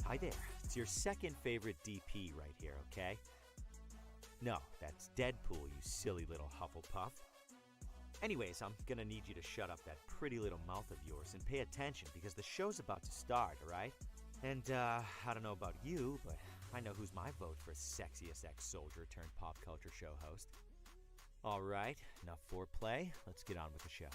Hi there. It's your second favorite DP right here, okay? No, that's Deadpool, you silly little Hufflepuff. Anyways, I'm gonna need you to shut up that pretty little mouth of yours and pay attention because the show's about to start, alright? And, I don't know about you, but I know who's my vote for sexiest ex-soldier turned pop culture show host. Alright, enough foreplay. Let's get on with the show.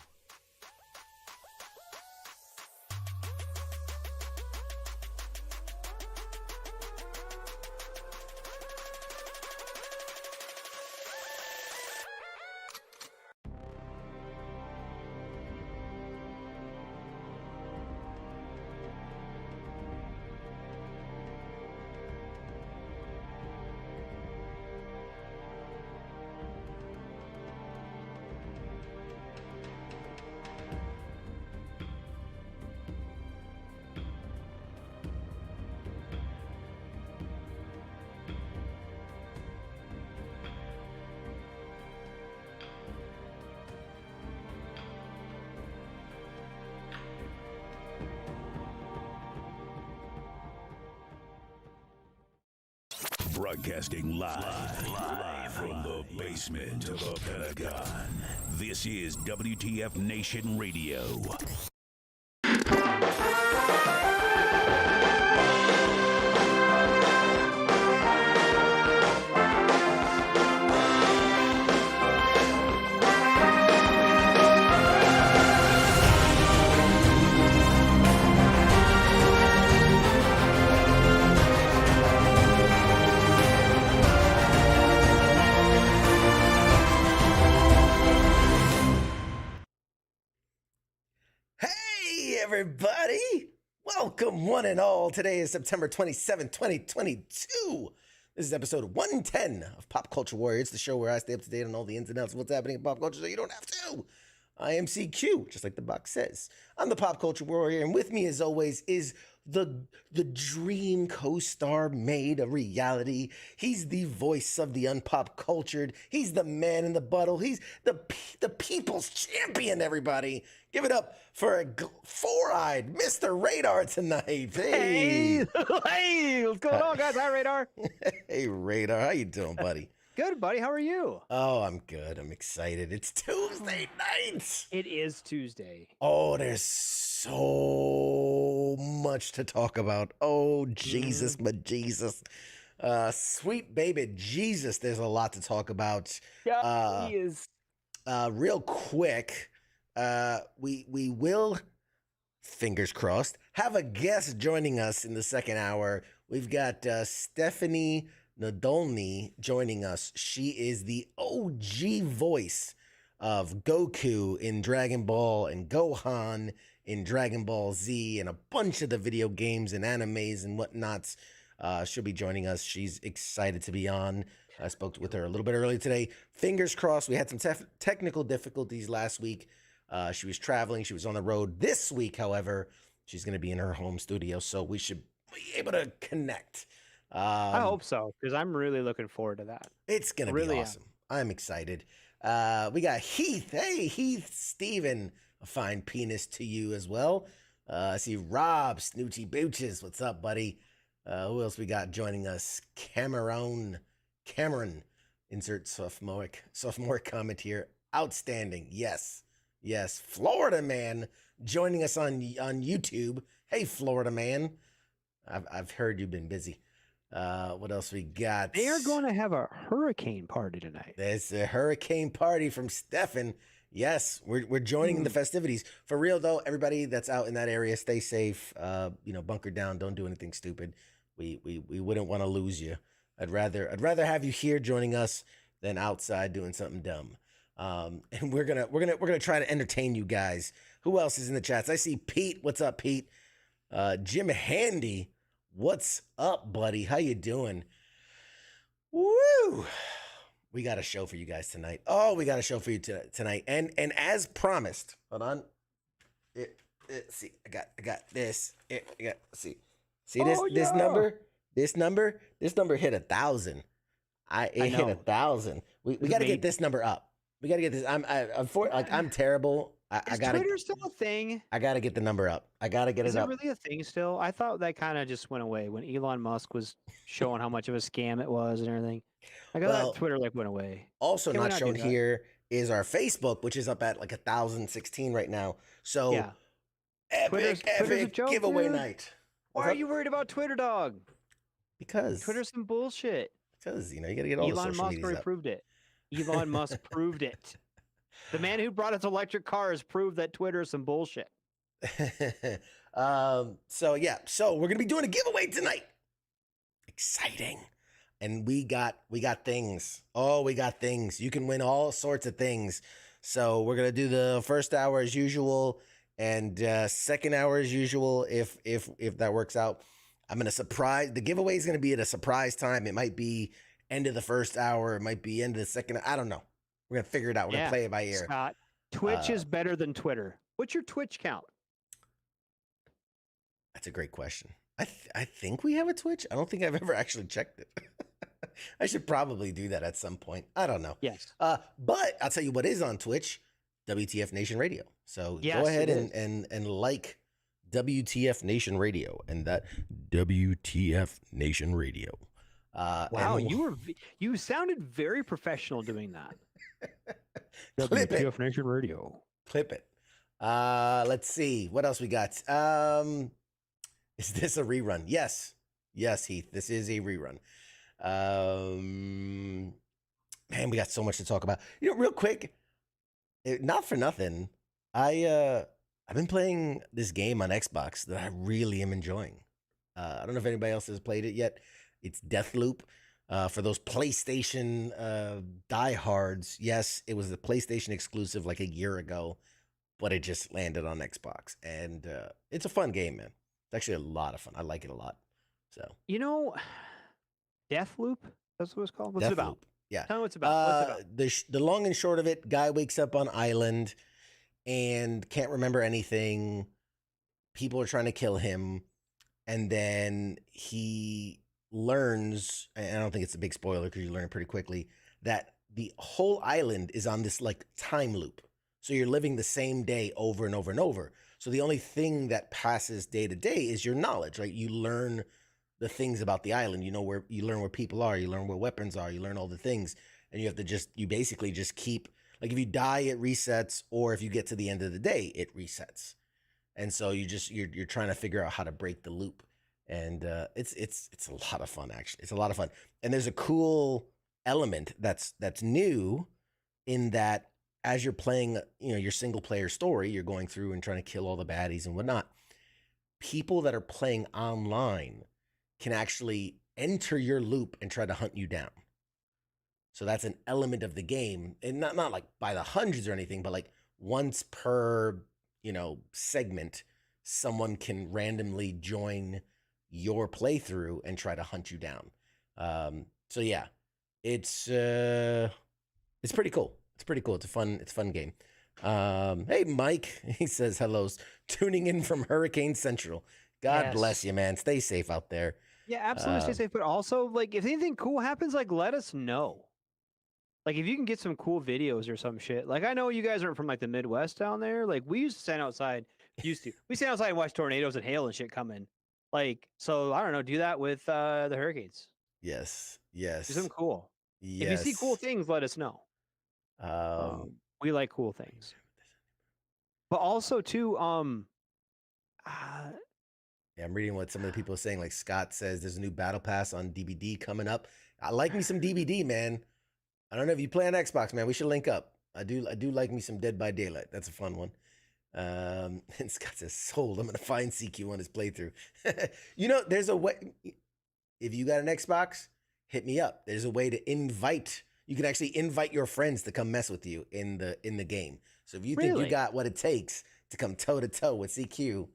Broadcasting live from the basement of the Pentagon. This is WTF Nation Radio. Everybody, welcome one and all. Today is September 27, 2022. This is episode 110 of Pop Culture Warriors, the show where I stay up to date on all the ins and outs of what's happening in pop culture so you don't have to. I am CQ, just like the box says. I'm the Pop Culture Warrior, and with me as always is the dream co-star made a reality. He's the voice of the unpop cultured. He's the man in the bottle. He's the people's champion, everybody. Give it up for a four-eyed Mr. Radar tonight. Hey, what's going on, guys? Hi, Radar. Hey, Radar. How you doing, buddy? Good, buddy. How are you? Oh, I'm good. I'm excited. It's Tuesday night. It is Tuesday. Oh, there's so much to talk about. Oh, Jesus, but Jesus. Sweet baby Jesus, there's a lot to talk about. Yeah, he is. Real quick, we will, fingers crossed, have a guest joining us in the second hour. We've got Stephanie Nadolny joining us. She is the OG voice of Goku in Dragon Ball and Gohan in Dragon Ball Z and a bunch of the video games and animes and whatnots. She'll be joining us. She's excited to be on. I spoke with her a little bit earlier today. Fingers crossed. We had some technical difficulties last week. She was traveling. She was on the road. This week, however, she's going to be in her home studio, so we should be able to connect. I hope so, because I'm really looking forward to that. It's going to be awesome. I'm excited. We got Heath. Hey, Heath Steven. A fine penis to you as well. I see Rob Snoochie Booches. What's up, buddy? Who else we got joining us? Cameron. Insert sophomore comment here. Outstanding. Yes. Florida man joining us on YouTube. Hey, Florida man. I've heard you've been busy. What else we got? They are going to have a hurricane party tonight. There's a hurricane party from Stefan. Yes, we're joining in the festivities. For real though, everybody that's out in that area, stay safe. Bunker down. Don't do anything stupid. We wouldn't want to lose you. I'd rather have you here joining us than outside doing something dumb. And we're gonna try to entertain you guys. Who else is in the chats? I see Pete. What's up, Pete? Jim Handy. What's up, buddy? How you doing? Woo! We got a show for you guys tonight. Oh, we got a show for you tonight. And as promised, hold on. See, I got this. See this number. This number hit 1,000. It hit 1,000. We got to get this number up. We got to get this. I'm terrible. I Is gotta Twitter still a thing? I gotta get the number up. I gotta get Is it it up. really a thing still? I thought that kind of just went away when Elon Musk was showing how much of a scam it was and everything. Like I thought Well, Twitter like went away. also Can we not not do shown that? here is our Facebook, which is up at like 1,016 right now. So Yeah. Twitter's a epic joke, giveaway dude. night. Why What's are up? you worried about Twitter, dog? Because Twitter's some bullshit. you know you gotta get all the Elon social Musk medias already up. proved it. Elon Musk proved it. The man who brought us electric cars proved that Twitter is some bullshit. So we're gonna be doing a giveaway tonight. Exciting. And we got things. Oh, we got things. You can win all sorts of things. So we're gonna do the first hour as usual, and second hour as usual. If that works out, I'm gonna surprise. The giveaway is gonna be at a surprise time. It might be end of the first hour. It might be end of the second. I don't know. We're gonna figure it out. We're gonna play it by ear. Scott, Twitch is better than Twitter. What's your Twitch count? That's a great question. I think we have a Twitch. I don't think I've ever actually checked it. I should probably do that at some point. I don't know. Yes. But I'll tell you what is on Twitch, WTF Nation Radio. So Yes, go ahead it and like WTF Nation Radio and that WTF Nation Radio. Wow, and you sounded very professional doing that. Clip it. WTF Nation Radio. Clip it. Let's see what else we got. Is this a rerun? Yes, Heath. This is a rerun. Man, we got so much to talk about. You know, real quick, not for nothing. I've been playing this game on Xbox that I really am enjoying. I don't know if anybody else has played it yet. It's Deathloop. For those PlayStation diehards, yes, it was a PlayStation exclusive like a year ago, but it just landed on Xbox, and it's a fun game, man. It's actually a lot of fun. I like it a lot. So You know, Deathloop. That's what it's called. What's it about? Yeah. Tell me what's about. What's it about? The long and short of it, guy wakes up on island and can't remember anything. People are trying to kill him, and then he learns, and I don't think it's a big spoiler because you learn it pretty quickly, that the whole island is on this like time loop. So you're living the same day over and over and over. So the only thing that passes day to day is your knowledge, right? You learn the things about the island. You know, where you learn where people are, you learn where weapons are, you learn all the things, and you have to you basically just keep, like, if you die, it resets, or if you get to the end of the day, it resets. And so you're trying to figure out how to break the loop. And it's a lot of fun, actually. It's a lot of fun. And there's a cool element that's new in that as you're playing, you know, your single player story, you're going through and trying to kill all the baddies and whatnot. People that are playing online can actually enter your loop and try to hunt you down. So that's an element of the game, and not like by the hundreds or anything, but like once per, you know, segment, someone can randomly join your playthrough and try to hunt you down. So yeah, it's pretty cool. It's pretty cool. It's a fun game. Hey, Mike, he says hello, tuning in from Hurricane Central. God bless you, man. Stay safe out there. Yeah, absolutely. Stay safe. But also, like, if anything cool happens, like, let us know. Like, if you can get some cool videos or some shit. Like, I know you guys aren't from, like, the Midwest down there. Like, we used to stand outside. We stand outside and watch tornadoes and hail and shit come in. Like, so, I don't know. Do that with the hurricanes. Yes. Do something cool. Yes. If you see cool things, let us know. We like cool things. But also, too, yeah, I'm reading what some of the people are saying. Like Scott says, there's a new battle pass on DBD coming up. I like me some DBD, man. I don't know if you play on Xbox, man. We should link up. I do like me some Dead by Daylight. That's a fun one. And Scott says, sold. I'm gonna find CQ on his playthrough. You know, there's a way. If you got an Xbox, hit me up. There's a way to invite. You can actually invite your friends to come mess with you in the game. So if you think you got what it takes to come toe to toe with CQ,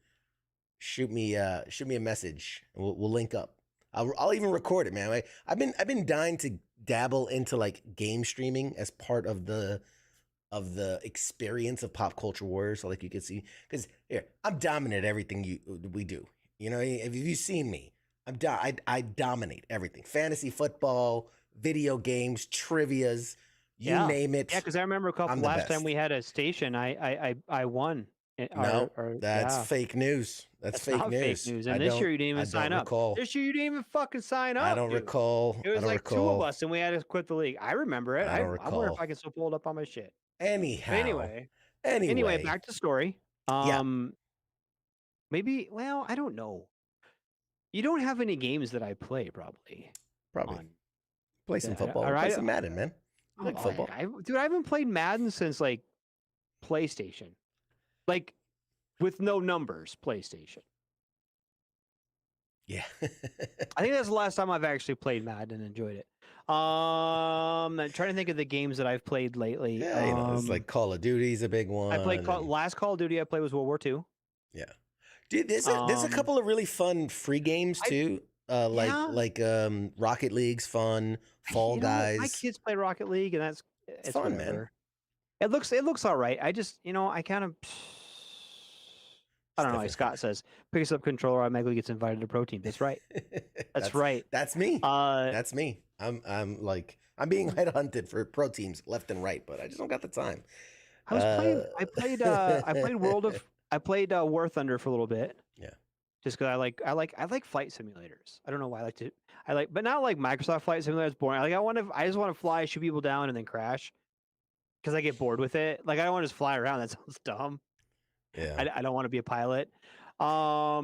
shoot me a message. And we'll link up. I'll even record it, man. I've been dying to dabble into like game streaming as part of the experience of Pop Culture Warriors. So like you can see, because here I'm dominant at everything we do. You know, if you've seen me, I dominate everything: fantasy football, video games, trivias, You name it. Yeah, because I remember last time we had a station, I won. No, that's fake news. That's fake not news. fake news. And this year you didn't even sign up. Recall. This year you didn't even fucking sign up. I don't dude. recall. It was like two of us, and we had to quit the league. I remember it. I don't recall. I wonder if I can still pull it up on my shit. Anyhow. But anyway, back to story. Yeah. Maybe. Well, I don't know. You don't have any games that I play, probably. Play some football. Play some Madden, man. I like football. Dude, I haven't played Madden since like PlayStation. Like with no numbers, PlayStation. Yeah. I think that's the last time I've actually played Madden and enjoyed it. I'm trying to think of the games that I've played lately. Yeah, it's like Call of Duty's a big one. I played last Call of Duty I played was World War II. Yeah. Dude, there's a couple of really fun free games too. Like Rocket League's fun, Fall Guys. My kids play Rocket League, and it's fun, whatever. man. It looks all right. I just I kind of I don't know. Like Scott says, picks up controller, automatically gets invited to pro team. That's right. That's right. That's me. That's me. I'm being headhunted for pro teams left and right, but I just don't got the time. I played War Thunder for a little bit. Yeah. Just because I like flight simulators. I don't know why but not like Microsoft Flight Simulator. It's boring. I just want to fly, shoot people down, and then crash. Because I get bored with it. Like I don't want to just fly around. That sounds dumb. Yeah. I don't want to be a pilot. I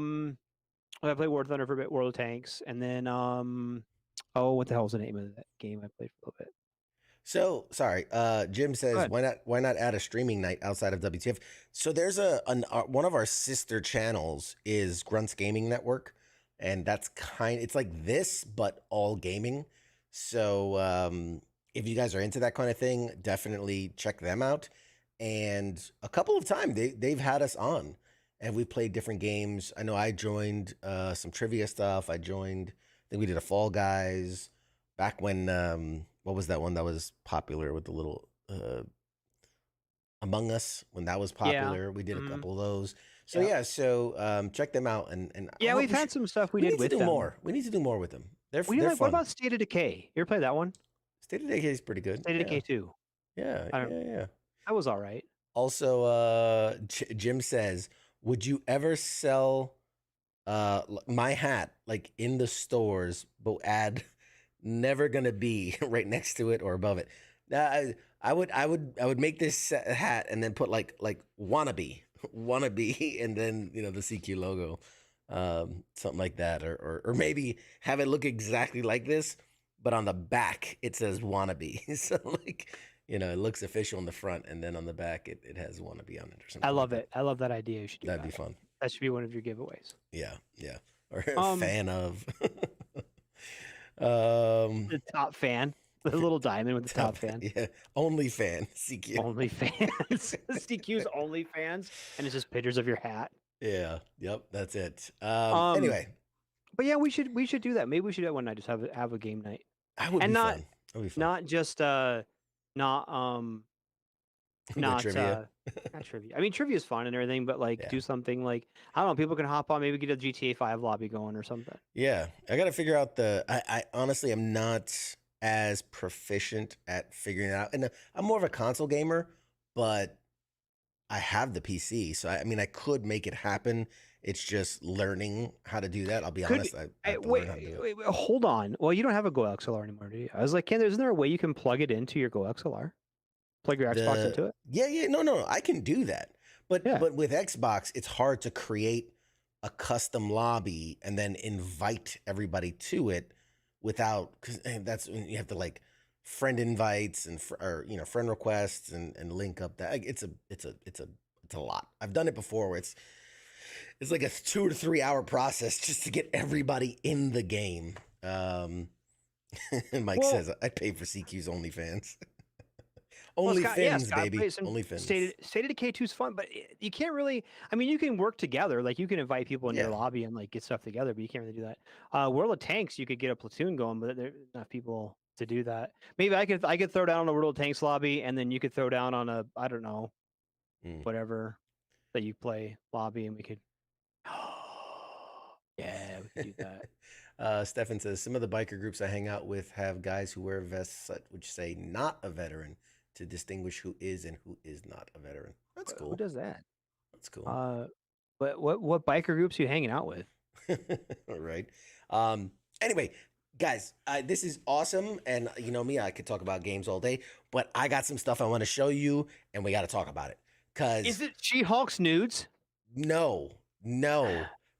played War Thunder for a bit, World of Tanks, and then what the hell was the name of that game I played for a little bit? So sorry, Jim says why not add a streaming night outside of WTF? So there's one of our sister channels is Grunts Gaming Network, and that's it's like this but all gaming. So if you guys are into that kind of thing, definitely check them out. And a couple of times they've had us on, and we played different games. I know I joined some trivia stuff. I think we did a Fall Guys back when what was that one that was popular with the little Among Us when that was popular? Yeah. We did a couple of those. So check them out and we've had some stuff we did with them. We need to do more with them. They're fun. What about State of Decay? You ever played that one? State of Decay is pretty good. State of Decay 2. Yeah. That was all right. Also, Jim says, would you ever sell my hat like in the stores, but add never gonna be right next to it or above it? I would make this hat and then put like wannabe, and then the CQ logo, something like that, or maybe have it look exactly like this, but on the back it says wannabe. So like. It looks official in the front, and then on the back, it has wannabe on it or something. I love it. I love that idea. You should do That'd be fun. That should be one of your giveaways. Yeah. Or a fan of. The top fan. The little diamond with the top fan. Yeah. Only fan. CQ. Only fans. CQ's only fans, and it's just pictures of your hat. Yeah. Yep. That's it. Anyway. But yeah, we should do that. Maybe we should do that one night. Just have a game night. That would be fun. That would be fun. Not just not trivia. Not trivia. I mean, trivia is fun and everything, but do something like I don't know. People can hop on, maybe get a GTA 5 lobby going or something. Yeah, I got to figure out I honestly am not as proficient at figuring it out, and I'm more of a console gamer, but I have the PC, so I mean, I could make it happen. It's just learning how to do that. I'll be honest. I have to learn how to do it. Wait, hold on. Well, you don't have a Go XLR anymore, do you? I was like, isn't there a way you can plug it into your Go XLR? Plug your Xbox into it? Yeah. No, I can do that. But with Xbox, it's hard to create a custom lobby and then invite everybody to it because that's when you have to like friend invites and friend requests and link up that. It's a lot. I've done it before where it's like a 2 to 3 hour process just to get everybody in the game. Mike says, I'd pay for CQ's OnlyFans. OnlyFans, baby. OnlyFans. State of Decay 2 is fun, but you can't really. I mean, you can work together. Like you can invite people in your lobby and like get stuff together, but you can't really do that. World of Tanks, you could get a platoon going, but there's enough people to do that. Maybe I could throw down on a World of Tanks lobby, and then you could throw down on a I don't know, whatever that you play lobby, and we could. Yeah, we could do that. Stefan says some of the biker groups I hang out with have guys who wear vests which say "not a veteran" to distinguish who is and who is not a veteran. That's cool. Who does that? That's cool. But what biker groups are you hanging out with? All right. Anyway, guys, this is awesome, and you know me, I could talk about games all day, but I got some stuff I want to show you, and we got to talk about it. Cause Is it She-Hulk's nudes? No,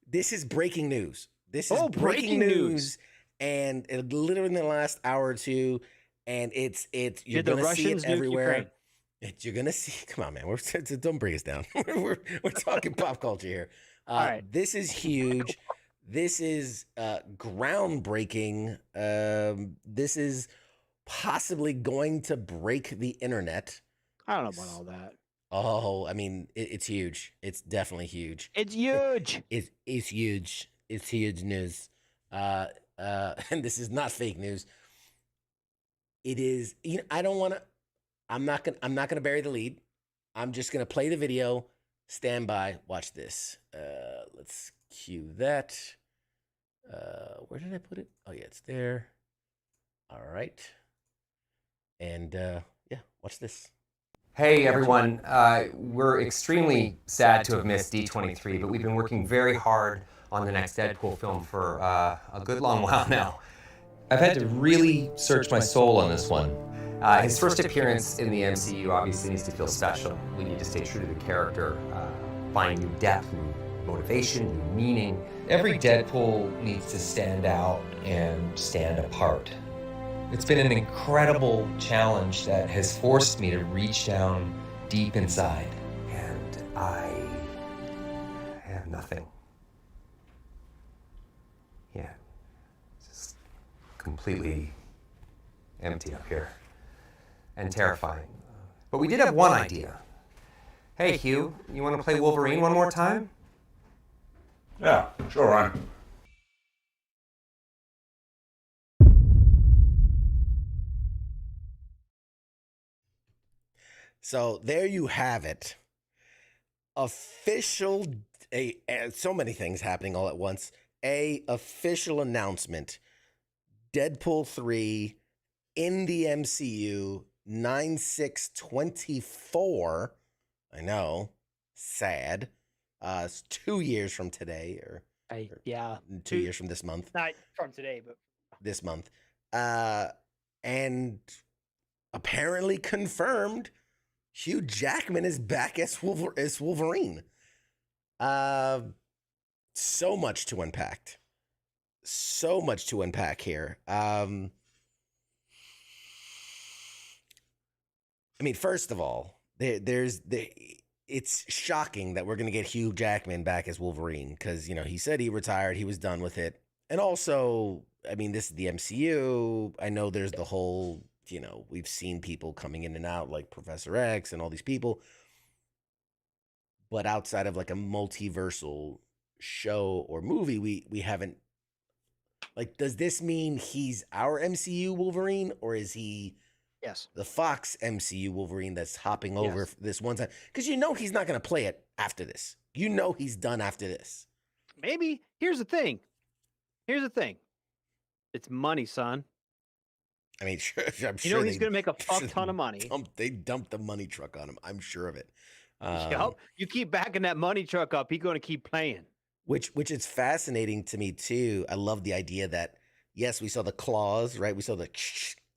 this is breaking news. This is breaking news. And it literally in the last hour or two, and you're Did the gonna see it Russians nuke everywhere. Ukraine? You're gonna see. Come on, man. Don't bring us down. we're talking pop culture here. All right. This is huge. This is groundbreaking. This is possibly going to break the internet. I don't know about all that. Oh, I mean, it's huge. It's definitely huge. It's huge. It's huge. It's huge news. And this is not fake news. It is. You know, I don't want to. I'm not gonna bury the lead. I'm just gonna play the video. Stand by. Watch this. Let's cue that. Where did I put it? Oh yeah, it's there. All right. And yeah, watch this. Hey everyone, we're extremely sad to have missed D23, but we've been working very hard on the next Deadpool film for a good long while now. I've had to really search my soul on this one. His first appearance in the MCU obviously needs to feel special. We need to stay true to the character, find new depth, new motivation, new meaning. Every Deadpool needs to stand out and stand apart. It's been an incredible challenge that has forced me to reach down deep inside. And I have nothing. Yeah, just completely empty up here and terrifying. But we did have one idea. Hey Hugh, you want to play Wolverine one more time? Yeah, sure, Ryan. So there you have it. Official, so many things happening all at once. Official announcement. Deadpool 3 in the MCU, 9/6/24. I know, sad. It's 2 years from today, or yeah, 2 years from this month. not from today, but This month. And apparently confirmed Hugh Jackman is back as Wolverine. So much to unpack. So much to unpack here. I mean, first of all, it's shocking that we're going to get Hugh Jackman back as Wolverine because, you know, he said he retired, he was done with it. And also, I mean, this is the MCU. I know there's the whole, you know, we've seen people coming in and out like Professor X and all these people. But outside of like a multiversal show or movie, we haven't. Like, does this mean he's our MCU Wolverine, or is he yes, the Fox MCU Wolverine that's hopping over Yes. this one time? Because you know he's not going to play it after this. You know he's done after this. maybe. Here's the thing. It's money, son. I mean, sure, I'm You sure know he's going to make a fuck ton of money. They dumped the money truck on him. I'm sure of it. Yup. You keep backing that money truck up, he's going to keep playing. Which is fascinating to me too. I love the idea that yes, we saw the claws, right? We saw the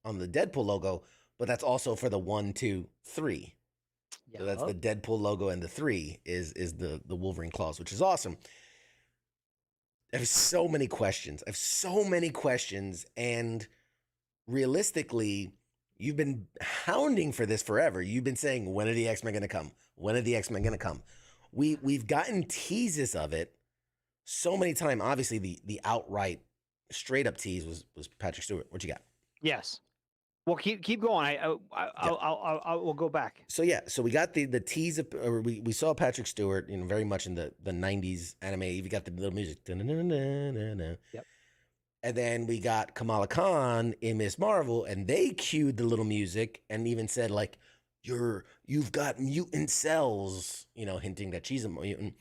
on the Deadpool logo, but that's also for the 1, 2, 3. So that's the Deadpool logo, and the 3 is the Wolverine claws, which is awesome. I have so many questions. And realistically, you've been hounding for this forever. You've been saying, when are the X-Men going to come? When are the X-Men going to come? We've gotten teases of it so many times. Obviously, the outright straight up tease was Patrick Stewart. What you got? Yes. Well, keep going. We'll go back. So yeah, so we got the tease of, or we saw Patrick Stewart, you know, very much in the 90s anime. You got the little music. Yep. And then we got Kamala Khan in Miss Marvel, and they cued the little music and even said like, you've got mutant cells, you know, hinting that she's a mutant.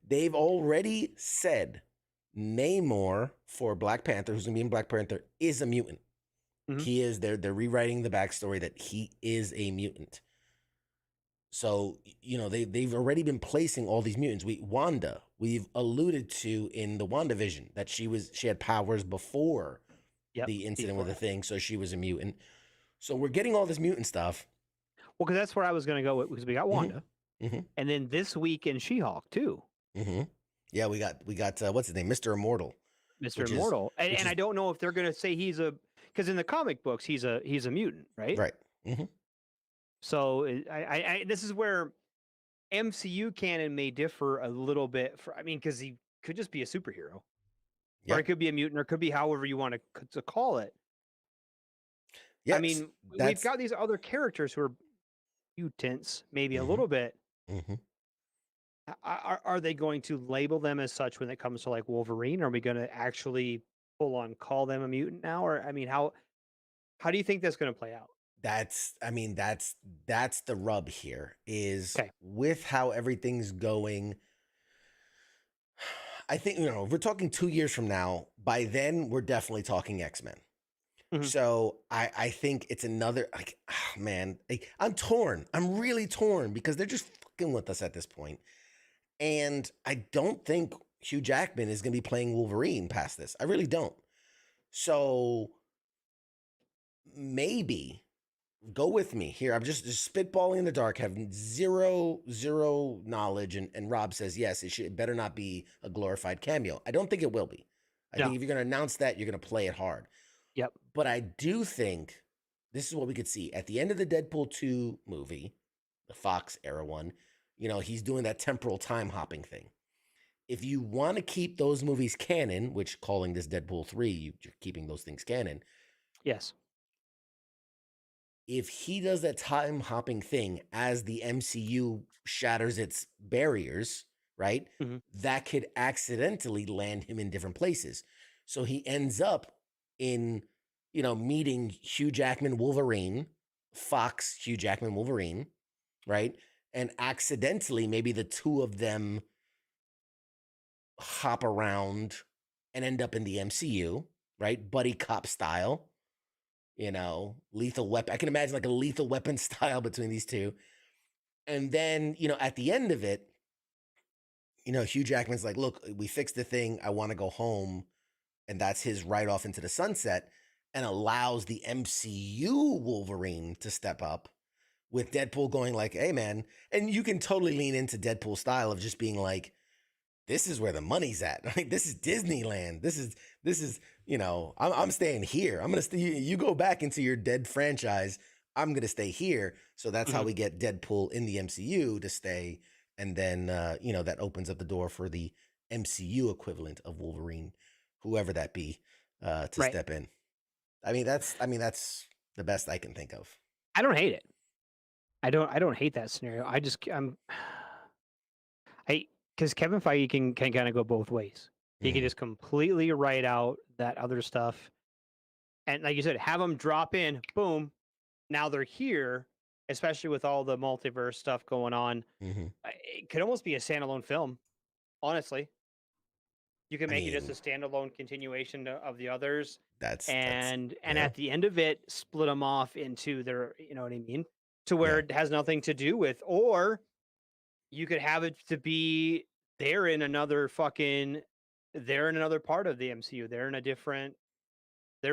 They've already said Namor for Black Panther, who's gonna be in Black Panther, is a mutant. He is. They're rewriting the backstory that he is a mutant. So they've already been placing all these mutants. Wanda, we've alluded to in the WandaVision that she had powers before the incident with the thing, so she was a mutant. So we're getting all this mutant stuff. Well, because that's where I was going to go with, because we got Wanda, and then this week in She-Hulk too. Yeah, we got what's his name, Mr. Immortal. Mr. Immortal, and I don't know if they're going to say because in the comic books he's a mutant, right? Right. So I this is where MCU canon may differ a little bit. Because he could just be a superhero, or it could be a mutant, or it could be however you want to call it. Yeah, we've got these other characters who are mutants, maybe a little bit. Are they going to label them as such when it comes to like Wolverine? Are we going to actually full on call them a mutant now? Or how do you think that's going to play out? That's the rub here is with how everything's going. I think, if we're talking 2 years from now, by then we're definitely talking X-Men. So I think it's another, I'm torn. I'm really torn because they're just fucking with us at this point. And I don't think Hugh Jackman is going to be playing Wolverine past this. I really don't. So maybe go with me here. I'm just spitballing in the dark, have zero knowledge. And Rob says, yes, it better not be a glorified cameo. I don't think it will be. I think if you're going to announce that, you're going to play it hard. Yep. But I do think this is what we could see at the end of the Deadpool 2 movie, the Fox era one. He's doing that temporal time hopping thing. If you want to keep those movies canon, which calling this Deadpool 3, you're keeping those things canon. Yes. If he does that time hopping thing as the MCU shatters its barriers, right? That could accidentally land him in different places. So he ends up in, meeting Hugh Jackman Wolverine, Fox Hugh Jackman Wolverine, right? And accidentally, maybe the two of them hop around and end up in the MCU, right? Buddy cop style, Lethal Weapon. I can imagine like a Lethal Weapon style between these two. And then, at the end of it, Hugh Jackman's like, look, we fixed the thing. I want to go home. And that's his ride off into the sunset, and allows the MCU Wolverine to step up, with Deadpool going like, hey, man. And you can totally lean into Deadpool style of just being like, this is where the money's at. Like, this is Disneyland. This is, I'm staying here. I'm going to stay. You go back into your dead franchise. I'm going to stay here. So that's how we get Deadpool in the MCU to stay. And then, that opens up the door for the MCU equivalent of Wolverine, whoever that be, to step in. That's the best I can think of. I don't hate it. I don't hate that scenario. Because Kevin Feige can kind of go both ways. He can just completely write out that other stuff, and like you said, have them drop in. Boom, now they're here. Especially with all the multiverse stuff going on, it could almost be a standalone film. Honestly, you can make it just a standalone continuation of the others. And at the end of it, split them off into their, to where it has nothing to do with, or you could have it to be they're in another part of the MCU. They're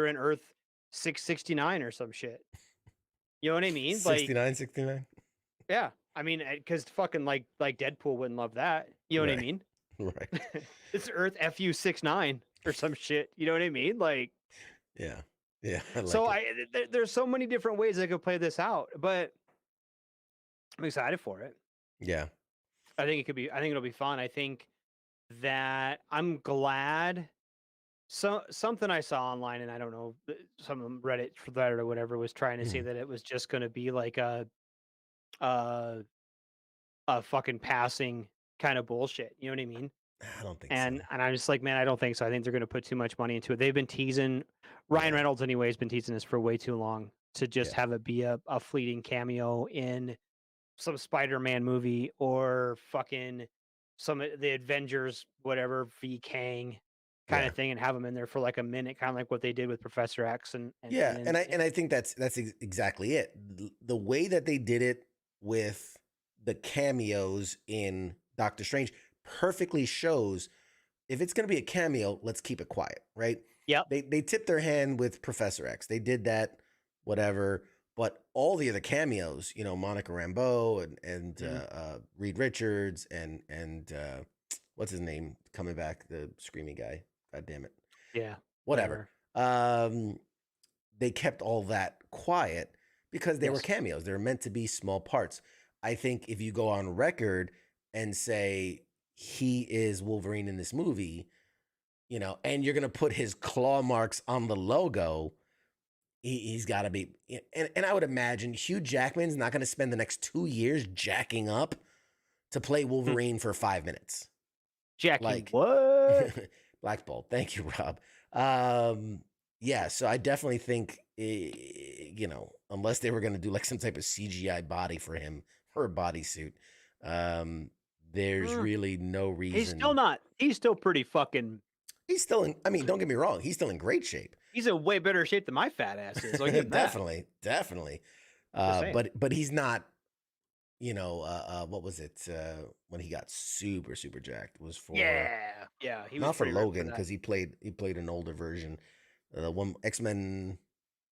in Earth 669 or some shit. You know what I mean? 69. Yeah. Because fucking like Deadpool wouldn't love that. You know what I mean? Right. It's Earth FU 69 or some shit. You know what I mean? Like, yeah. There's so many different ways I could play this out, but I'm excited for it. Yeah. I think it'll be fun. I think that I'm glad. So something I saw online, and I don't know, some Reddit thread or whatever was trying to say that it was just going to be like a fucking passing kind of bullshit. You know what I mean? I don't think so. And I'm just like, man, I don't think so. I think they're going to put too much money into it. They've been teasing, Ryan Reynolds anyway has been teasing this for way too long to just have it be a fleeting cameo in some Spider-Man movie or fucking some of the Avengers, whatever, v Kang. kind Yeah. of thing and have him in there for like a minute, kind of like what they did with Professor X and Yeah, and I think that's exactly it. The way that they did it with the cameos in Doctor Strange perfectly shows if it's going to be a cameo, let's keep it quiet, right? Yep. They tipped their hand with Professor X. They did that, whatever. But all the other cameos, you know, Monica Rambeau and Reed Richards and what's his name coming back, the screamy guy. God damn it. yeah, Whatever. They kept all that quiet because they were Yes. cameos. They were meant to be small parts. I think if you go on record and say he is Wolverine in this movie, you know, and you're gonna put his claw marks on the logo, he's got to be. And I would imagine Hugh Jackman's not going to spend the next 2 years jacking up to play Wolverine for 5 minutes. Jackie, Like- what? Black Bolt. Thank you, Rob. Yeah, so I definitely think, you know, unless they were going to do like some type of CGI body for him or a bodysuit, there's really no reason. He's still not. He's still pretty fucking. He's still in, I mean, don't get me wrong. He's still in great shape. He's in way better shape than my fat ass is. Like Definitely. Just saying. But he's not, you know, what was it when he got super jacked? It was for Yeah. He was not for pretty ripped Logan that. because he played an older version, the one X-Men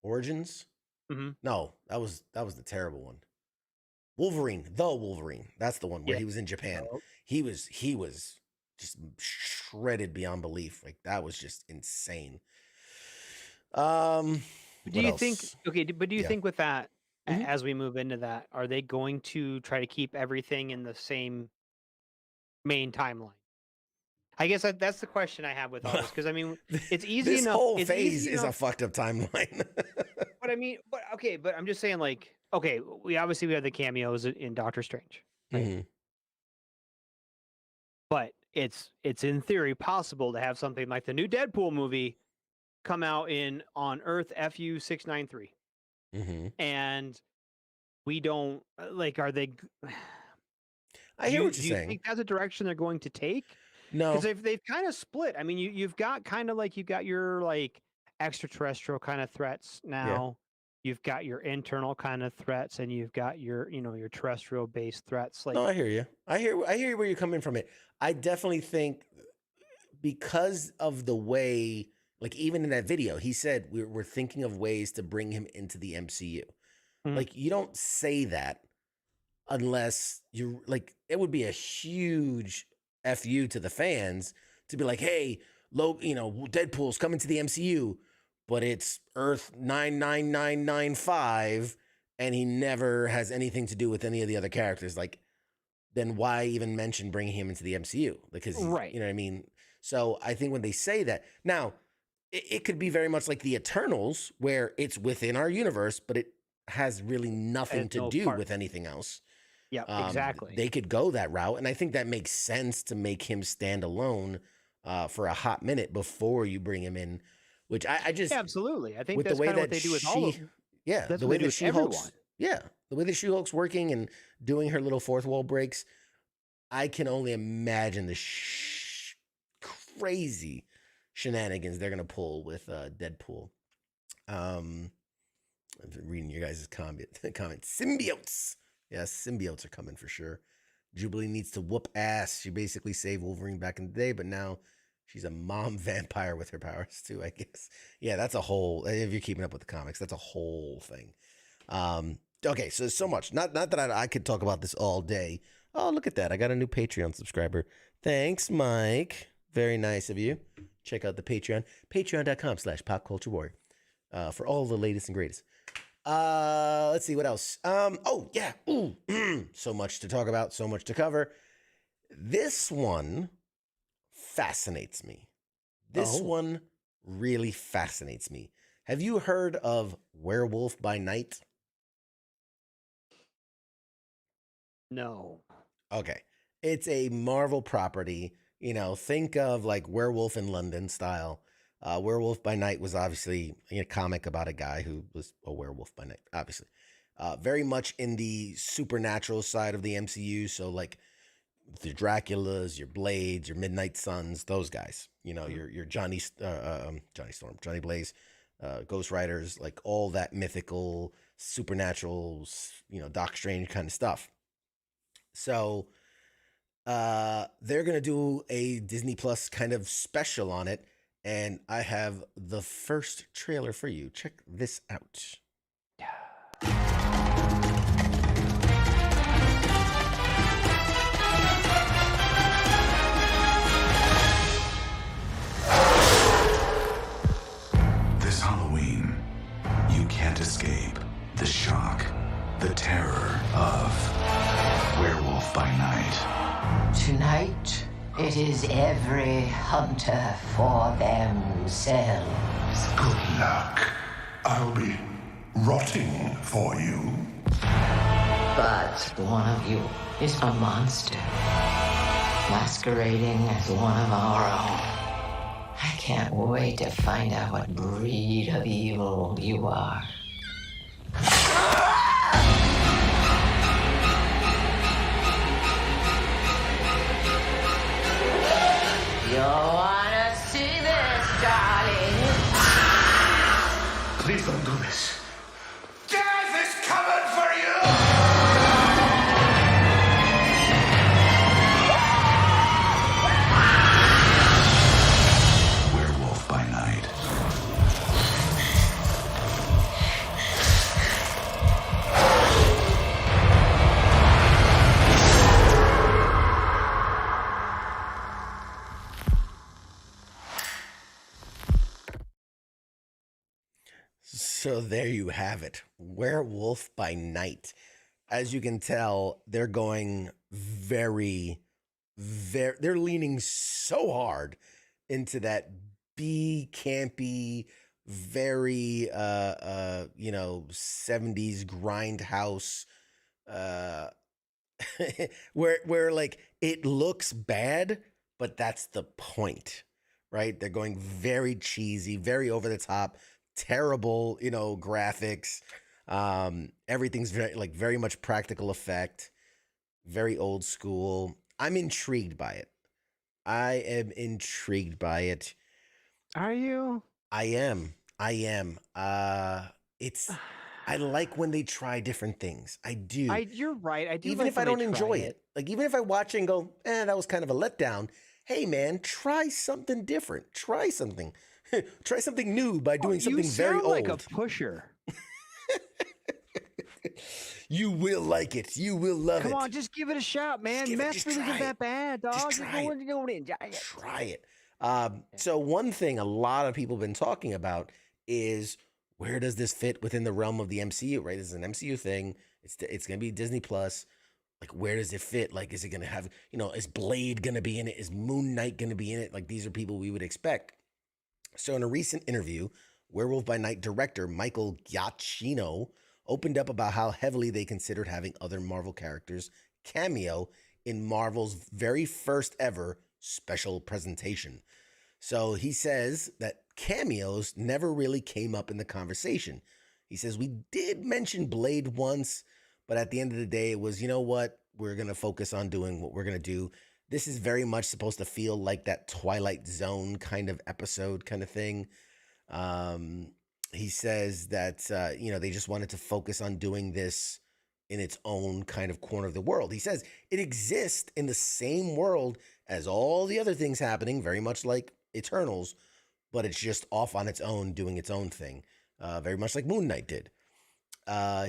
Origins. Mhm. No, that was the terrible one. Wolverine, that's the one where Yeah. he was in Japan. Oh. He was just shredded beyond belief. Like that was just insane. Do what you else? think? Okay, but do you Yeah. think with that, Mhm. as we move into that, are they going to try to keep everything in the same main timeline? I guess that's the question I have with all this because I mean, it's easy this enough. whole it's phase easy is a enough, fucked up timeline. but I mean, but I'm just saying, like, okay, we have the cameos in Doctor Strange, right? Mhm. But it's in theory possible to have something like the new Deadpool movie come out on Earth FU 693, Mhm. and we don't like. Are they? I hear what Do you're you saying. think that's a direction they're going to take? No, Because they've kind of split. I mean, you've got kind of like you've got your like extraterrestrial kind of threats now. You've got your internal kind of threats, and you've got your your terrestrial based threats. Like no, I hear you. I hear where you're coming from. It. I definitely think because of the way, like even in that video, he said we're thinking of ways to bring him into the MCU. Mhm. Like you don't say that unless you're like it would be a huge fu to the fans to be like, hey, Deadpool's coming to the MCU, but it's Earth 99995, and he never has anything to do with any of the other characters. Like, then why even mention bringing him into the MCU? Because Right. you know what I mean. So I think when they say that now, it could be very much like the Eternals, where it's within our universe, but it has really nothing Has to no do part. with anything else. Yeah, exactly. They could go that route, and I think that makes sense to make him stand alone for a hot minute before you bring him in. Which I just Yeah, absolutely. I think with the that's way kind of that what they do with all of she- them. yeah, That's the what way they do that with She-Hulk's everyone. the way that She-Hulk's working and doing her little fourth wall breaks, I can only imagine the crazy shenanigans they're gonna pull with Deadpool. I'm reading your guys' comment. Symbiotes. Yes, symbiotes are coming for sure. Jubilee needs to whoop ass. She basically saved Wolverine back in the day, but now she's a mom vampire with her powers too, I guess. Yeah, that's a whole. If you're keeping up with the comics, that's a whole thing. Okay, so there's so much. Not that I could talk about this all day. Oh, look at that! I got a new Patreon subscriber. Thanks, Mike. Very nice of you. Check out the Patreon. Patreon.com/popculturewarrior for all the latest and greatest. Let's see what else. Oh yeah. Ooh, so much to talk about, so much to cover. This one fascinates me. This Oh. one really fascinates me. Have you heard of Werewolf by Night? No. Okay. It's a Marvel property. You know, think of like Werewolf in London style. Werewolf by Night was obviously a comic about a guy who was a werewolf by night, obviously. Very much in the supernatural side of the MCU. So, like, your Draculas, your Blades, your Midnight Suns, those guys. You know, your Johnny Storm, Johnny Blaze, Ghost Riders, like all that mythical, supernatural, you know, Doc Strange kind of stuff. So they're gonna do a Disney Plus kind of special on it, and I have the first trailer for you. Check this out. This Halloween, you can't escape the shock, the terror of Werewolf by Night. Tonight, it is every hunter for themselves. Good luck. I'll be rotting for you. But one of you is a monster, masquerading as one of our own. I can't wait to find out what breed of evil you are. You wanna see this, darling? Please don't do this. Death is coming for you! Werewolf by Night. So there you have it. Werewolf by Night. As you can tell, they're going very, they're leaning so hard into that B campy, very you know, 70s grindhouse where like it looks bad, but that's the point, right? They're going very cheesy, very over the top, terrible, you know, graphics. Everything's very much practical effect, very old school. I'm intrigued by it. I am intrigued by it. Are you? I am. It's I like when they try different things. I do. You're right. I do. Even like if I when don't they try enjoy it. Like even if I watch it and go, that was kind of a letdown. Hey man, try something different. Try something. Try something new by doing something very old. You sound like a pusher. You will like it. You will love it. Come on, just give it a shot, man. Mess really isn't that bad, dog. Just try it. You're going to enjoy it. Try it. So one thing a lot of people have been talking about is where does this fit within the realm of the MCU, right? This is an MCU thing. It's going to be Disney Plus. Like, where does it fit? Like, is it going to have, you know, is Blade going to be in it? Is Moon Knight going to be in it? Like, these are people we would expect. So in a recent interview, Werewolf by Night director Michael Giacchino opened up about how heavily they considered having other Marvel characters cameo in Marvel's very first ever special presentation. So he says that cameos never really came up in the conversation. He says, we did mention Blade once, but at the end of the day, it was, you know what? We're going to focus on doing what we're going to do. This is very much supposed to feel like that Twilight Zone kind of episode kind of thing. He says that, you know, they just wanted to focus on doing this in its own kind of corner of the world. He says it exists in the same world as all the other things happening, very much like Eternals, but it's just off on its own, doing its own thing, very much like Moon Knight did.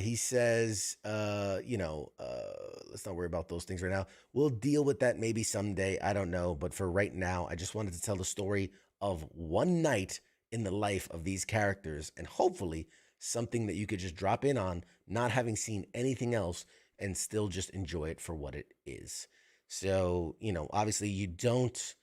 He says, you know, let's not worry about those things right now. We'll deal with that maybe someday. I don't know. But for right now, I just wanted to tell the story of one night in the life of these characters, and hopefully something that you could just drop in on, not having seen anything else, and still just enjoy it for what it is. So, you know, obviously you don't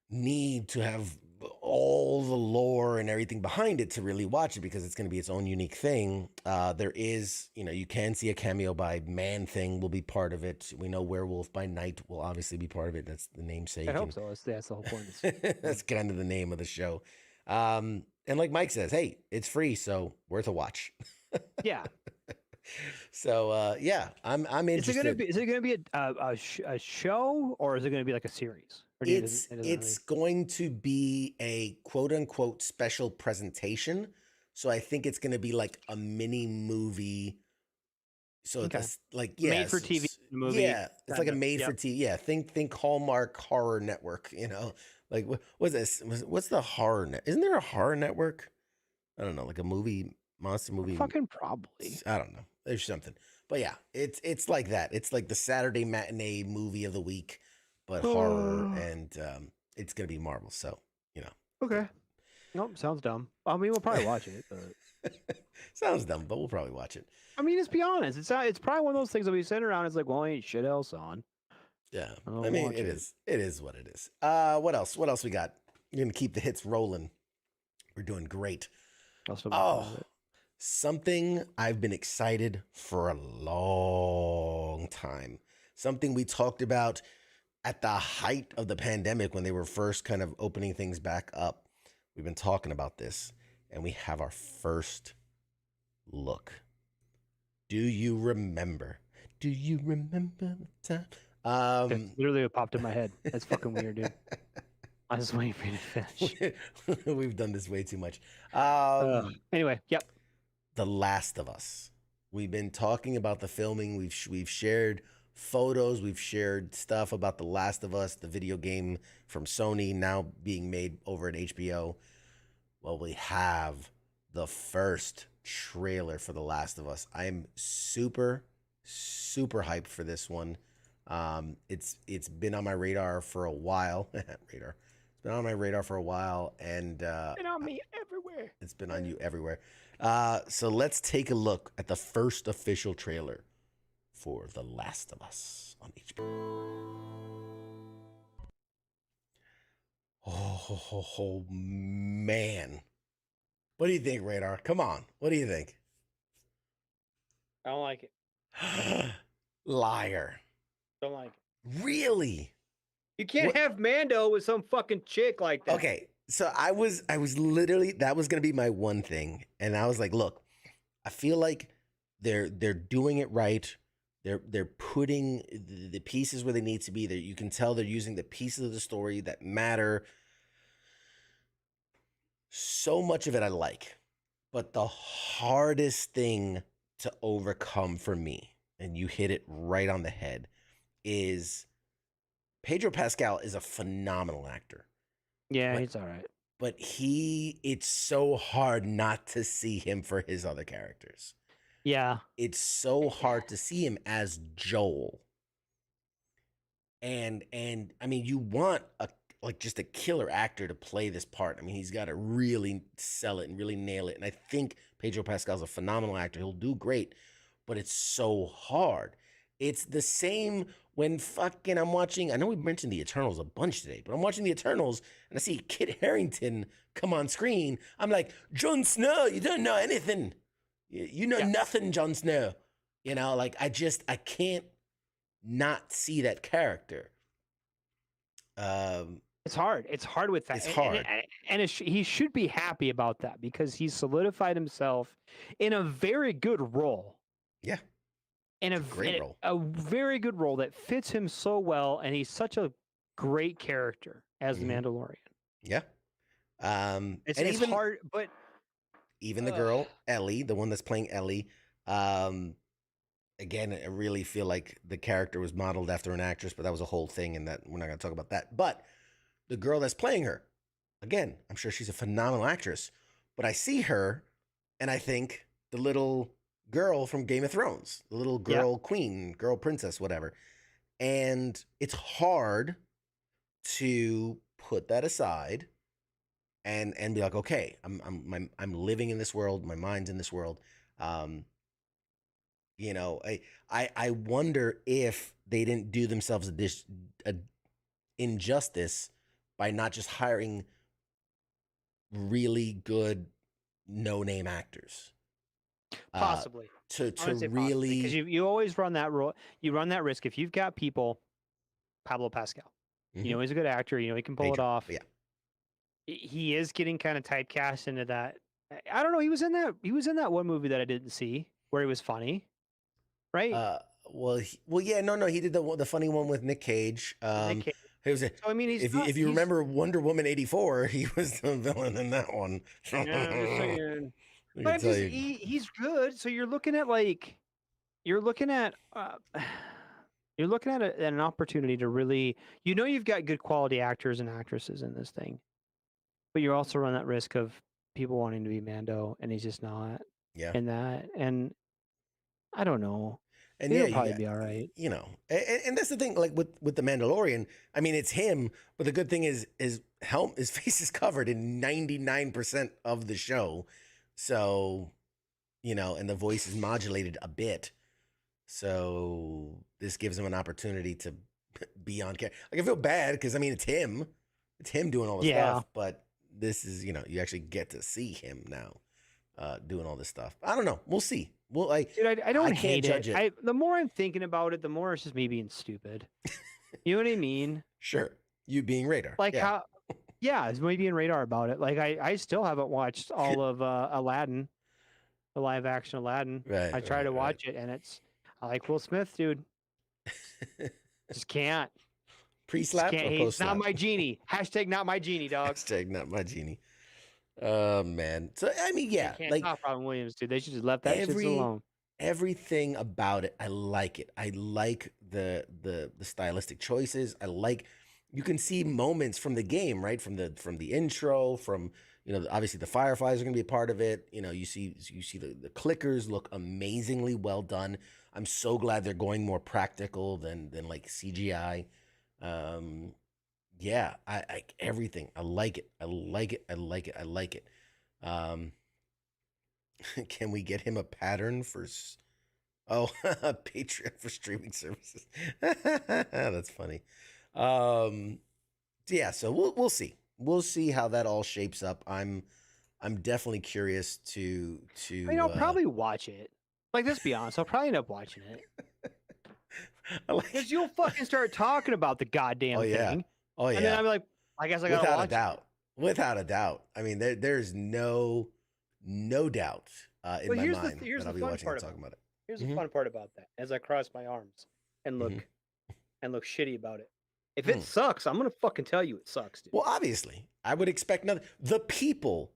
need to have all the lore and everything behind it to really watch it, because it's going to be its own unique thing. There is, you know, you can see a cameo by Man-Thing will be part of it. We know Werewolf by Night will obviously be part of it. That's the namesake. I hope so. That's the whole point. That's kind of the name of the show. And like Mike says, hey, it's free, so worth a watch. Yeah. So yeah, I'm Is it gonna interested. be? Is it gonna be a show, or is it gonna be like a series? Or do you, It's it doesn't it's going to be a quote unquote special presentation. So I think it's going to be like a mini movie. So Okay. it's like Made for TV movie. yeah, it's like a kind of, made for yep. TV. Yeah, think Hallmark Horror Network. Like what's this? What's the horror net? Isn't there a horror network? I don't know, like a movie monster movie. Fucking probably. I don't know. There's something, but yeah, it's like that. It's like the Saturday matinee movie of the week, but horror, and it's gonna be Marvel. So Okay. Nope, sounds dumb. I mean, we'll probably watch it. But... sounds dumb, but we'll probably watch it. I mean, let's be honest. It's probably one of those things that we sitting around. It's like, well, ain't shit else on. Yeah, I'll I mean, watch it is. It is what it is. What else? What else we got? You're gonna keep the hits rolling. We're doing great. I'll still be Oh, fine with it. something I've been excited for a long time. Something we talked about at the height of the pandemic when they were first kind of opening things back up. We've been talking about this, and we have our first look. Do you remember? Do you remember the time? That's literally what popped in my head. That's fucking weird, dude. I was waiting for you to finish. We've done this way too much. Anyway, yep. The Last of Us. We've been talking about the filming. We've shared photos. We've shared stuff about The Last of Us, the video game from Sony, now being made over at HBO. Well, we have the first trailer for The Last of Us. I'm super hyped for this one. It's been on my radar for a while. It's been on my radar for a while, and Been on me everywhere. it's been on you everywhere. So let's take a look at the first official trailer for The Last of Us on HBO. Oh, man. What do you think, Radar? Come on. What do you think? I don't like it. Liar. Don't like it. Really? You can't have Mando with some fucking chick like that. Okay. So I was literally, that was going to be my one thing. And I was like, look, I feel like they're doing it right. They're putting the pieces where they need to be there. You can tell they're using the pieces of the story that matter. So much of it I like. But the hardest thing to overcome for me, and you hit it right on the head, is Pedro Pascal is a phenomenal actor. Yeah, But- he's all right. But it's so hard not to see him for his other characters. Yeah. It's so hard to see him as Joel. And I mean, you want just a killer actor to play this part. I mean, he's got to really sell it and really nail it. And I think Pedro Pascal's a phenomenal actor. He'll do great, but it's so hard. It's the same when fucking I'm watching, I know we mentioned the Eternals a bunch today, but I'm watching the Eternals and I see Kit Harington come on screen. I'm like, Jon Snow, you don't know anything. You know nothing, Jon Snow. Like I can't not see that character. It's hard. It's hard with that. It's hard. And he should be happy about that because he's solidified himself in a very good role. Yeah. In a great role. A very good role that fits him so well, and he's such a great character as the Mandalorian. Yeah. It's even hard, but even the girl, Ellie, the one that's playing Ellie, again, I really feel like the character was modeled after an actress, but that was a whole thing, and that we're not going to talk about that. But the girl that's playing her, again, I'm sure she's a phenomenal actress, but I see her, and I think the little girl from Game of Thrones, the little girl queen, girl princess, whatever. And it's hard to put that aside and be like, okay, I'm living in this world, my mind's in this world. I wonder if they didn't do themselves a injustice by not just hiring really good no-name actors. possibly To because really, you always run that you run that risk if you've got people. Pablo Pascal, he's a good actor. He can pull it off. Yeah, he is getting kind of typecast into that. I don't know. He was in that one movie that I didn't see where he was funny. right? Yeah, no, he did the funny one with Nick Cage. Nick Cage. It was So I mean, if you remember Wonder Woman 84, he was the villain in that one. Yeah, I'm just saying. I But can I'm tell just, you. he's good. So you're looking at you're looking at an opportunity to really, you've got good quality actors and actresses in this thing, but you also run that risk of people wanting to be Mando, and he's just not Yeah. in that. And I don't know. And He'll yeah, probably be all right. And that's the thing, like with the Mandalorian. I mean, it's him, but the good thing is his face is covered in 99% of the show, so and the voice is modulated a bit, so this gives him an opportunity to be on camera. Like I feel bad because I mean it's him doing all the stuff, but this is you actually get to see him now doing all this stuff. I don't know. We'll see. Well, Dude, I don't can't hate judge it. The more I'm thinking about it, the more it's just me being stupid. You know what I mean? Sure. You being Radar. Like yeah. how, it's me being Radar about it. Like I still haven't watched all of Aladdin, the live action Aladdin. Right. I try to watch it, and I like Will Smith, dude. Just can't. Pre-slap or He's post-slap? not my genie. Hashtag not my genie, dog. Hashtag not my genie. Oh man. So I mean, yeah, Can't like stop Robin Williams, dude. They should just left that shit alone. everything about it. I like it. I like the stylistic choices. I like you can see moments from the game, right? From the intro, from obviously the Fireflies are gonna be a part of it. You see the clickers look amazingly well done. I'm so glad they're going more practical than like CGI. Yeah, I everything. I like it. I like it. I like it. I like it. Can we get him a pattern for? Patreon for streaming services. That's funny. Yeah. So we'll see. We'll see how that all shapes up. I'm definitely curious to. I mean, I'll probably watch it. Like, let's be honest. I'll probably end up watching it because you'll fucking start talking about the goddamn thing. Oh yeah. And then I'm like, I guess I gotta watch it. Without a doubt. I mean, there's no doubt in my mind that I'll be watching and talking about it. Here's the fun part about that. As I cross my arms and look shitty about it. If it sucks, I'm gonna fucking tell you it sucks, dude. Well, obviously, I would expect nothing. The people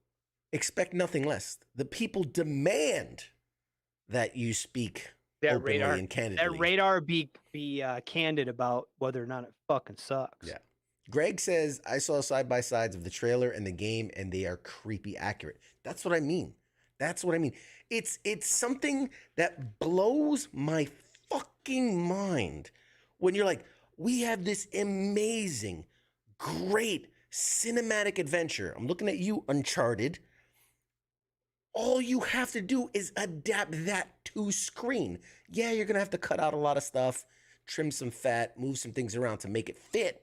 expect nothing less. The people demand that you speak openly and candidly. That Radar be candid about whether or not it fucking sucks. Yeah. Greg says, I saw side-by-sides of the trailer and the game, and they are creepy accurate. That's what I mean. It's something that blows my fucking mind when you're like, we have this amazing, great cinematic adventure. I'm looking at you, Uncharted. All you have to do is adapt that to screen. Yeah, you're going to have to cut out a lot of stuff, trim some fat, move some things around to make it fit.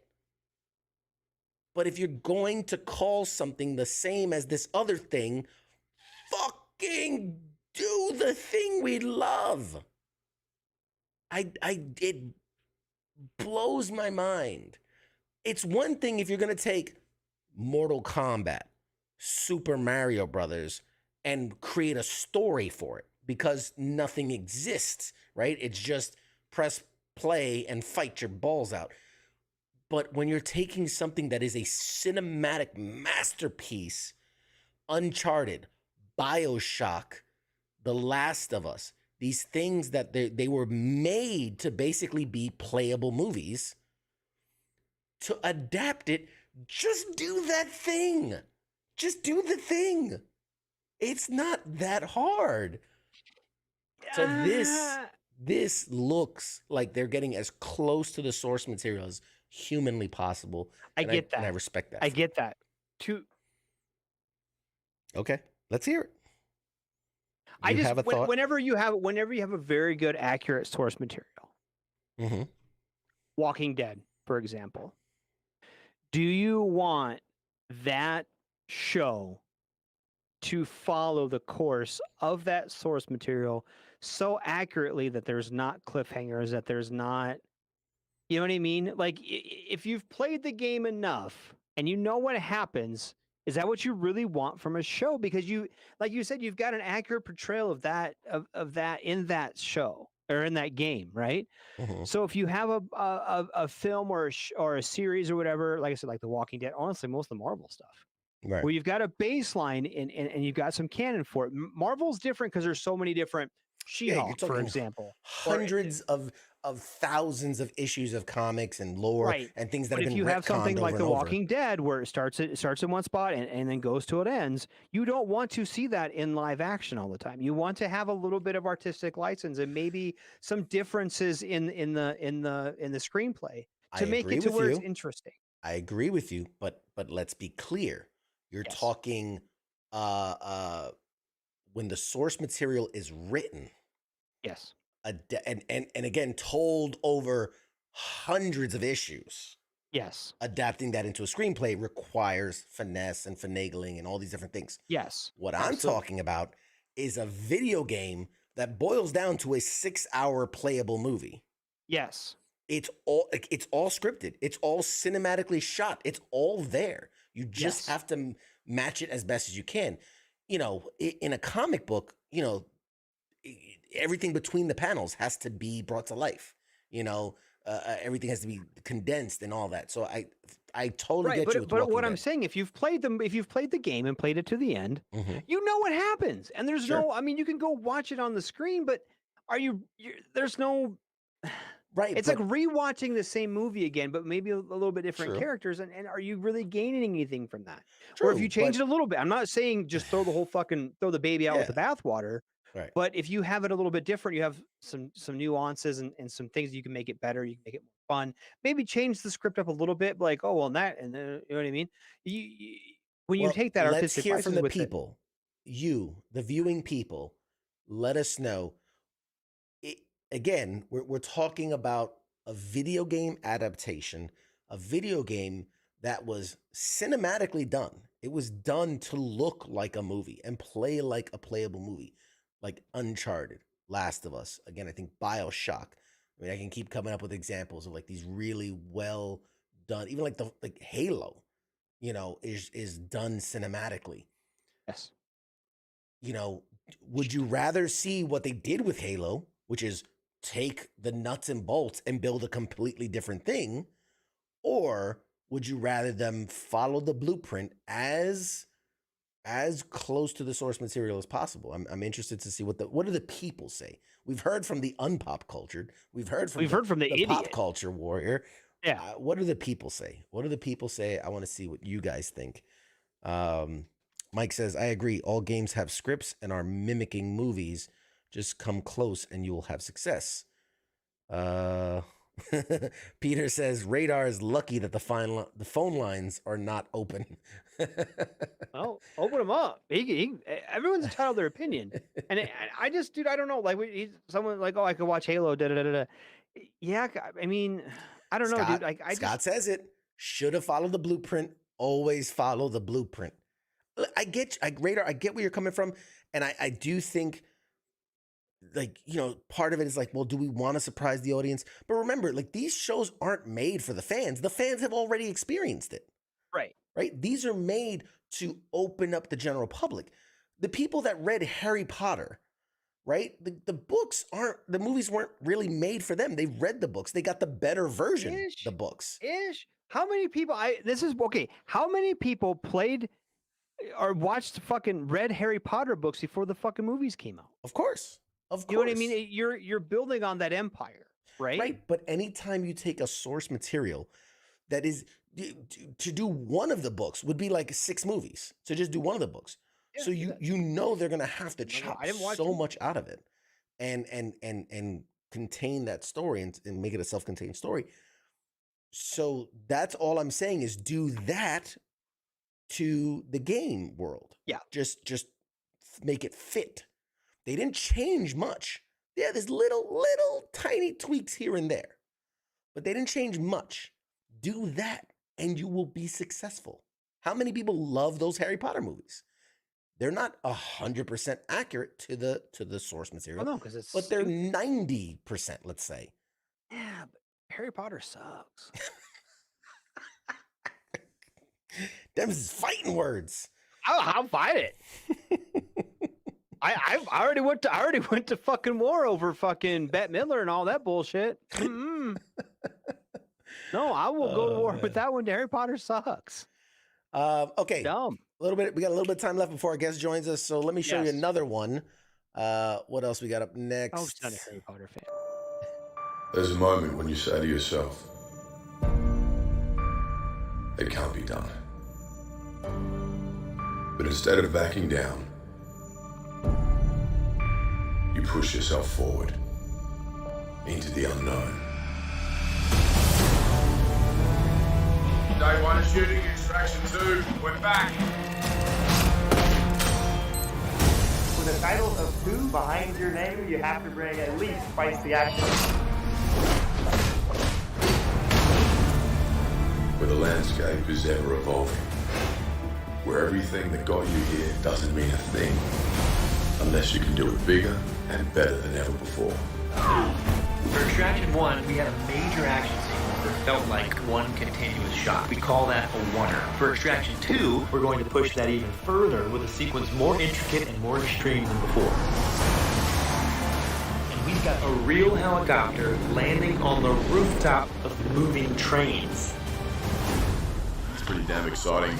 But if you're going to call something the same as this other thing, fucking do the thing we love. It blows my mind. It's one thing if you're going to take Mortal Kombat, Super Mario Brothers, and create a story for it because nothing exists, right? It's just press play and fight your balls out. But when you're taking something that is a cinematic masterpiece, Uncharted, BioShock, The Last of Us, these things that they were made to basically be playable movies, to adapt it, just do that thing. Just do the thing. It's not that hard. So this looks like they're getting as close to the source material as humanly possible. I get that. And I respect that. I get that. Okay, let's hear it. Whenever you have a very good, accurate source material, Walking Dead, for example, do you want that show to follow the course of that source material so accurately that there's not cliffhangers, that there's not, you know what I mean? Like, if you've played the game enough and you know what happens, is that what you really want from a show? Because you, like you said, you've got an accurate portrayal of that in that show. or in that game, right? Mhm. So if you have a film or or a series or whatever, like I said, like The Walking Dead, honestly, most of the Marvel stuff, Right. where you've got a baseline and you've got some canon for it. Marvel's different because there's so many different Yeah, you're She-Hulk, for talking example, or hundreds of thousands of issues of comics and lore right. and things that But have if been you have something retconned over like and The over. Walking Dead, where it starts in one spot and then goes to it ends, you don't want to see that in live action all the time. You want to have a little bit of artistic license and maybe some differences in the screenplay I to make agree it to with where it's you. interesting. I agree with you, but let's be clear. You're Yes. talking when the source material is written, Yes. and again told over hundreds of issues. Yes. Adapting that into a screenplay requires finesse and finagling and all these different things. Yes. What I'm Absolutely. talking about is a video game that boils down to a 6-hour playable movie. Yes. It's all scripted. It's all cinematically shot. It's all there. You just Yes. have to match it as best as you can. You know, in a comic book, you know, everything between the panels has to be brought to life. You know, everything has to be condensed and all that. So I totally get you. With But what Walking I'm Dead. saying, if you've played the game and played it to the end, Mhm. you know what happens. And there's Sure. no, I mean, you can go watch it on the screen, but there's no, Right. it's like rewatching the same movie again, but maybe a little bit different True. characters. And are you really gaining anything from that? True, Or if you change but it a little bit, I'm not saying just throw the baby out with the bathwater. Right. But if you have it a little bit different, you have some nuances and some things you can make it better. You can make it more fun. Maybe change the script up a little bit, like, oh, well, you know what I mean? When you Well, take that let's artistic hear license from the with it, people. You, the viewing people, let us know. Again, we're talking about a video game adaptation, a video game that was cinematically done. It was done to look like a movie and play like a playable movie, like Uncharted, Last of Us. Again, I think BioShock. I mean, I can keep coming up with examples of like these really well done, even like Halo, you know, is done cinematically. yes, You know, would you rather see what they did with Halo, which is take the nuts and bolts and build a completely different thing, or would you rather them follow the blueprint as close to the source material as possible? I'm interested to see what do the people say. We've heard from the unpop cultured. We've heard from the pop idiot. culture warrior. Yeah. What do the people say? What do the people say? I want to see what you guys think. Mike says, I agree. All games have scripts and are mimicking movies. Just come close and you will have success. Peter says, Radar is lucky that the phone lines are not open. Oh, open them up. Everyone's entitled to their opinion. And I just, dude, I don't know. Like, someone like, oh, I could watch Halo. Da, da, da, da, da. Yeah, I mean, I don't know, dude. Like, Scott says it. Should have followed the blueprint. Always follow the blueprint. Radar, I get where you're coming from. And I do think, like, you know, part of it is like, well, do we want to surprise the audience? But remember, like, these shows aren't made for the fans. The fans have already experienced it. Right? These are made to open up the general public. The people that read Harry Potter, right? The books the movies weren't really made for them. They read the books. They got the better version, the books. How many people, how many people played or watched read Harry Potter books before the fucking movies came out? Of course. You know what I mean? You're building on that empire, right? Right. But anytime you take a source material that is to do one of the books would be like 6 movies. So just do one of the books. Yeah, so you know they're gonna have to chop so much out of it and contain that story and make it a self-contained story. So that's all I'm saying is do that to the game world. Yeah. Just make it fit. They didn't change much. Yeah, there's little tiny tweaks here and there, but they didn't change much. Do that and you will be successful. How many people love those Harry Potter movies? They're not 100% accurate to the source material. No, because it's but they're 90%, let's say. Yeah, but Harry Potter sucks. Them is fighting words. I'll fight it. I already went to fucking war over fucking Bette Midler and all that bullshit. Mm-mm. No, I will go to war with that one. Harry Potter sucks. Okay. Dumb. A little bit. We got a little bit of time left before our guest joins us, so let me show you another one. What else we got up next? I was not a Harry Potter fan. There's a moment when you say to yourself, "It can't be done." But instead of backing down, you push yourself forward into the unknown. Day 1 of shooting, Extraction 2. We're back. With a title of 2 behind your name, you have to bring at least twice the action. Where the landscape is ever evolving. Where everything that got you here doesn't mean a thing unless you can do it bigger and better than ever before. For Extraction 1, we had a major action sequence that felt like one continuous shot. We call that a oneer. For Extraction 2, we're going to push that even further with a sequence more intricate and more extreme than before. And we've got a real helicopter landing on the rooftop of moving trains. It's pretty damn exciting.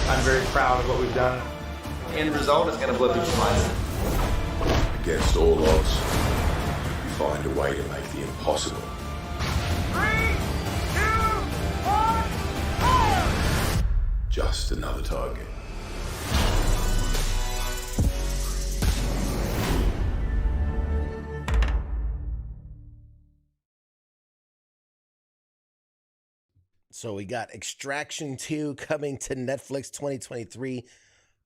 I'm very proud of what we've done. The end result is going to blow people's minds. Against all odds, you find a way to make the impossible. 3, 2, 1, fire! Just another target. So we got Extraction 2 coming to Netflix 2023.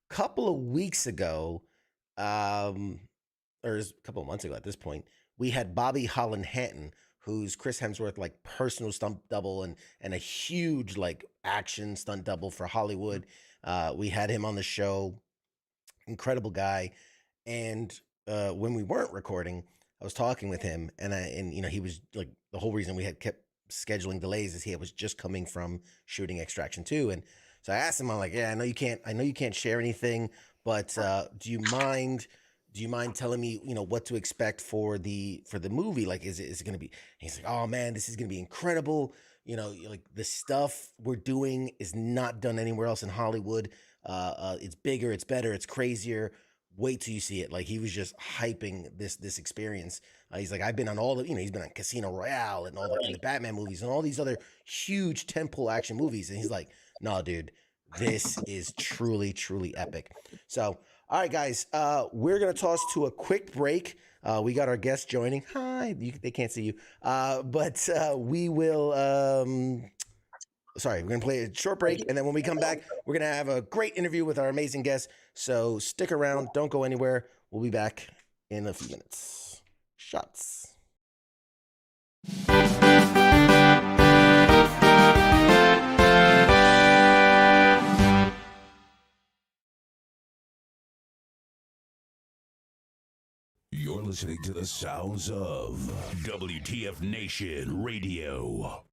Couple of weeks ago, or a couple of months ago at this point, we had Bobby Holland Hanton, who's Chris Hemsworth like personal stunt double and a huge like action stunt double for Hollywood. We had him on the show, incredible guy. And when we weren't recording, I was talking with him, and you know, he was like, the whole reason we had kept scheduling delays is he was just coming from shooting Extraction 2. And so I asked him, I'm like, yeah, I know you can't share anything, but do you mind telling me, you know, what to expect for the movie? Like, is it going to be, and he's like, oh man, this is going to be incredible. You know, like the stuff we're doing is not done anywhere else in Hollywood. It's bigger, it's better, it's crazier. Wait till you see it. Like, he was just hyping this experience. He's like, I've been on all the, you know, he's been on Casino Royale and all the Batman movies and all these other huge tentpole action movies. And he's like, no, dude, this is truly, truly epic. So, all right, guys, we're going to toss to a quick break. We got our guest joining. Hi, they can't see you. But we will, we're going to play a short break. And then when we come back, we're going to have a great interview with our amazing guest. So stick around. Don't go anywhere. We'll be back in a few minutes. Shots. You're listening to the sounds of WTF Nation Radio.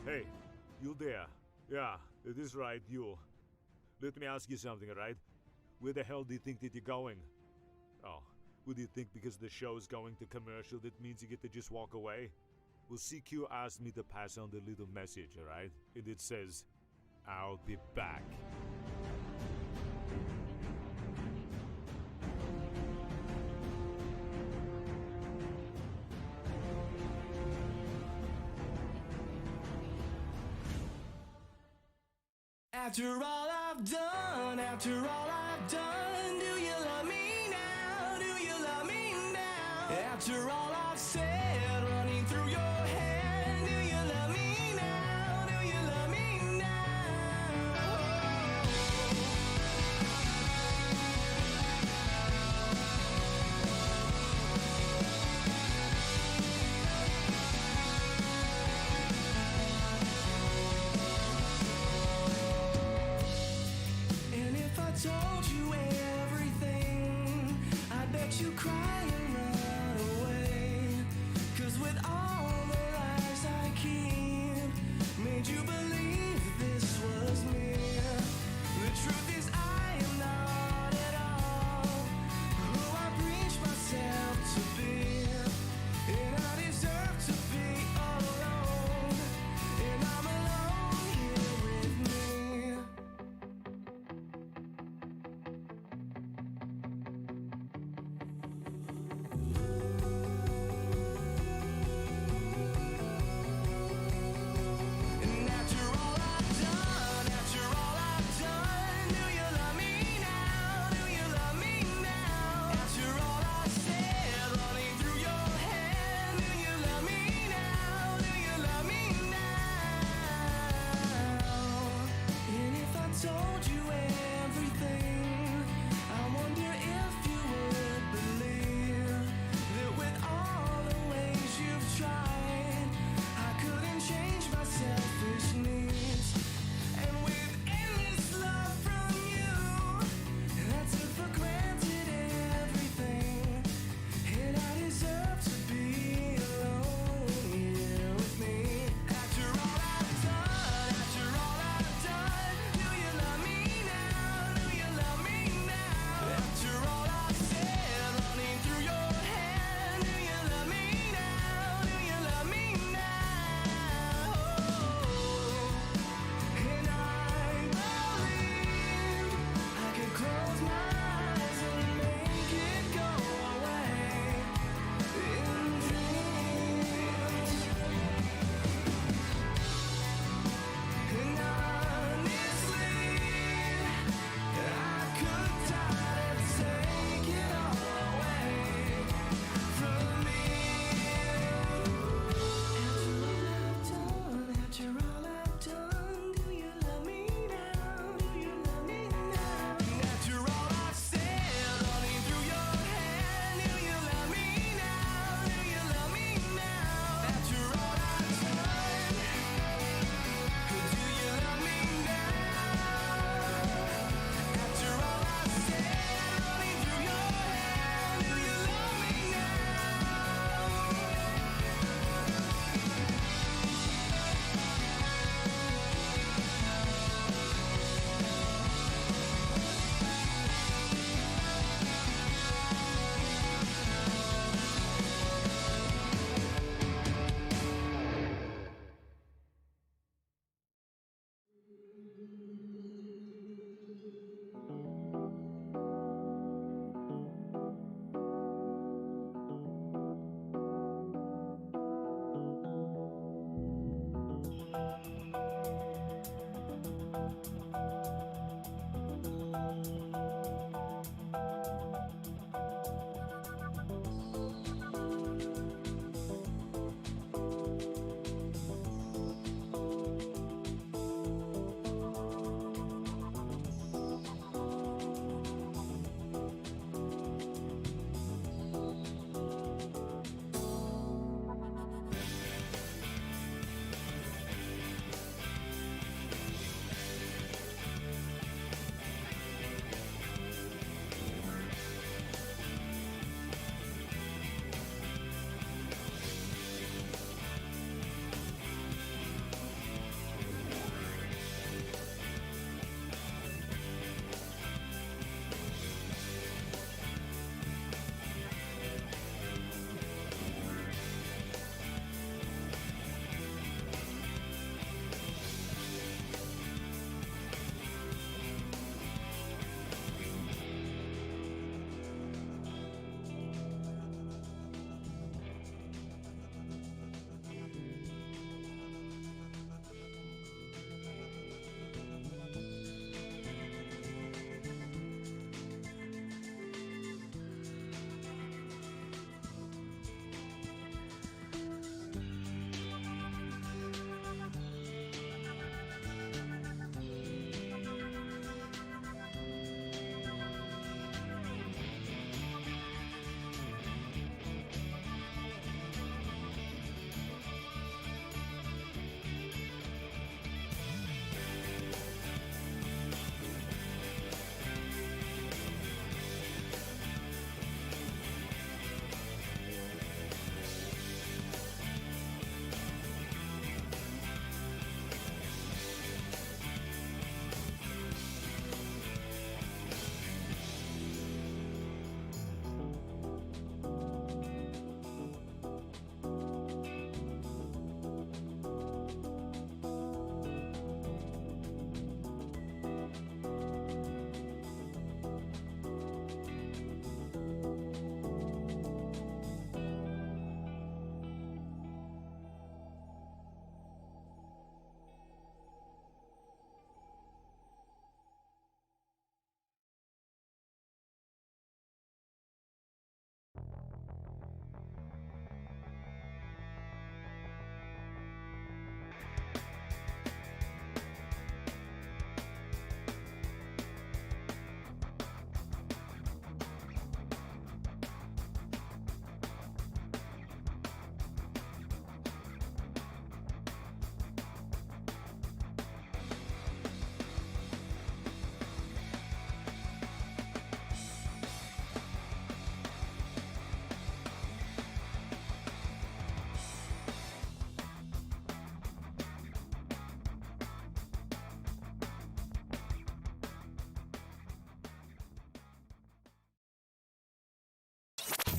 Hey, you there? Yeah, it is right, you. Let me ask you something, alright? Where the hell do you think that you're going? Oh, what do you think because the show's going to commercial that means you get to just walk away? Well, CQ asked me to pass on the little message, alright? And it says, I'll be back. After all I've done, do you love me now? Do you love me now? After all I've said, running through your head, do you love me now? Do you love me now? And if I told you everything, I bet you cry. told you everything. I wonder if you would believe that with all the ways you've tried, I couldn't change my selfish needs. And with endless love from you, and I took for granted everything. And I deserve to be alone here with me. After all I've done, do you love me now? Do you love me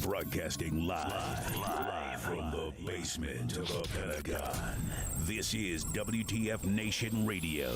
Broadcasting live from the basement of the Pentagon. This is WTF Nation Radio.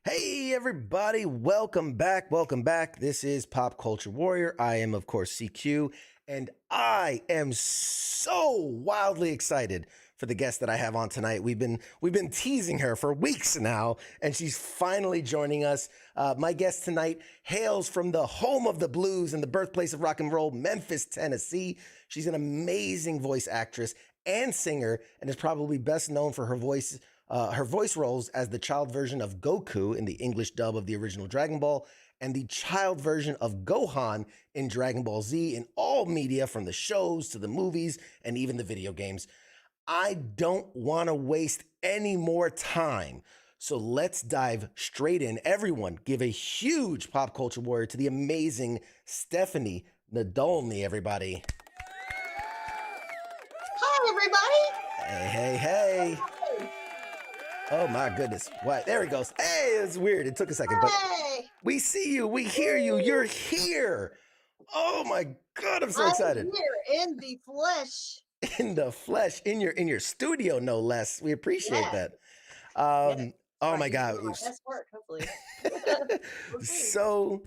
Hey everybody, welcome back. This is Pop Culture Warrior. I am of course CQ, and I am so wildly excited for the guest that I have on tonight. We've been teasing her for weeks now, and she's finally joining us. My guest tonight hails from the home of the blues and the birthplace of rock and roll, Memphis, Tennessee. She's an amazing voice actress and singer, and is probably best known for her voice roles as the child version of Goku in the English dub of the original Dragon Ball, and the child version of Gohan in Dragon Ball Z in all media, from the shows to the movies and even the video games. I don't want to waste any more time, so let's dive straight in. Everyone, give a huge Pop Culture Warrior to the amazing Stephanie Nadolny, everybody. Hi, everybody. Hey. Oh my goodness. What? There he goes. Hey, it's weird. It took a second, but we see you, we hear you, you're here. Oh my God, I'm so excited. I'm here in the flesh. In the flesh, in your studio, no less. We appreciate that. Oh my God. Best work, hopefully. So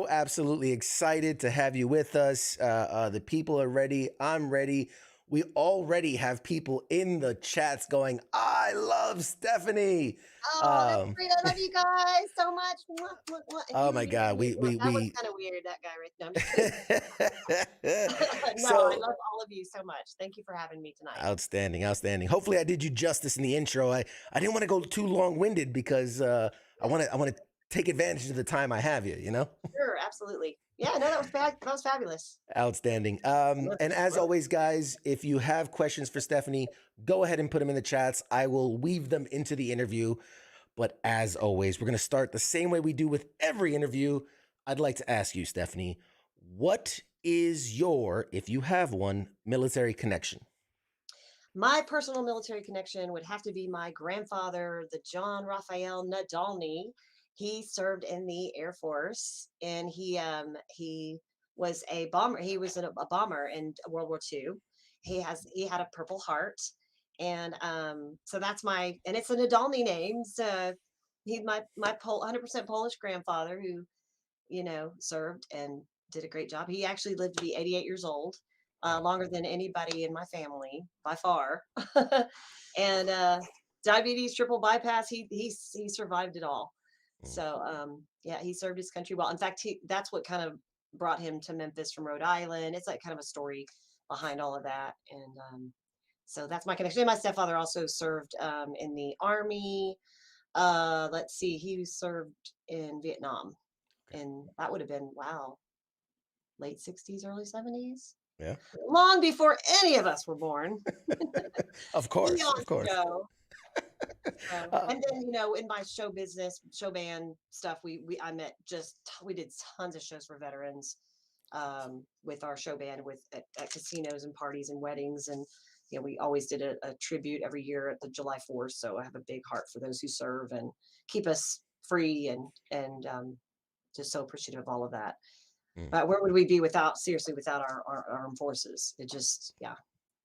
absolutely excited to have you with us. The people are ready. I'm ready. We already have people in the chats going, I love Stephanie. Oh, that's great. I love you guys so much. Oh my God. That was kind of weird, that guy right there. I love all of you so much. Thank you for having me tonight. Outstanding. Hopefully I did you justice in the intro. I didn't want to go too long-winded because I want to take advantage of the time I have you know? Sure, absolutely. Yeah, no, that was fabulous. Outstanding. And as always, guys, if you have questions for Stephanie, go ahead and put them in the chats. I will weave them into the interview. But as always, we're going to start the same way we do with every interview. I'd like to ask you, Stephanie, what is your, if you have one, military connection? My personal military connection would have to be my grandfather, the John Raphael Nadolny. He served in the Air Force, and he was a bomber. He was a bomber in World War II. He had a Purple Heart, and so that's and it's a Nadolny name. So he's my 100% Polish grandfather who, served and did a great job. He actually lived to be 88 years old, longer than anybody in my family by far. And diabetes, triple bypass. He survived it all. So, he served his country well. In fact, that's what kind of brought him to Memphis from Rhode Island. It's like kind of a story behind all of that. And so that's my connection. And my stepfather also served in the Army. Let's see, he served in Vietnam. And that would have been, late 60s, early 70s. Yeah. Long before any of us were born. Of course. And then, in my show band stuff, we did tons of shows for veterans with our show band at casinos and parties and weddings. And, we always did a tribute every year at the July 4th. So I have a big heart for those who serve and keep us free and just so appreciative of all of that. But where would we be without our armed forces? It just,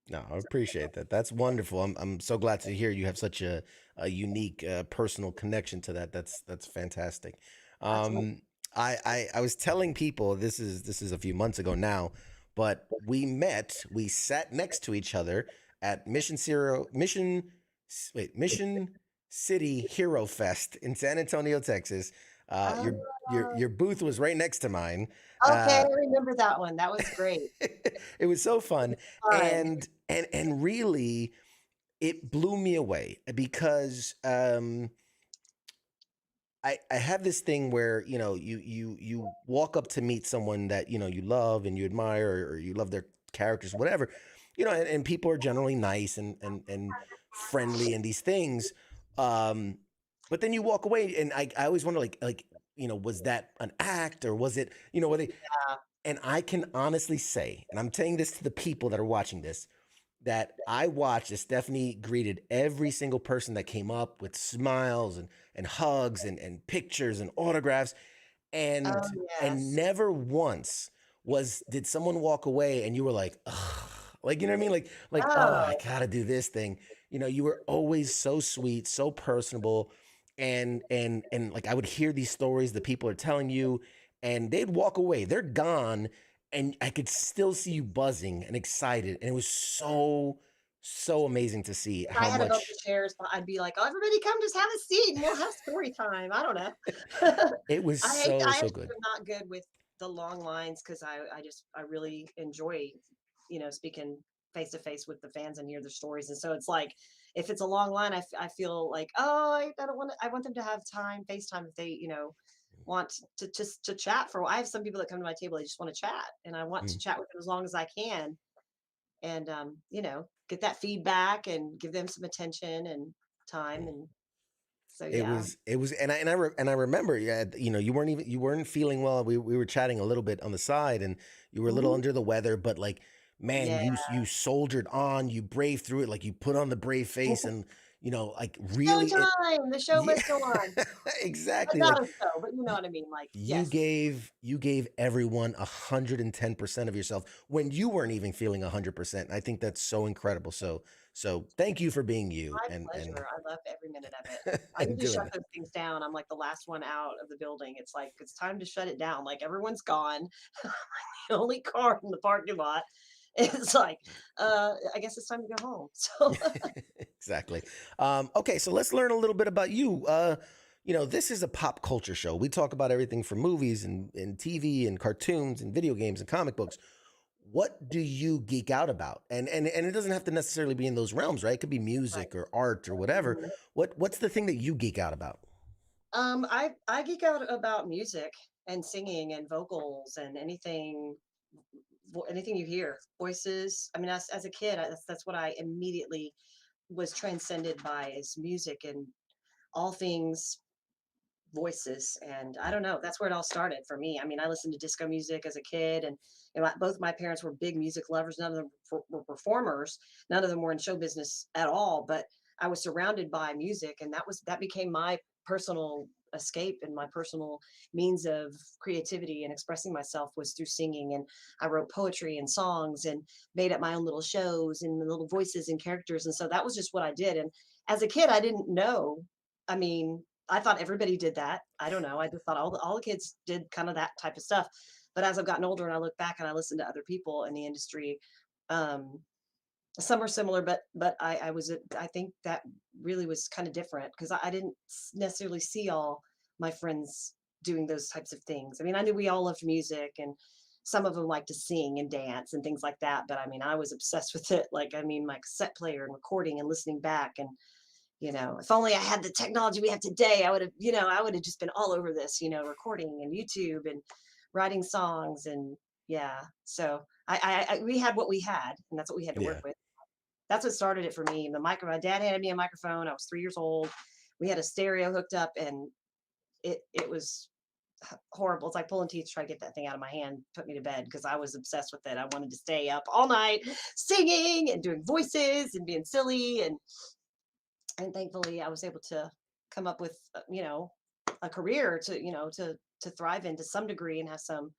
No, I appreciate that. That's wonderful. I'm so glad to hear you have such a unique personal connection to that. That's fantastic. I was telling people this is a few months ago now, but we sat next to each other at Mission City Hero Fest in San Antonio, Texas. Your booth was right next to mine. Okay, I remember that one. That was great. It was so fun. And really it blew me away because I have this thing where, you walk up to meet someone that, you love and you admire, or you love their characters, whatever. and people are generally nice and friendly and these things. But then you walk away, and I always wonder, like, was that an act, or was it, were they? Yeah. And I can honestly say, and I'm saying this to the people that are watching this, that I watched as Stephanie greeted every single person that came up with smiles and hugs and pictures and autographs, and Oh, and yes. never once did someone walk away and you were like, ugh, like, you know what I mean, like, oh, I Oh, gotta do this thing. You were always so sweet, so personable, and like I would hear these stories that people are telling you, and they'd walk away, they're gone, and I could still see you buzzing and excited, and it was so amazing to see if I how had a bunch much of chairs, I'd be like, "Oh, everybody come just have a seat and we'll have story time." I don't know. it was I so actually good. am not good with the long lines because I really enjoy, speaking face to face with the fans and hear their stories. And so it's like, if it's a long line, I feel like, oh, I don't want to, I want them to have FaceTime if they, want to just to chat for a while. I have some people that come to my table, they just want to chat, and I want to Mm. chat with them as long as I can, and get that feedback and give them some attention and time. And so yeah. It was, and I remember, yeah, you weren't feeling well. We were chatting a little bit on the side, and you were a little Mhm. under the weather, but like, man, Yeah. you soldiered on, you braved through it, like you put on the brave face, and like really, Showtime! The show yeah, must go on. But exactly, not like a show, but you know what I mean, like, you yes. gave everyone 110% of yourself when you weren't even feeling 100%. I think that's so incredible. So thank you for being you My and pleasure, I love every minute of it. I and usually doing shut that. those things down, I'm like the last one out of the building, it's like, it's time to shut it down, like, everyone's gone. The only car in the parking lot. It's like, I guess it's time to go home, so Exactly. Okay, so let's learn a little bit about you. This is a pop culture show. We talk about everything from movies and TV and cartoons and video games and comic books. What do you geek out about? And it doesn't have to necessarily be in those realms, right? It could be right. music or art or whatever. Mhm. What's the thing that you geek out about? I geek out about music and singing and vocals and anything you hear, voices. I mean, as a kid, that's what I immediately was transcended by, is music and all things voices. And I don't know, that's where it all started for me. I mean, I listened to disco music as a kid, and both my parents were big music lovers. None of them were performers. None of them were in show business at all, but I was surrounded by music, and that became my personal escape, and my personal means of creativity and expressing myself was through singing. And I wrote poetry and songs and made up my own little shows and little voices and characters, and so that was just what I did. And as a kid, I didn't know, I mean, I thought everybody did that. I don't know. I just thought all the kids did kind of that type of stuff. But as I've gotten older and I look back and I listen to other people in the industry, um, some are similar, but I think that really was kind of different because I didn't necessarily see all my friends doing those types of things. I mean, I knew we all loved music, and some of them like to sing and dance and things like that. But I mean, I was obsessed with it. Like, I mean, my cassette player and recording and listening back, and if only I had the technology we have today, I would have just been all over this, recording and YouTube and writing songs. And yeah, so we had what we had, and that's what we had to work Yeah. with. That's what started it for me. My dad handed me a microphone. I was 3 years old. We had a stereo hooked up, and it was horrible. It's like pulling teeth to try to get that thing out of my hand, put me to bed, because I was obsessed with it. I wanted to stay up all night singing and doing voices and being silly, and thankfully I was able to come up with a career to thrive in to some degree and have some,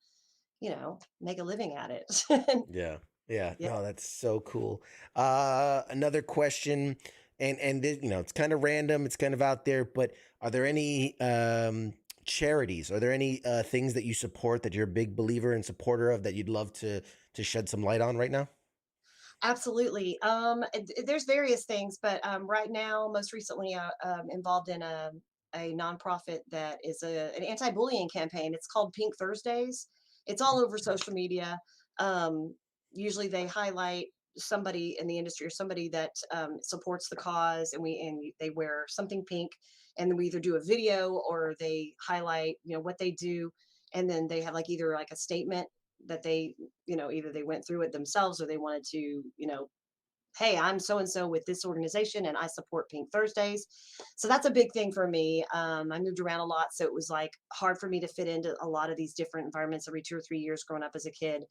make a living at it. Yeah. Yeah. Yeah. No, that's so cool. Another question, and it's kind of random, it's kind of out there, but are there any charities? Are there any things that you support that you're a big believer and supporter of that you'd love to shed some light on right now? Absolutely. There's various things, but right now, most recently, involved in a nonprofit that is an anti-bullying campaign. It's called Pink Thursdays. It's all over social media. Um, Usually, they highlight somebody in the industry or somebody that supports the cause, and they wear something pink, and then we either do a video or they highlight what they do, and then they have like either like a statement that they, either they went through it themselves or they wanted to, hey, I'm so and so with this organization and I support Pink Thursdays. So that's a big thing for me. I moved around a lot, so it was like hard for me to fit into a lot of these different environments every 2 or 3 years growing up as a kid.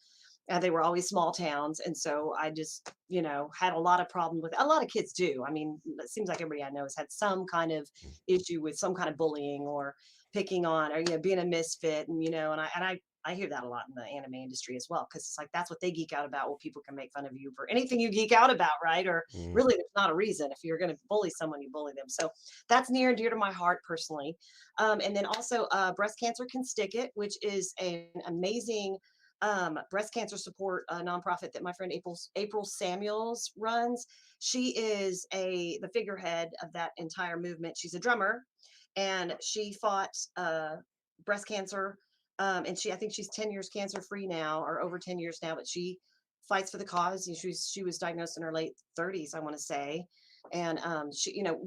They were always small towns, and so I just, had a lot of problem with. A lot of kids do. I mean, it seems like everybody I know has had some kind of issue with some kind of bullying or picking on, or being a misfit, and I hear that a lot in the anime industry as well, because it's like that's what they geek out about. Well, people can make fun of you for anything you geek out about, right? Or really, there's not a reason. If you're going to bully someone, you bully them. So that's near and dear to my heart personally. And then also, Breast Cancer Can Stick It, which is an amazing breast cancer support nonprofit that my friend April Samuels runs. She is the figurehead of that entire movement. She's a drummer, and she fought breast cancer. And I think she's 10 years cancer free now, or over 10 years now, but she fights for the cause. She was diagnosed in her late 30s, I want to say. And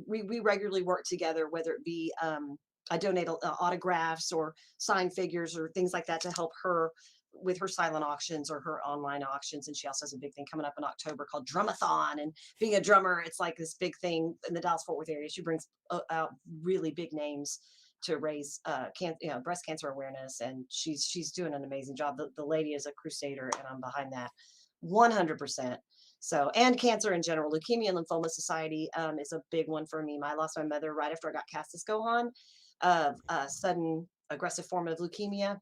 we regularly work together, whether it be I donate autographs or signed figures or things like that to help her with her silent auctions or her online auctions. And she also has a big thing coming up in October called Drumathon. And being a drummer, it's like this big thing in the Dallas Fort Worth area. She brings out really big names to raise breast cancer awareness, and she's doing an amazing job. The lady is a crusader, and I'm behind that 100%. So, and cancer in general, Leukemia and Lymphoma Society is a big one for me. I lost my mother right after I got cast as Gohan, of sudden aggressive form of leukemia.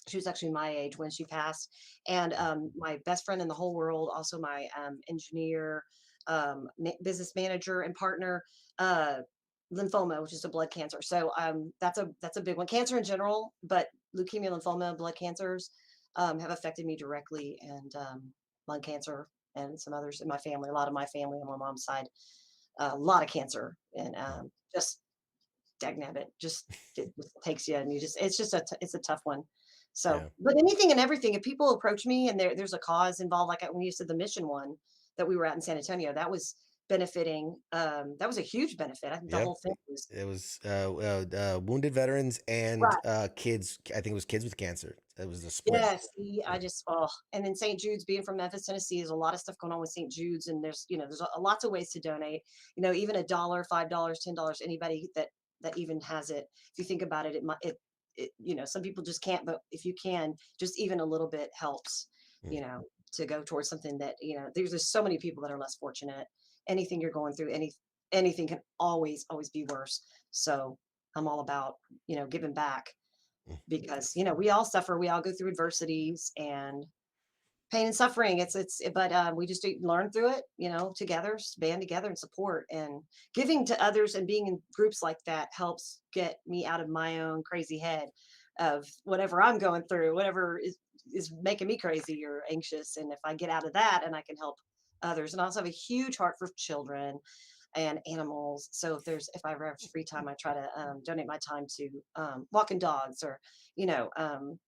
She was actually my age when she passed. And my best friend in the whole world, also my engineer, business manager and partner, lymphoma, which is a blood cancer. So that's a big one. Cancer in general, but leukemia, lymphoma, blood cancers have affected me directly, and lung cancer and some others in my family. A lot of my family on my mom's side, a lot of cancer, and just dagnabbit, it just takes you, and it's a tough one. So, Yeah. but anything and everything, if people approach me and there's a cause involved, like when you said the mission one that we were at in San Antonio, that was benefiting. That was a huge benefit. I think the Yep. whole thing was It was wounded veterans and right. kids. I think it was kids with cancer. It was the split. Yeah, see, and then St. Jude's, being from Memphis, Tennessee, there's a lot of stuff going on with St. Jude's, and there's lots of ways to donate. Even $1, $5, $10, anybody that even has it. If you think about it, some people just can't, but if you can, just even a little bit helps. You know, to go towards something that there's so many people that are less fortunate. Anything you're going through, anything can always be worse. So I'm all about giving back, because we all suffer, we all go through adversities and pain and suffering. But we just learn through it, together, band together and support, and giving to others and being in groups like that helps get me out of my own crazy head of whatever I'm going through, whatever is making me crazy or anxious. And if I get out of that and I can help others, and I also have a huge heart for children and animals. So if I ever have free time, I try to donate my time to walking dogs, or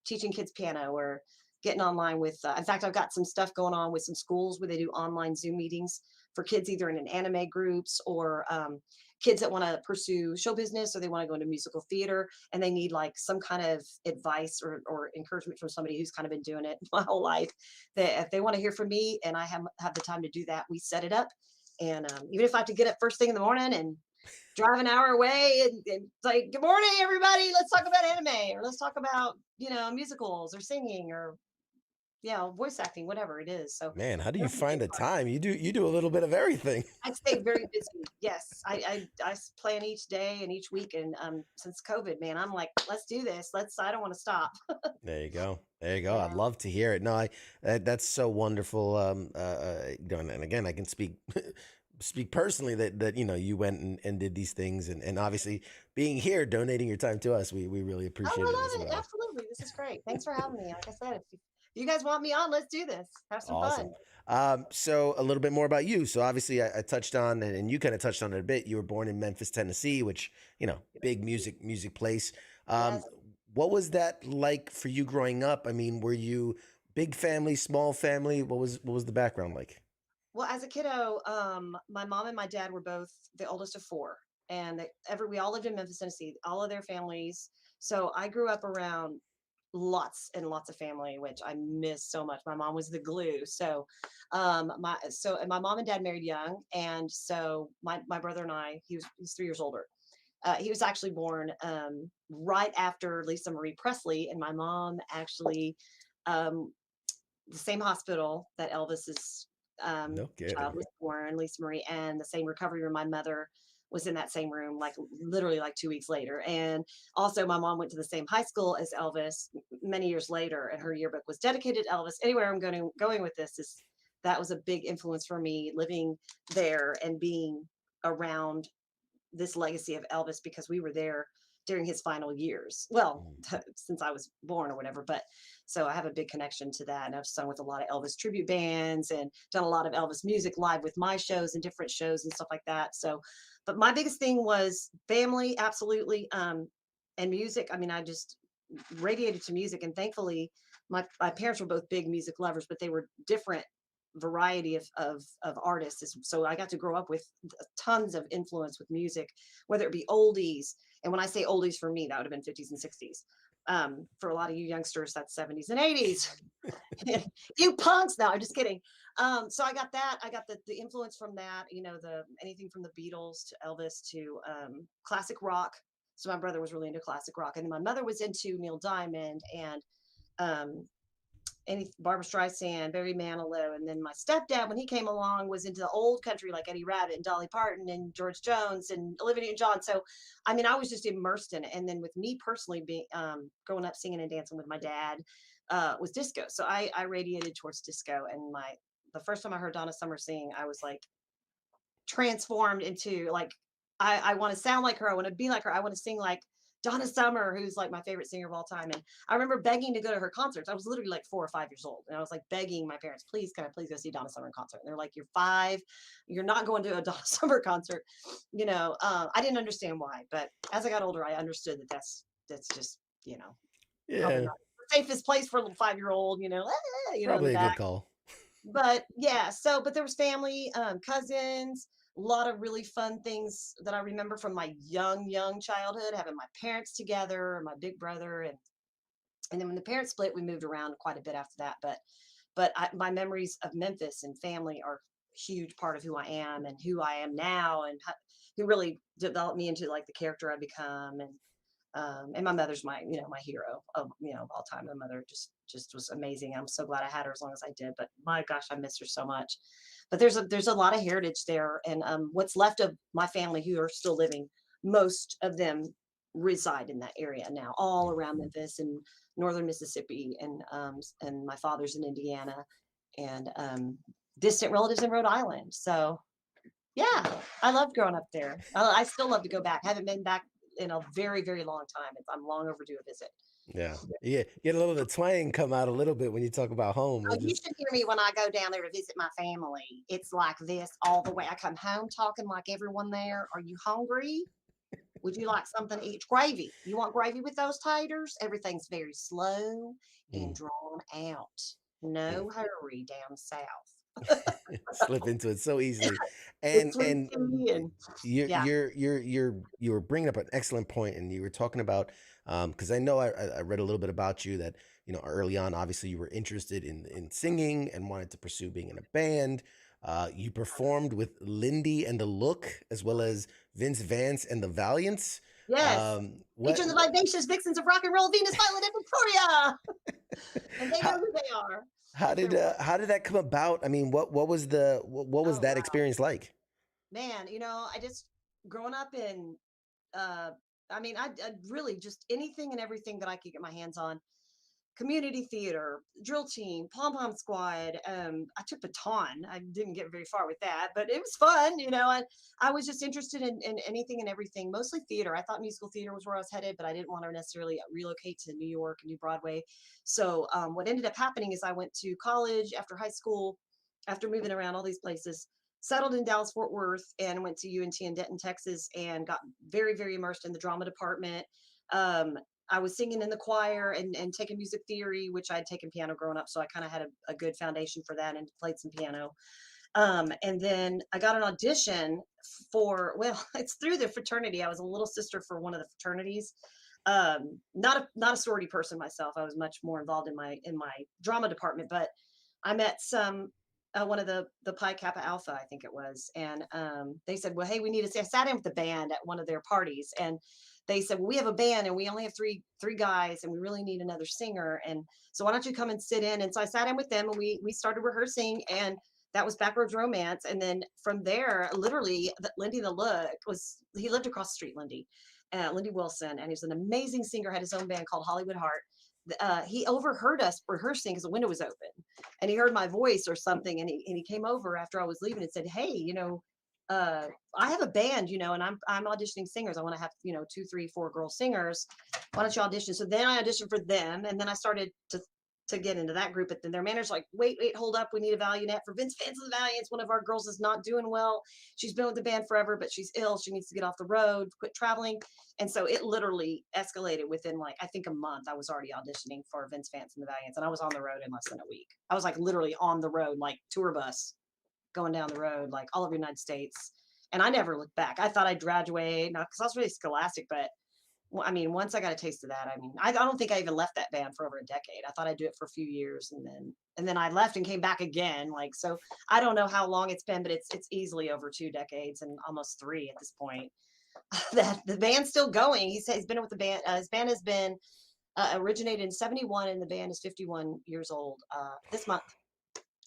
teaching kids piano, or getting online with. In fact, I've got some stuff going on with some schools where they do online Zoom meetings for kids, either in an anime groups or kids that want to pursue show business, or they want to go into musical theater, and they need like some kind of advice or encouragement from somebody who's kind of been doing it my whole life. That if they want to hear from me and I have the time to do that, we set it up. And even if I have to get up first thing in the morning and drive an hour away and like, good morning, everybody, let's talk about anime, or let's talk about, musicals or singing or, voice acting, whatever it is. So Man, how do you find the time? You do a little bit of everything. I stay very busy. Yes. I plan each day and each week. And since COVID, man, I'm like, let's do this. I don't want to stop. There you go. There you go. Yeah. I'd love to hear it. No, that's so wonderful. And again, I can speak personally that you went and did these things, and obviously being here, donating your time to us, we really appreciate I it love as it. well. Absolutely. This is great. Thanks for having me. Like I said, if you guys want me on, let's do this. Have some Awesome. fun. So a little bit more about you. So obviously I touched on, and you kind of touched on it a bit. You were born in Memphis, Tennessee, which, big music place. Yes. What was that like for you growing up? I mean, were you big family, small family? What was the background like? Well, as a kiddo, my mom and my dad were both the oldest of four, and we all lived in Memphis, Tennessee, all of their families. So I grew up around lots and lots of family, which I miss so much. My mom was the glue. So, and my mom and dad married young, and so my brother and I, he's 3 years older. He was actually born right after Lisa Marie Presley, and my mom actually um, the same hospital that Elvis's No kidding. child was born, Lisa Marie, and the same recovery room. My mother was in that same room, like literally like 2 weeks later. And also, my mom went to the same high school as Elvis many years later, and her yearbook was dedicated to Elvis. Anywhere I'm going with this is that was a big influence for me living there and being around this legacy of Elvis because we were there during his final years. Well, since I was born or whatever, but so I have a big connection to that. And I've sung with a lot of Elvis tribute bands and done a lot of Elvis music live with my shows and different shows and stuff like that. So, but my biggest thing was family, absolutely. And music. I mean, I just radiated to music, and thankfully my parents were both big music lovers, but they were different variety of artists. So I got to grow up with tons of influence with music, whether it be oldies. And when I say oldies, for me, that would have been 50s and 60s. For a lot of you youngsters, that's 70s and 80s. You punks. No, I'm just kidding. So I got that. I got the influence from that, anything from the Beatles to Elvis to classic rock. So my brother was really into classic rock. And then my mother was into Neil Diamond and Barbra Streisand, Barry Manilow, and then my stepdad, when he came along, was into the old country like Eddie Rabbitt and Dolly Parton and George Jones and Olivia Newton-John. So, I mean, I was just immersed in it. And then with me personally being growing up singing and dancing with my dad was disco. So I radiated towards disco. And the first time I heard Donna Summer sing, I was like transformed into like I want to sound like her. I want to be like her. I want to sing like Donna Summer, who's like my favorite singer of all time. And I remember begging to go to her concerts. I was literally like 4 or 5 years old. And I was like begging my parents, please, can I please go see Donna Summer in concert? And they're like, you're 5. You're not going to a Donna Summer concert. I didn't understand why. But as I got older, I understood that that's just, probably not the safest place for a little 5-year-old, Probably a good call. But yeah, but there was family, cousins, a lot of really fun things that I remember from my young childhood, having my parents together, my big brother, and then when the parents split, we moved around quite a bit after that. But my memories of Memphis and family are a huge part of who I am and who I am now, and who really developed me into like the character I become. And my mother's my hero of all time. My mother just was amazing. I'm so glad I had her as long as I did. But my gosh, I miss her so much. But there's a lot of heritage there, and what's left of my family who are still living, most of them reside in that area now, all around Memphis and northern Mississippi, and my father's in Indiana, and distant relatives in Rhode Island. So yeah, I loved growing up there. I still love to go back. Haven't been back in a very, very long time. I'm long overdue a visit. Yeah. Get a little of the twang come out a little bit when you talk about home. Oh, you should hear me when I go down there to visit my family. It's like this all the way. I come home talking like everyone there. Are you hungry? Would you like something to eat? Gravy. You want gravy with those taters? Everything's very slow and drawn out. No hurry down south. Slip into it so easily. And you were bringing up an excellent point, and you were talking about because I know I read a little bit about you that early on, obviously you were interested in singing and wanted to pursue being in a band. You performed with Lindy and the Look, as well as Vince Vance and the Valiants. Yes. Each of the vivacious vixens of rock and roll, Venus, Violet, and Victoria. And they know who they are. How did that come about? I mean, what was that experience like? Man, I just growing up in I really just anything and everything that I could get my hands on. Community theater, drill team, pom-pom squad. I took baton. I didn't get very far with that, but it was fun. I was just interested in anything and everything, mostly theater. I thought musical theater was where I was headed, but I didn't want to necessarily relocate to New York and do Broadway. So what ended up happening is I went to college after high school, after moving around all these places, settled in Dallas, Fort Worth, and went to UNT in Denton, Texas, and got very, very immersed in the drama department. I was singing in the choir and taking music theory, which I'd taken piano growing up. So I kind of had a good foundation for that and played some piano. And then I got an audition it's through the fraternity. I was a little sister for one of the fraternities. Not a sorority person myself. I was much more involved in my drama department, but I met one of the Pi Kappa Alpha, I think it was, and they said, well, hey, we need to. I sat in with the band at one of their parties, and they said, well, we have a band and we only have three guys, and we really need another singer, and so why don't you come and sit in? And so I sat in with them, and we started rehearsing, and that was Backroads Romance. And then from there, literally, Lindy the Look he lived across the street, Lindy Wilson, and he's an amazing singer, had his own band called Hollywood Heart. He overheard us rehearsing because the window was open, and he heard my voice or something, and he came over after I was leaving and said, hey, I have a band, and I'm auditioning singers. I want to have 2, 3, 4 girl singers. Why don't you audition? So then I auditioned for them, and then I started to get into that group. But then their manager's like, wait, hold up, we need a Valiant for Vince Fans of the Valiants. One of our girls is not doing well. She's been with the band forever, but she's ill. She needs to get off the road, quit traveling. And so it literally escalated within I think a month. I was already auditioning for Vince Fans and the Valiants, and I was on the road in less than a week. I was literally on the road, tour bus, going down the road, all over the United States. And I never looked back. I thought I'd graduate, not because I was really scholastic, but once I got a taste of that, I don't think I even left that band for over a decade. I thought I'd do it for a few years, and then I left and came back again. So I don't know how long it's been, but it's easily over 2 decades and almost 3 at this point. That the band's still going. He said he's been with the band. His band has been originated in 71, and the band is 51 years old this month.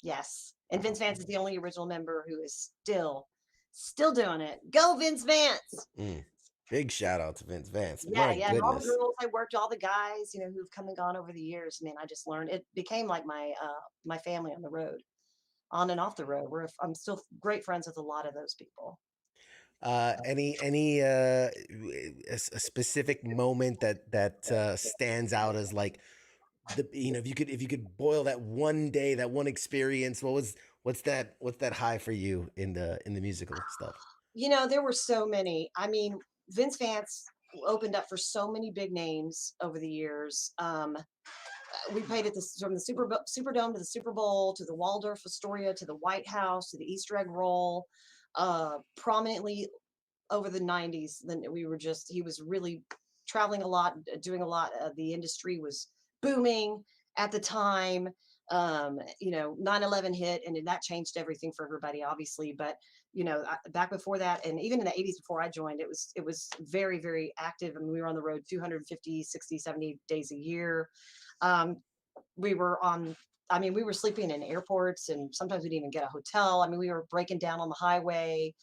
Yes, and Vince Vance is the only original member who is still doing it. Go Vince Vance! Big shout out to Vince Vance. Yeah, and all the girls I worked, all the guys, who've come and gone over the years. I just learned. It became like my family on the road, on and off the road. I'm still great friends with a lot of those people. Any a specific moment that stands out as if you could boil that one day, that one experience, what's that high for you in the musical stuff? There were so many. Vince Vance opened up for so many big names over the years. We played at from the Superdome to the Super Bowl to the Waldorf Astoria to the White House to the Easter egg roll. Prominently over the 90s. Then he was really traveling a lot, doing a lot. The industry was booming at the time. 9/11 hit, and that changed everything for everybody, obviously. But back before that, and even in the 80s before I joined, it was very, very active. We were on the road 250, 60, 70 days a year. We were sleeping in airports, and sometimes we didn't even get a hotel. We were breaking down on the highway,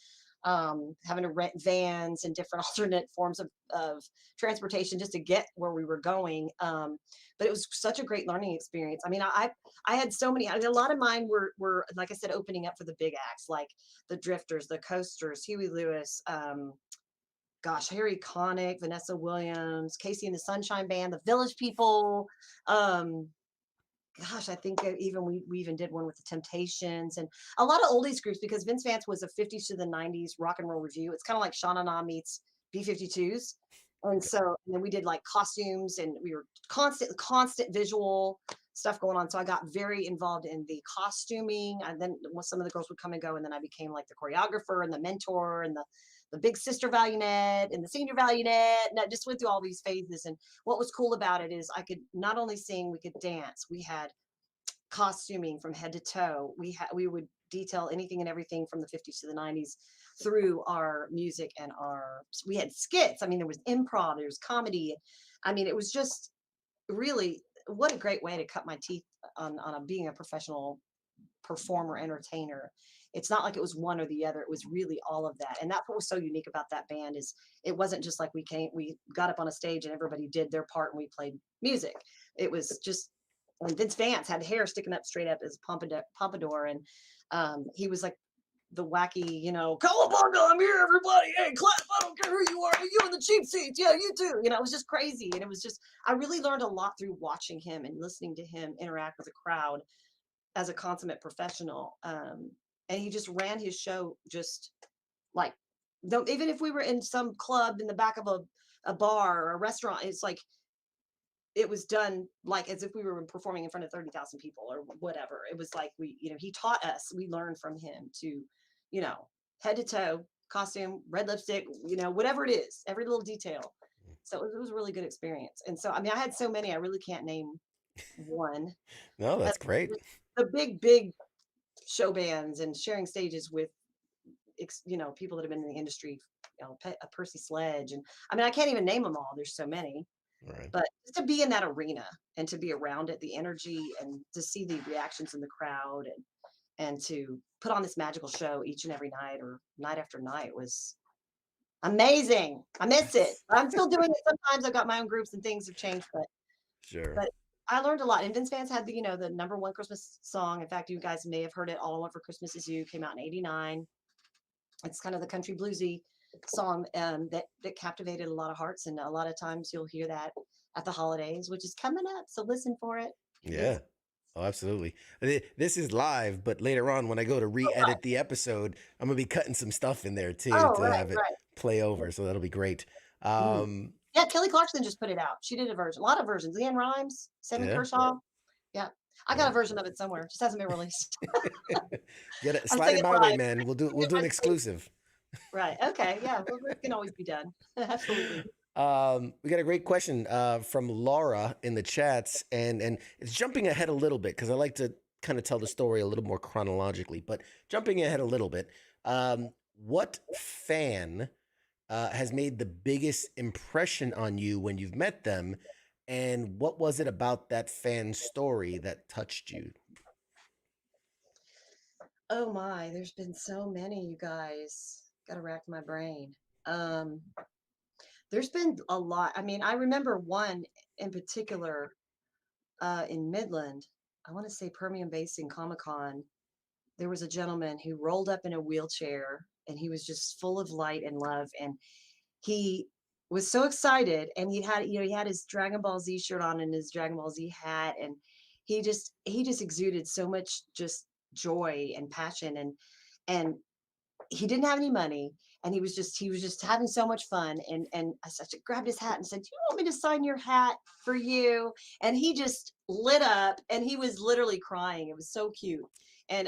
having to rent vans and different alternate forms of transportation just to get where we were going. But it was such a great learning experience. I had so many. A lot of mine were like I said, opening up for the big acts like the Drifters, the Coasters, Huey Lewis, Harry Connick, Vanessa Williams, Casey and the Sunshine Band, the Village People. I think we even did one with the Temptations and a lot of oldies groups, because Vince Vance was a 50s to the 90s rock and roll review. It's kind of like Sha Na Na meets B-52s. And then we did costumes, and we were constant visual stuff going on. So I got very involved in the costuming, and then some of the girls would come and go, and then I became the choreographer and the mentor and the big sister Valiant and the senior Valiant, and I just went through all these phases. And what was cool about it is I could not only sing, we could dance. We had costuming from head to toe. We would detail anything and everything from the 50s to the 90s through our music, and we had skits. There was improv, there was comedy. It was just really, what a great way to cut my teeth on being a professional performer, entertainer. It's not like it was one or the other. It was really all of that. And that's what was so unique about that band, is it wasn't just like we got up on a stage and everybody did their part and we played music. It was just, and Vince Vance had hair sticking up straight up as pompadour. And he was like the wacky, Cowabunga, I'm here, everybody. Hey, clap. I don't care who you are. You in the cheap seats. Yeah, you too. It was just crazy. And it was just, I really learned a lot through watching him and listening to him interact with the crowd as a consummate professional. And he just ran his show just even if we were in some club in the back of a bar or a restaurant, it's like it was done as if we were performing in front of 30,000 people or whatever. It was like he taught us. We learned from him to, head to toe, costume, red lipstick, whatever it is, every little detail. So it was a really good experience. And so, I mean, I had so many, I really can't name one. No, that's great. The big show bands and sharing stages with, people that have been in the industry, Percy Sledge. And I mean, I can't even name them all. There's so many. Right. But just to be in that arena and to be around it, the energy and to see the reactions in the crowd and to put on this magical show each and every night or night after night was amazing. I miss it. I'm still doing it sometimes. I've got my own groups and things have changed, Sure. but I learned a lot. And Vince Vance had the number one Christmas song. In fact, you guys may have heard it. All I Want for Christmas Is You came out in '89. It's kind of the country bluesy song that captivated a lot of hearts. And a lot of times you'll hear that at the holidays, which is coming up. So listen for it. Yeah. Oh, absolutely. This is live, but later on when I go to re-edit the episode, I'm gonna be cutting some stuff in there too to have it play over. So that'll be great. Yeah, Kelly Clarkson just put it out. She did a lot of versions. Leanne Rimes, Sammy Kershaw. Yeah. I got a version of it somewhere. It just hasn't been released. Get it, slide it my way, man. We'll do an exclusive. Right. Okay. Yeah. Well, it can always be done. Absolutely. We got a great question from Laura in the chats, and it's jumping ahead a little bit because I like to kind of tell the story a little more chronologically, but jumping ahead a little bit. What fan has made the biggest impression on you when you've met them, and what was it about that fan story that touched you? Oh my, there's been so many, you guys. Gotta rack my brain. There's been a lot. I mean, I remember one in particular in Midland. I want to say Permian Basin Comic-Con. There was a gentleman who rolled up in a wheelchair and he was just full of light and love. And he was so excited, and he had his Dragon Ball Z shirt on and his Dragon Ball Z hat. And he just exuded so much just joy and passion. And he didn't have any money, and he was just having so much fun. And I grabbed his hat and said, "Do you want me to sign your hat for you?" And he just lit up, and he was literally crying. It was so cute. And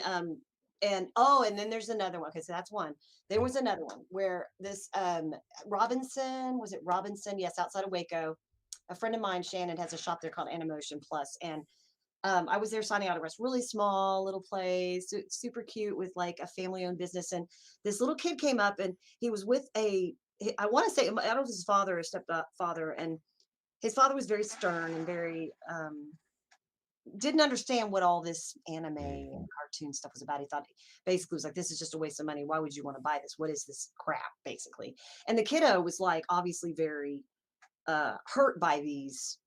then there's another one. Okay, so that's one. There was another one where this Robinson, was it Robinson? Yes, outside of Waco. A friend of mine, Shannon, has a shop there called Animation Plus, and I was there signing autographs. Really small little place, super cute, with like a family-owned business. And this little kid came up, and he was with I want to say, I don't know if his father or stepfather, and his father was very stern and very didn't understand what all this anime and cartoon stuff was about. He thought basically was like, this is just a waste of money. Why would you want to buy this? What is this crap, basically? And the kiddo was like obviously very hurt by these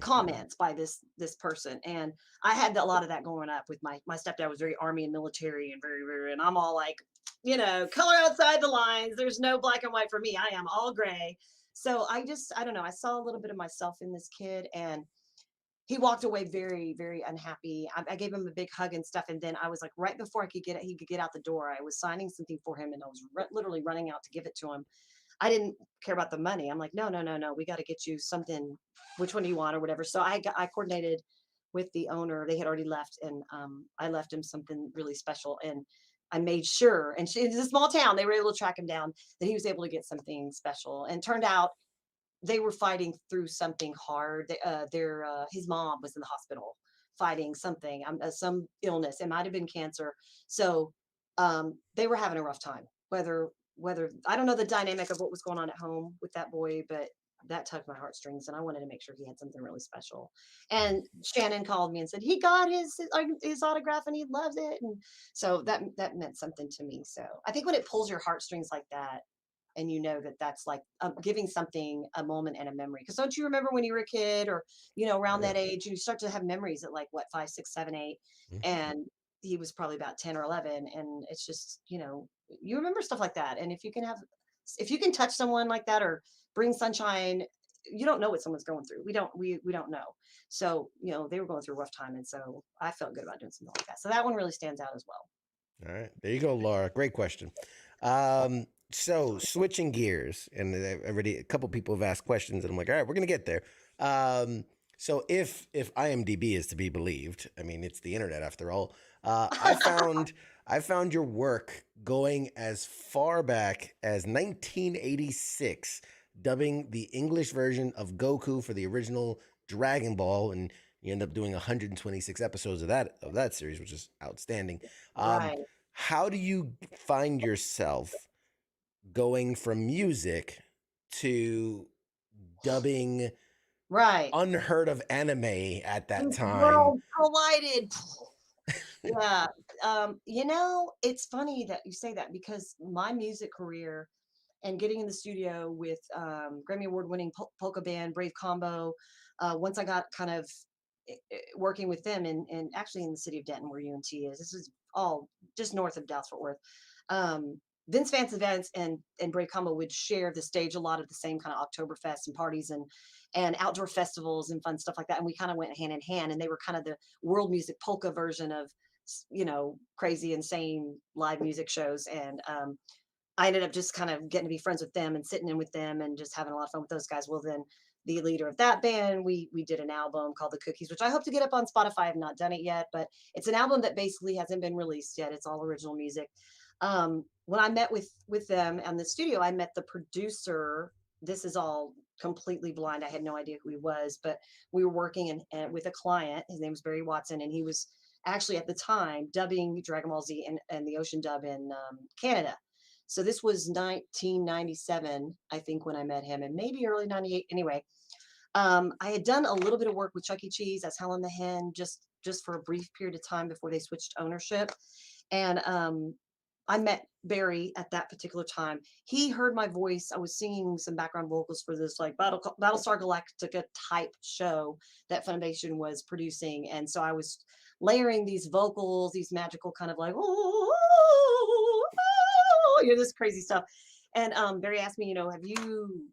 comments by this person. And I had a lot of that growing up with my stepdad. Was very Army and military and very, and I'm all like, color outside the lines. There's no black and white for me. I am all gray. So I don't know. I saw a little bit of myself in this kid, and he walked away very, very unhappy. I gave him a big hug and stuff. And then I was like, right before he could get out the door, I was signing something for him, and I was literally running out to give it to him. I didn't care about the money. I'm like, no. We got to get you something. Which one do you want, or whatever? So I coordinated with the owner. They had already left, and I left him something really special. And I made sure, and it's a small town, they were able to track him down, that he was able to get something special. And turned out they were fighting through something hard. His mom was in the hospital fighting something, some illness. It might have been cancer. So they were having a rough time. Whether I don't know the dynamic of what was going on at home with that boy, but that tugged my heartstrings, and I wanted to make sure he had something really special. And Shannon called me and said he got his autograph and he loves it. And so that meant something to me. So I think when it pulls your heartstrings like that, and that's like giving something a moment and a memory. Because don't you remember when you were a kid, or around that age, you start to have memories at like 5, 6, 7, 8, and he was probably about 10 or 11, and it's just you remember stuff like that. And if you can touch someone like that or bring sunshine, you don't know what someone's going through. We don't know. So they were going through a rough time, and so I felt good about doing something like that. So that one really stands out as well. All right, there you go, Laura. Great question. So switching gears, and already a couple people have asked questions, and I'm like, all right, we're gonna get there. So if IMDb is to be believed, I mean, it's the internet after all. I found your work going as far back as 1986 dubbing the English version of Goku for the original Dragon Ball, and you end up doing 126 episodes of that series, which is outstanding. Right. How do you find yourself going from music to dubbing Right. unheard of anime at that time? World collided. Yeah. It's funny that you say that because my music career and getting in the studio with Grammy Award winning polka band Brave Combo, once I got kind of working with them and actually in the city of Denton where UNT is, this is all just north of Dallas Fort Worth. Vince Vance Events and Brave Combo would share the stage a lot of the same kind of Oktoberfest and parties and outdoor festivals and fun stuff like that. And we kind of went hand in hand, and they were kind of the world music polka version of, crazy, insane live music shows. And I ended up just kind of getting to be friends with them and sitting in with them and just having a lot of fun with those guys. Well, then the leader of that band, we did an album called The Cookies, which I hope to get up on Spotify. I've not done it yet, but it's an album that basically hasn't been released yet. It's all original music. When I met with them in the studio, I met the producer. This is all completely blind. I had no idea who he was, but we were working with a client. His name was Barry Watson, and he was actually at the time dubbing Dragon Ball Z and the Ocean dub in Canada. So this was 1997, I think, when I met him, and maybe early 98. Anyway, I had done a little bit of work with Chuck E. Cheese as Helen the Hen, just for a brief period of time before they switched ownership. And I met Barry at that particular time. He heard my voice. I was singing some background vocals for this like Battlestar Galactica type show that Funimation was producing. And so I was layering these vocals, these magical kind of like, this crazy stuff. And Barry asked me, have you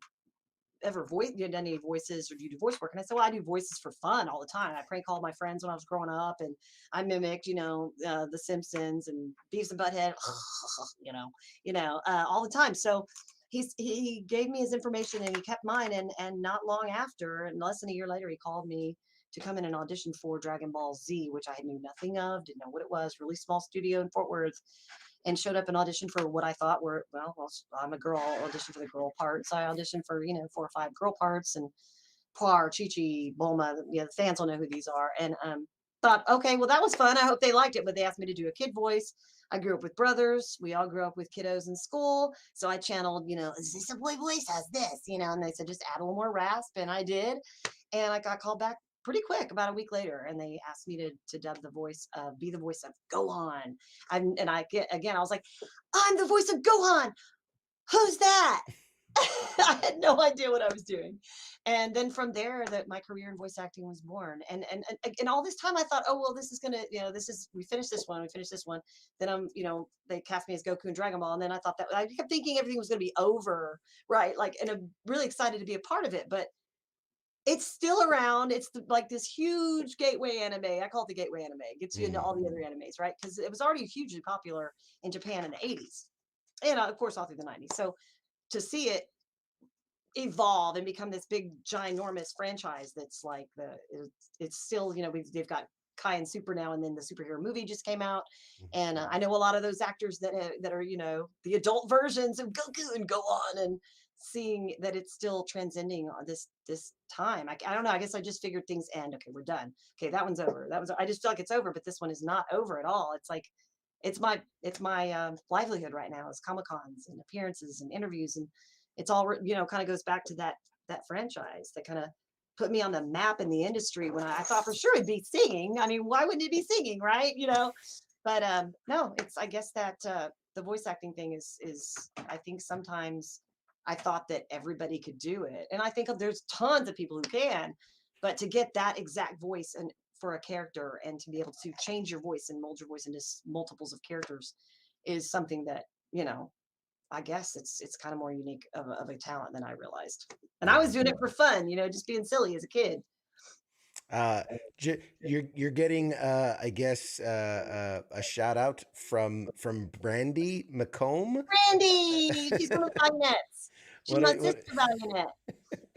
ever done any voices, or do you do voice work? And I said, well, I do voices for fun all the time. I prank called my friends when I was growing up, and I mimicked, The Simpsons and Beavis and Butthead, all the time. So he gave me his information and he kept mine. And not long after, and less than a year later, he called me to come in and audition for Dragon Ball Z, which I knew nothing of, didn't know what it was, really small studio in Fort Worth. And showed up and auditioned for what I thought were, I'm a girl, I'll audition for the girl parts. I auditioned for, 4 or 5 girl parts, and Poir, Chi-Chi, Bulma, the fans will know who these are. And thought, okay, well, that was fun. I hope they liked it. But they asked me to do a kid voice. I grew up with brothers. We all grew up with kiddos in school. So I channeled, is this a boy voice? How's this? And they said, just add a little more rasp. And I did. And I got called back pretty quick, about a week later, and they asked me to dub the voice, be the voice of Gohan. I was like, I'm the voice of Gohan. Who's that? I had no idea what I was doing. And then from there, that my career in voice acting was born. And all this time I thought, oh, well, this is gonna, we finished this one. Then they cast me as Goku in Dragon Ball. And then I thought that I kept thinking everything was gonna be over, right? And I'm really excited to be a part of it, but it's still around. It's like this huge gateway anime. I call it the gateway anime. It gets you into all the other animes, right? Because it was already hugely popular in Japan in the 80s. And of course, all through the 90s. So to see it evolve and become this big, ginormous franchise that's like it's still, they've got Kai and Super now, and then the superhero movie just came out. And I know a lot of those actors that are, the adult versions of Goku and Gohan, and seeing that it's still transcending on this time. I don't know. I guess I just figured things end. Okay, we're done. Okay, that one's over. I just feel like it's over, but this one is not over at all. It's like it's my livelihood right now is Comic-Cons and appearances and interviews, and it's all kind of goes back to that franchise that kind of put me on the map in the industry when I thought for sure it'd be singing. I mean, why wouldn't it be singing, right? But no, it's, I guess that the voice acting thing is I think sometimes I thought that everybody could do it. And I think there's tons of people who can, but to get that exact voice and for a character, and to be able to change your voice and mold your voice into multiples of characters is something that, I guess it's kind of more unique of a talent than I realized. And I was doing it for fun, just being silly as a kid. You're getting I guess a shout out from Brandy McComb. Brandy, she's one of my nets. She's my sister Valiant.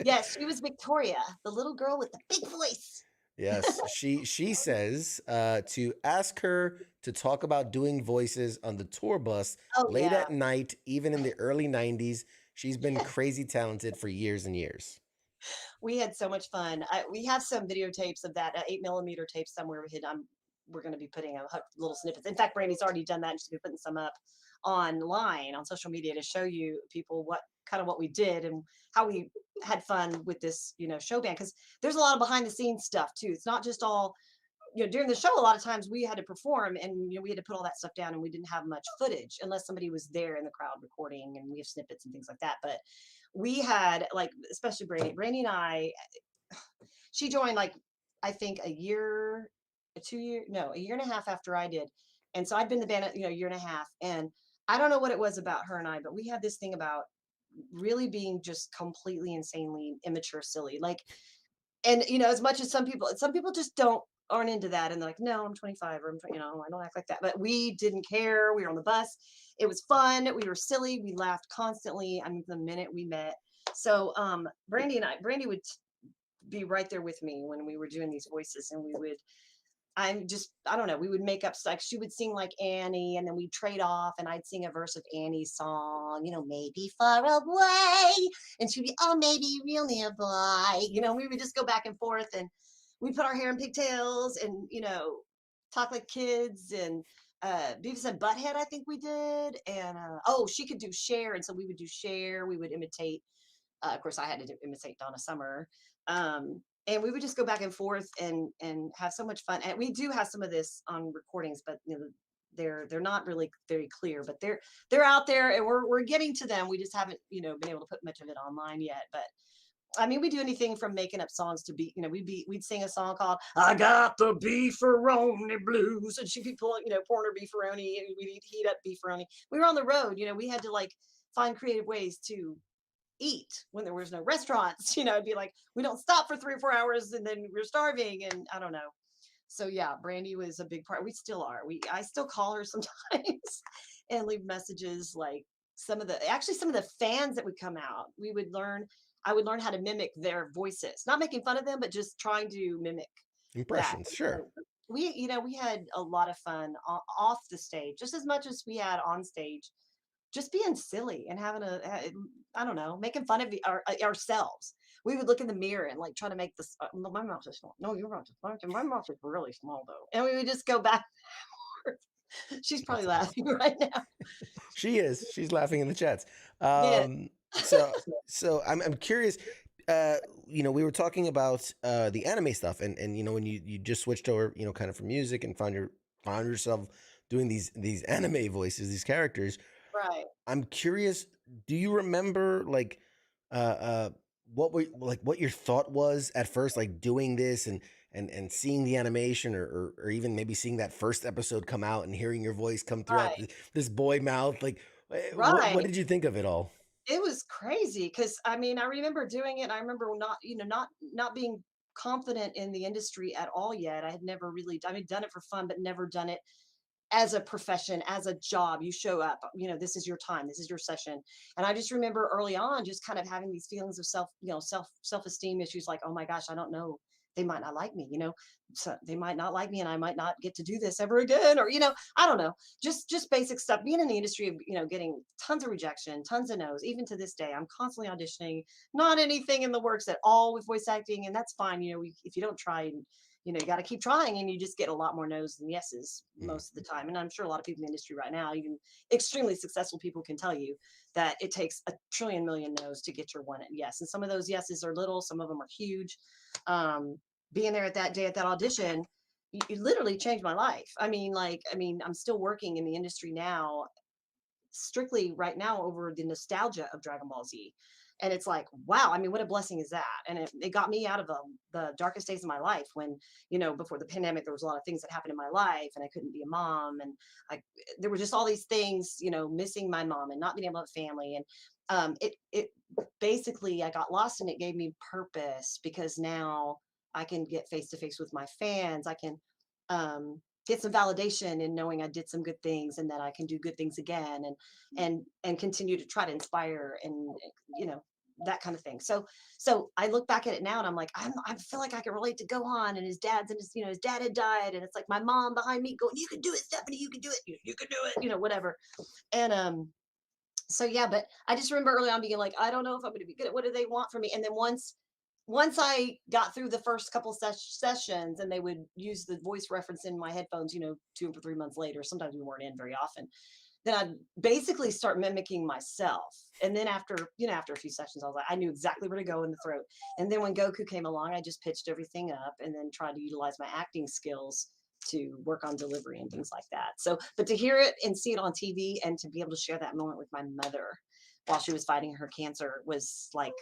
Yes, she was Victoria, the little girl with the big voice. Yes, she says to ask her to talk about doing voices on the tour bus late at night, even in the early 90s. She's been crazy talented for years and years. We had so much fun. We have some videotapes of that 8mm tape somewhere. We're going to be putting a little snippets. In fact, Brandy's already done that. She's been putting some up online on social media to show you people what we did and how we had fun with this, show band. Because there's a lot of behind the scenes stuff too. It's not just all, during the show. A lot of times we had to perform and we had to put all that stuff down, and we didn't have much footage unless somebody was there in the crowd recording, and we have snippets and things like that. But we had, like, especially Brandy and I. She joined, like, I think a year and a half after I did. And so I'd been in the band, a year and a half. And I don't know what it was about her and I, but we had this thing about really being just completely insanely immature, silly. Like, and, as much as some people just aren't into that. And they're like, no, I'm 25, or I don't act like that. But we didn't care. We were on the bus. It was fun. We were silly. We laughed constantly. I mean, the minute we met. So Brandy would be right there with me when we were doing these voices, and I don't know, we would make up, like, she would sing like Annie, and then we'd trade off, and I'd sing a verse of Annie's song, maybe far away, and she'd be, oh, maybe real nearby. We would just go back and forth, and we put our hair in pigtails and, talk like kids. And Beavis and Butthead, I think we did. And she could do Cher, and so we would do Cher. We would imitate, of course I had to imitate Donna Summer. And we would just go back and forth and have so much fun. And we do have some of this on recordings, but they're not really very clear, but they're out there, and we're getting to them. We just haven't, been able to put much of it online yet. But I mean, we do anything from making up songs to be, we'd sing a song called "I Got the Beefaroni Blues," and she'd be pouring her beefaroni, and we'd heat up beefaroni. We were on the road, we had to, like, find creative ways to eat when there was no restaurants. It'd be like, we don't stop for 3 or 4 hours, and then we're starving, and I don't know. So yeah, Brandy was a big part. We still are. I still call her sometimes and leave messages. Like, some of the fans that would come out, I would learn how to mimic their voices, not making fun of them, but just trying to mimic impressions. that. Sure. We had a lot of fun off the stage, just as much as we had on stage, just being silly and having I don't know, making fun of ourselves. We would look in the mirror and, like, try to make this, my mouth is small. No, your mouth is large. My mouth is really small, though. And we would just go back and forth. She's probably laughing right now. She is. She's laughing in the chats. Yeah. So I'm curious. We were talking about the anime stuff, and when you just switched over, kind of from music, and found yourself doing these anime voices, these characters. Right. I'm curious. Do you remember, like, what your thought was at first, like, doing this and seeing the animation, or even maybe seeing that first episode come out and hearing your voice come through this boy mouth? Like, what did you think of it all? It was crazy, because I mean, I remember doing it. And I remember not being confident in the industry at all yet. I had never really, done it for fun, but never done it as a profession, as a job. You show up, this is your time, this is your session. And I just remember early on just kind of having these feelings of self-esteem issues, like, oh my gosh, I don't know, they might not like me, so they might not like me, and I might not get to do this ever again, or, I don't know, just basic stuff. Being in the industry of, getting tons of rejection, tons of no's. Even to this day, I'm constantly auditioning, not anything in the works at all with voice acting, and that's fine. If you don't try, you got to keep trying, and you just get a lot more no's than yeses most of the time. And I'm sure a lot of people in the industry right now, even extremely successful people, can tell you that it takes a trillion million no's to get your one yes. And some of those yeses are little, some of them are huge. Being there at that day at that audition, you literally changed my life. I'm still working in the industry now, strictly right now, over the nostalgia of Dragon Ball Z. And it's like, wow, what a blessing is that? And it got me out of the darkest days of my life, when, before the pandemic, there was a lot of things that happened in my life, and I couldn't be a mom. And there were just all these things, missing my mom and not being able to have family. And it basically, I got lost, and it gave me purpose, because now I can get face to face with my fans. I can get some validation in knowing I did some good things, and that I can do good things again, and continue to try to inspire, and that kind of thing. So I look back at it now, and I'm like, I feel like I can relate to Gohan and his dad's, and his dad had died, and it's like my mom behind me going, you can do it, Stephanie, you can do it, you can do it, whatever. And So yeah, but I just remember early on being like, I don't know if I'm going to be good at what do they want from me. And then once I got through the first couple sessions, and they would use the voice reference in my headphones, 2 or 3 months later. Sometimes we weren't in very often. Then I'd basically start mimicking myself. And then after a few sessions, I knew exactly where to go in the throat. And then when Goku came along, I just pitched everything up and then tried to utilize my acting skills to work on delivery and things like that. So, but to hear it and see it on TV and to be able to share that moment with my mother while she was fighting her cancer was like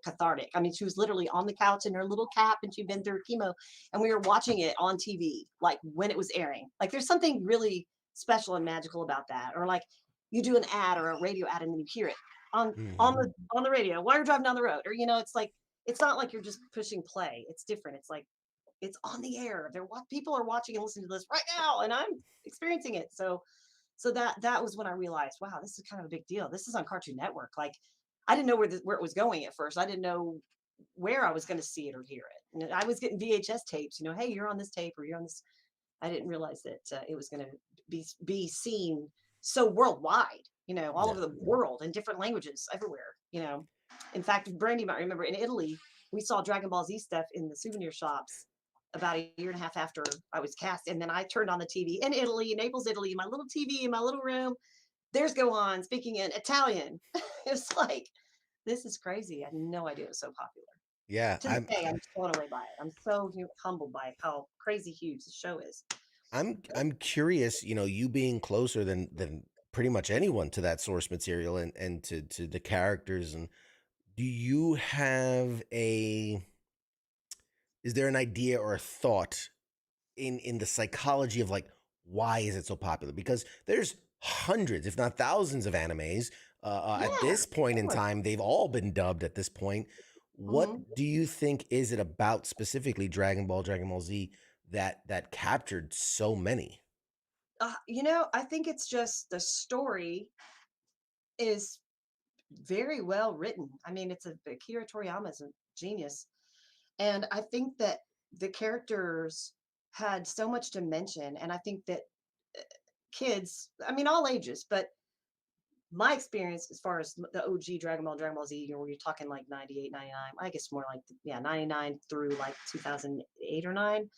cathartic. I mean, she was literally on the couch in her little cap and she'd been through chemo, and we were watching it on TV, like when it was airing. Like there's something really special and magical about that. Or like you do an ad or a radio ad and then you hear it on the radio while you're driving down the road. Or it's like, it's not like you're just pushing play. It's different. It's like it's on the air. People are watching and listening to this right now, and I'm experiencing it. So that was when I realized, wow, this is kind of a big deal. This is on Cartoon Network. Like I didn't know where it was going at first. I didn't know where I was going to see it or hear it. And I was getting VHS tapes, hey, you're on this tape or you're on this. I didn't realize that it was going to be seen so worldwide, all over the world in different languages everywhere. In fact, Brandy might remember in Italy, we saw Dragon Ball Z stuff in the souvenir shops about a year and a half after I was cast. And then I turned on the TV in Italy, Naples, Italy, my little TV in my little room. There's Gohan speaking in Italian. It's like, this is crazy. I had no idea it was so popular. Yeah. To this day, I'm blown away by it. I'm so humbled by how crazy huge the show is. I'm curious, you being closer than pretty much anyone to that source material and to the characters. And do you have is there an idea or a thought in the psychology of like, why is it so popular? Because there's hundreds, if not thousands of animes. At this point in time, they've all been dubbed at this point. What do you think is it about specifically Dragon Ball Z that captured so many? I think it's just the story is very well written. I mean, Akira Toriyama is a genius. And I think that the characters had so much dimension. And I think that kids, I mean, all ages, but my experience as far as the OG Dragon Ball Z, where you're talking like 98, 99, I guess more like, 99 through like 2008 or 9.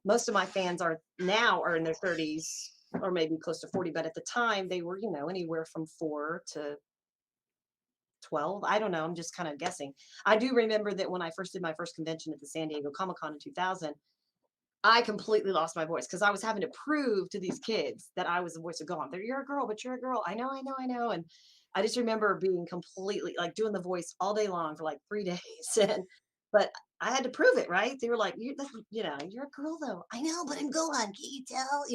Most of my fans are in their 30s or maybe close to 40, but at the time they were, anywhere from 4 to 12. I don't know. I'm just kind of guessing. I do remember that when I first did my first convention at the San Diego Comic-Con in 2000, I completely lost my voice because I was having to prove to these kids that I was the voice of Gohan. You're a girl, but you're a girl. I know. And I just remember being completely like doing the voice all day long for like 3 days. But I had to prove it, right? They were like, you're a girl though. I know, but I'm Gohan. Can't you tell?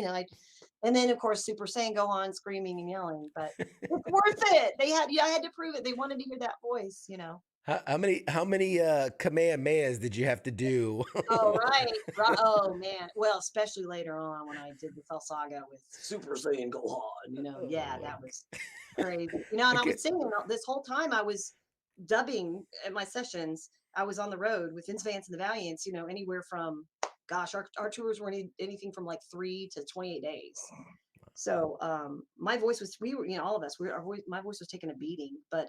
And then of course Super Saiyan Gohan screaming and yelling, but it's worth it. I had to prove it. They wanted to hear that voice, How many Kamehamehas did you have to do? Oh, right. Oh man. Well, especially later on when I did the Cell Saga with Super Saiyan Gohan, that was crazy. And I was singing this whole time. I was dubbing at my sessions. I was on the road with Vince Vance and the Valiants, anywhere from, gosh, our tours were anything from like 3 to 28 days. So my voice was, all of us, my voice was taking a beating, but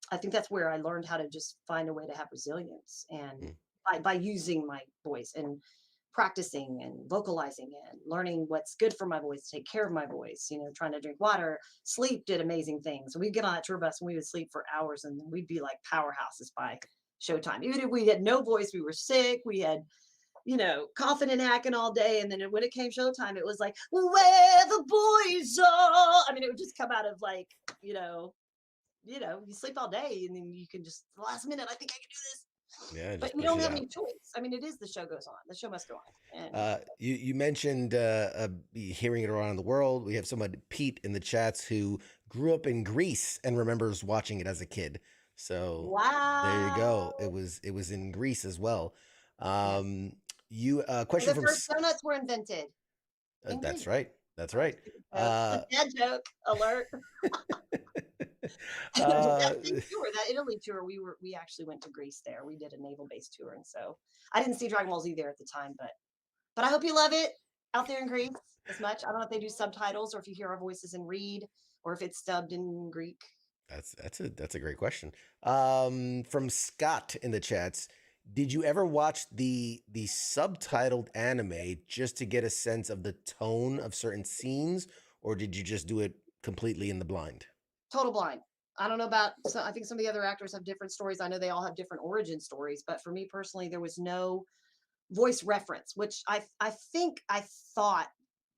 I think that's where I learned how to just find a way to have resilience, and by using my voice and practicing and vocalizing and learning what's good for my voice, take care of my voice, trying to drink water. Sleep did amazing things. We'd get on that tour bus and we would sleep for hours, and we'd be like powerhouses by showtime. Even if we had no voice, we were sick, we had, coughing and hacking all day. And then when it came showtime, it was like, where the boys are. I mean, it would just come out of like, you sleep all day and then you can just, the last minute, I think I can do this. Yeah, but you don't have any choice. I mean, it is, the show goes on. The show must go on. And, you mentioned hearing it around the world. We have someone, Pete, in the chats who grew up in Greece and remembers watching it as a kid. So wow, there you go. It was in Greece as well. Question the from first donuts were invented. That's right. That's right. A dad joke alert. That Italy tour, we actually went to Greece there. We did a naval base tour, and so I didn't see Dragon Ball Z there at the time, but I hope you love it out there in Greece as much. I don't know if they do subtitles or if you hear our voices and read, or if it's dubbed in Greek. That's a great question. From Scott in the chats, did you ever watch the subtitled anime just to get a sense of the tone of certain scenes, or did you just do it completely in the blind? Total blind. I don't know about, so I think some of the other actors have different stories. I know they all have different origin stories, but for me personally, there was no voice reference, which I think I thought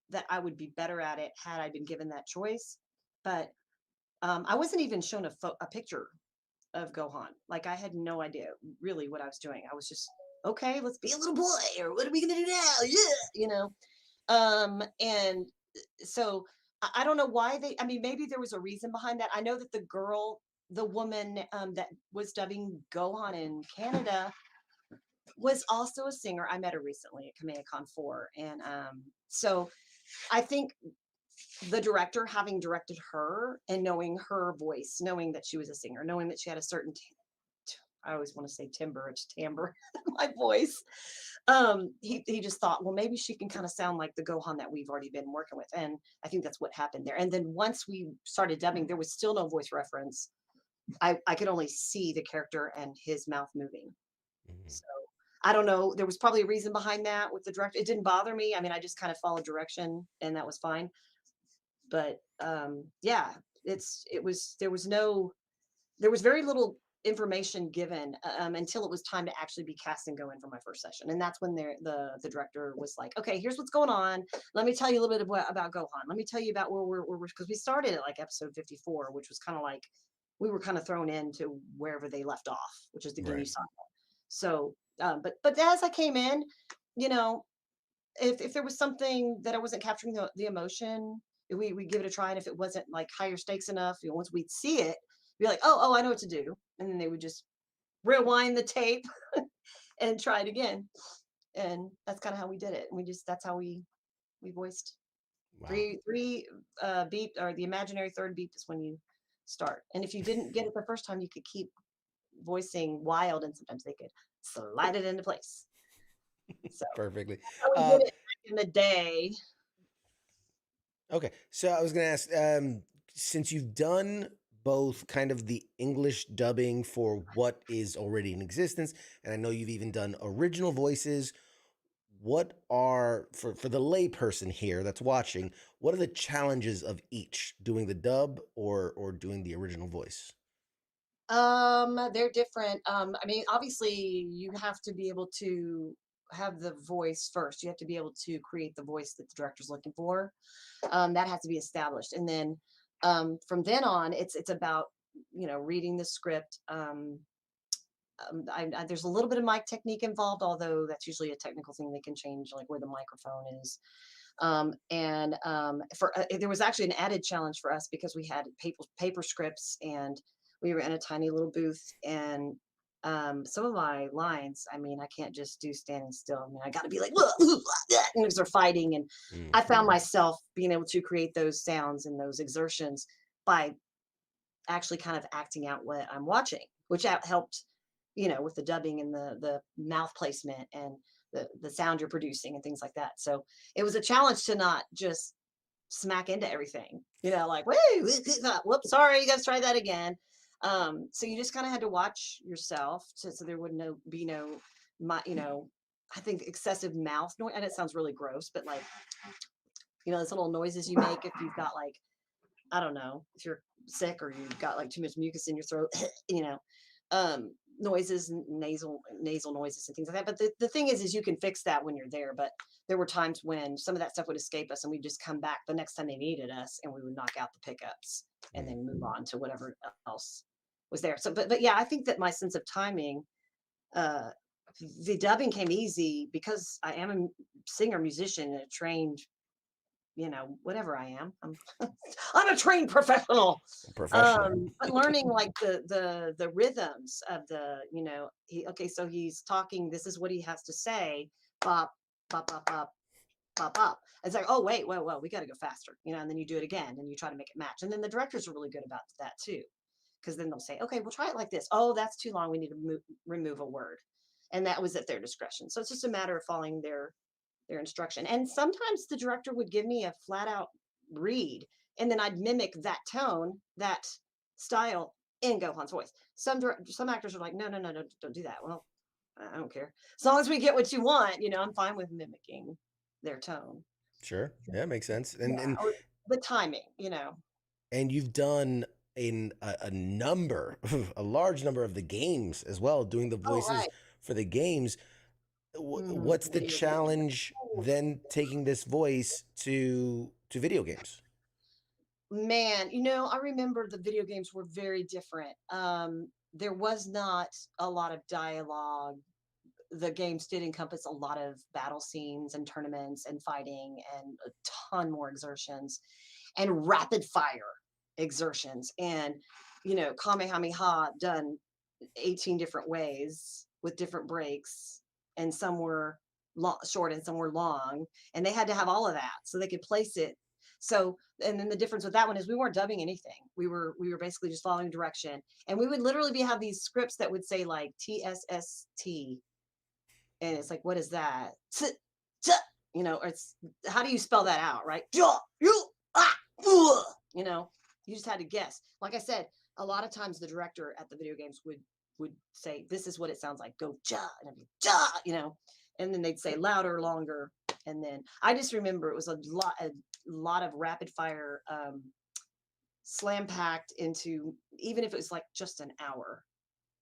that I would be better at it had I been given that choice. But I wasn't even shown a picture of Gohan. Like I had no idea really what I was doing. I was just, okay, let's be a little boy, or what are we gonna do now? Yeah, you know. And so I don't know why I mean, maybe there was a reason behind that. I know that the woman that was dubbing Gohan in Canada was also a singer. I met her recently at ComeaCon 4. And so I think the director, having directed her and knowing her voice, knowing that she was a singer, knowing that she had a certain, I always want to say timbre, it's timbre, my voice. He just thought, well, maybe she can kind of sound like the Gohan that we've already been working with. And I think that's what happened there. And then once we started dubbing, there was still no voice reference. I could only see the character and his mouth moving. So I don't know. There was probably a reason behind that with the director. It didn't bother me. I mean, I just kind of followed direction and that was fine. But yeah, there was very little information given until it was time to actually be cast and go in for my first session. And that's when the director was like, okay, here's what's going on. Let me tell you a little bit about Gohan. Let me tell you about where we're because we started at like episode 54, which was kind of like, we were kind of thrown into wherever they left off, which is the Ginyu Saga. So, but as I came in, you know, if there was something that I wasn't capturing the emotion, we give it a try. And if it wasn't like higher stakes enough, you know, once we'd see it, be like, oh, I know what to do. And then they would just rewind the tape and try it again. And that's kind of how we did it. And that's how we voiced. Three beep, or the imaginary third beep is when you start. And if you didn't get it the first time, you could keep voicing wild, and sometimes they could slide it into place. So Perfectly. How we did it back in the day. Okay, so I was going to ask, since you've done both kind of the English dubbing for what is already in existence, and I know you've even done original voices, what are, for the layperson here that's watching, what are the challenges of each, doing the dub or doing the original voice? They're different. I mean, obviously you have to be able to have the voice first. You have to be able to create the voice that the director's looking for. That has to be established. And then from then on, it's about, you know, reading the script. There's a little bit of mic technique involved, although that's usually a technical thing they can change, like where the microphone is. There was actually an added challenge for us because we had paper scripts and we were in a tiny little booth, and some of my lines, I mean, I can't just do standing still. I mean, I got to be like, because they're fighting. And I found myself being able to create those sounds and those exertions by actually kind of acting out what I'm watching, which helped, you know, with the dubbing and the mouth placement and the sound you're producing and things like that. So it was a challenge to not just smack into everything, you know, like, whoops, sorry, you got to try that again. So you just kind of had to watch yourself so there would be no, you know, I think excessive mouth noise, and it sounds really gross, but like, you know, those little noises you make if you've got like, I don't know, if you're sick or you've got like too much mucus in your throat, you know, noises, nasal noises and things like that. But the thing is you can fix that when you're there. But there were times when some of that stuff would escape us and we'd just come back the next time they needed us and we would knock out the pickups and then move on to whatever else was there. So, but yeah, I think that my sense of timing, the dubbing came easy because I am a singer, musician, and a trained, you know, whatever I am, I'm a trained professional. But learning like the rhythms of the, you know, so he's talking, this is what he has to say, bop, bop, bop, bop, bop, bop. It's like, oh, wait, well, we got to go faster, you know, and then you do it again and you try to make it match. And then the directors are really good about that too, because then they'll say, okay, we'll try it like this. Oh, that's too long. We need to remove a word. And that was at their discretion. So it's just a matter of following their instruction. And sometimes the director would give me a flat out read, and then I'd mimic that tone, that style in Gohan's voice. Some actors are like, no, don't do that. Well, I don't care. As long as we get what you want, I'm fine with mimicking their tone. Sure. Yeah, makes sense. Or the timing, And you've done in a number, a large number of the games as well, doing the voices for the games. What's the challenge then taking this voice to video games? Man, I remember the video games were very different. There was not a lot of dialogue. The games did encompass a lot of battle scenes and tournaments and fighting and a ton more exertions and rapid fire exertions and, Kamehameha done 18 different ways with different breaks, and some were short and some were long, and they had to have all of that so they could place it. So, and then the difference with that one is we weren't dubbing anything. We were basically just following direction, and we would literally have these scripts that would say like TSST, and it's like, what is that? Or it's, how do you spell that out, right? You just had to guess. Like I said, a lot of times the director at the video games would say, this is what it sounds like, go ja, and I'd be ja, and then they'd say louder, longer, and then I just remember it was a lot of rapid fire, slam packed into, even if it was like just an hour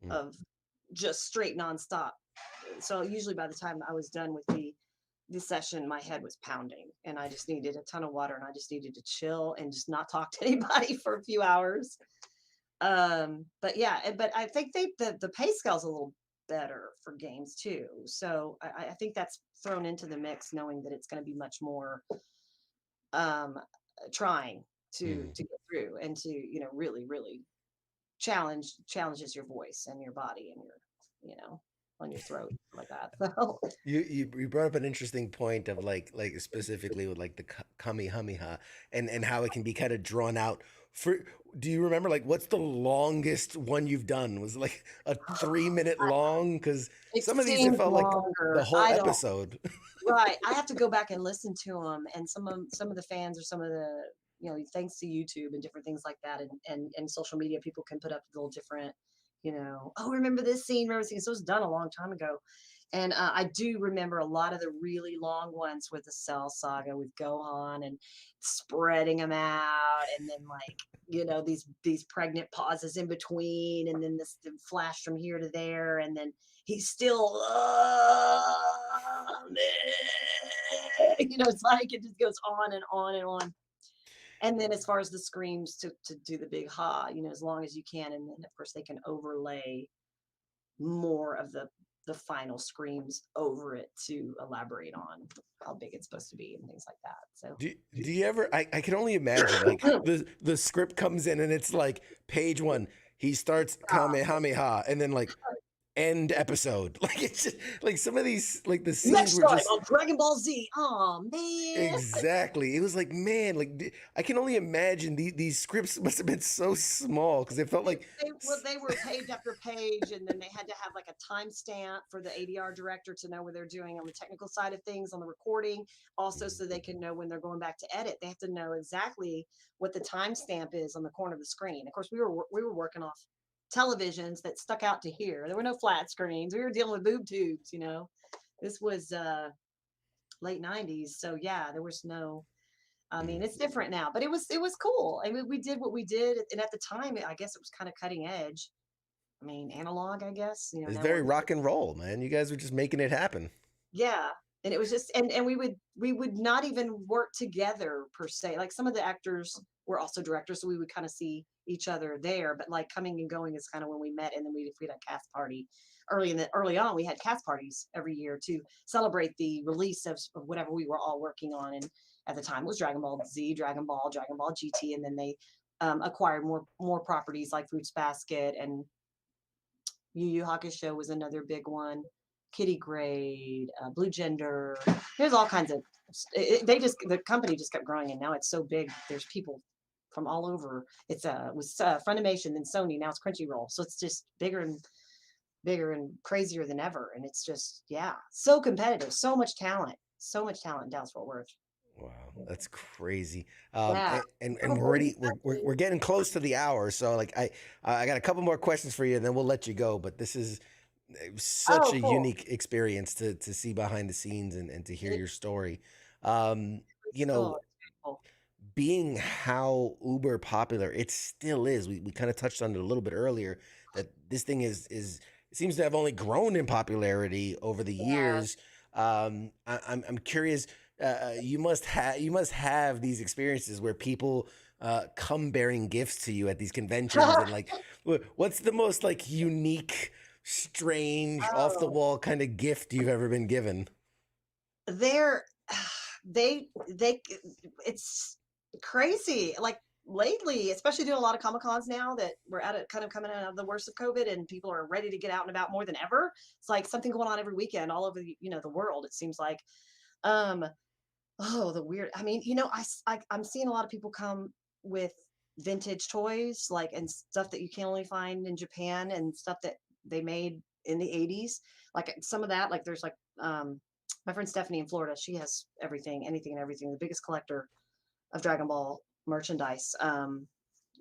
of just straight nonstop. So usually by the time I was done with the session, my head was pounding and I just needed a ton of water and I just needed to chill and just not talk to anybody for a few hours. But I think the pay scale's a little better for games too. So I think that's thrown into the mix, knowing that it's going to be much more trying to get through and to, really, really challenges your voice and your body and your, on your throat like that. So you brought up an interesting point of like specifically with like the Kamehameha and how it can be kind of drawn out. Do you remember like what's the longest one you've done? Was it like a 3-minute long? Because some of these it felt like the whole episode. Right, I have to go back and listen to them, and some of the fans or some of the thanks to YouTube and different things like that, and social media, people can put up little different. Oh, remember this scene, remember this scene. So it was done a long time ago. And I do remember a lot of the really long ones with the Cell Saga with Gohan and spreading them out. And then these pregnant pauses in between. And then the flash from here to there. And then he's still, it's like it just goes on and on and on. And then as far as the screams to do the big ha, as long as you can. And then of course they can overlay more of the final screams over it to elaborate on how big it's supposed to be and things like that. So do you ever, I can only imagine like the script comes in and it's like page 1, he starts Kamehameha and then like end episode. Like it's just like some of these like the scenes next were time just on Dragon Ball Z. Oh man. Exactly. It was like, man, like I can only imagine these scripts must have been so small because it felt like they were page after page, and then they had to have like a timestamp for the ADR director to know what they're doing on the technical side of things on the recording, also so they can know when they're going back to edit. They have to know exactly what the timestamp is on the corner of the screen. Of course, we were working off televisions that stuck out to here. There were no flat screens. We were dealing with boob tubes. This was late 90s, so yeah, there was no. I mean, it's different now, but it was cool. I mean, we did what we did, and at the time, I guess it was kind of cutting edge. I mean, analog, I guess. It's very rock and roll, man. You guys were just making it happen. Yeah, and it was just, and we would not even work together per se. Like some of the actors were also directors, so we would kind of see each other there. But like coming and going is kind of when we met, and then we had a cast party. Early on, we had cast parties every year to celebrate the release of whatever we were all working on. And at the time, it was Dragon Ball Z, Dragon Ball GT, and then they acquired more properties like Fruits Basket, and Yu Yu Hakusho was another big one. Kitty Grade, Blue Gender. There's all kinds of. The company just kept growing, and now it's so big. There's people from all over. It was Funimation, then Sony. Now it's Crunchyroll. So it's just bigger and crazier than ever. And it's just so competitive. So much talent in Dallas Fort Worth. Wow, that's crazy. Yeah. And we're already we're getting close to the hour, so like I got a couple more questions for you, and then we'll let you go. But this is such Oh, a cool. unique experience to see behind the scenes and to hear It your story. was You cool. know, It's cool. being how uber popular it still is, we kind of touched on it a little bit earlier, that this thing is it seems to have only grown in popularity over the Yeah. years. I'm curious. You must have these experiences where people come bearing gifts to you at these conventions, and like, what's the most like unique, strange, off the Oh, wall kind of gift you've ever been given? they're they it's crazy. Like lately, especially doing a lot of Comic Cons now that we're at it kind of coming out of the worst of COVID and people are ready to get out and about more than ever. It's like something going on every weekend all over the world, it seems like. Um, oh, the weird. I mean, I'm seeing a lot of people come with vintage toys, like and stuff that you can only find in Japan and stuff that they made in the 80s. Like some of that, like there's like my friend Stephanie in Florida, she has everything, anything and everything, the biggest collector of Dragon Ball merchandise.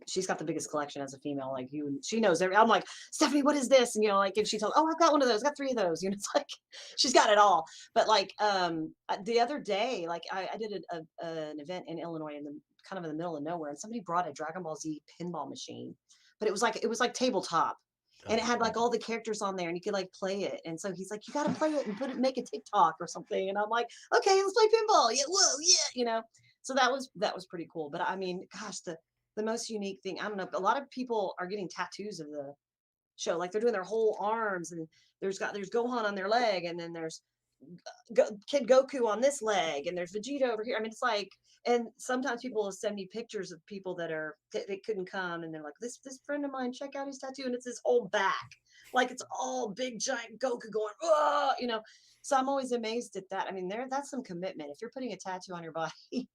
She's got the biggest collection as a female, like you. She knows every. I'm like, Stephanie, what is this? And like, if she told, oh, I've got one of those, I've got three of those. It's like she's got it all. But like, the other day, like I did an event in Illinois in the kind of in the middle of nowhere, and somebody brought a Dragon Ball Z pinball machine, but it was like tabletop. And it Oh, had like all the characters on there, and you could like play it. And so he's like, "You got to play it and make a TikTok or something." And I'm like, "Okay, let's play pinball." Yeah, whoa, yeah. So that was pretty cool. But I mean, gosh, the most unique thing, I don't know, a lot of people are getting tattoos of the show, like they're doing their whole arms, and there's Gohan on their leg, and then there's Kid Goku on this leg, and there's Vegeta over here. I mean, it's like, and sometimes people will send me pictures of people that couldn't come, and they're like, this friend of mine, check out his tattoo, and it's his whole back, like it's all big giant Goku going, So I'm always amazed at that. I mean, that's some commitment. If you're putting a tattoo on your body,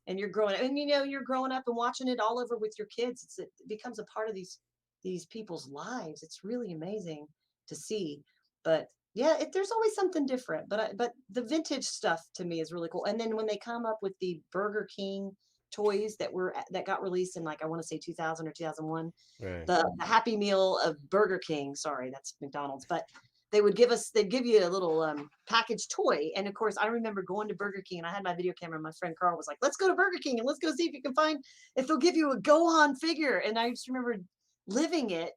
and you're growing up, and you're growing up and watching it all over with your kids, it becomes a part of these people's lives. It's really amazing to see. But yeah, there's always something different. But the vintage stuff to me is really cool. And then when they come up with the Burger King toys that got released in, like, I want to say 2000 or 2001, right. the Happy Meal of Burger King. Sorry, that's McDonald's, but they'd give you a little packaged toy. And of course, I remember going to Burger King, and I had my video camera, and my friend Carl was like, let's go to Burger King and let's go see if they'll give you a Gohan figure. And I just remember living it.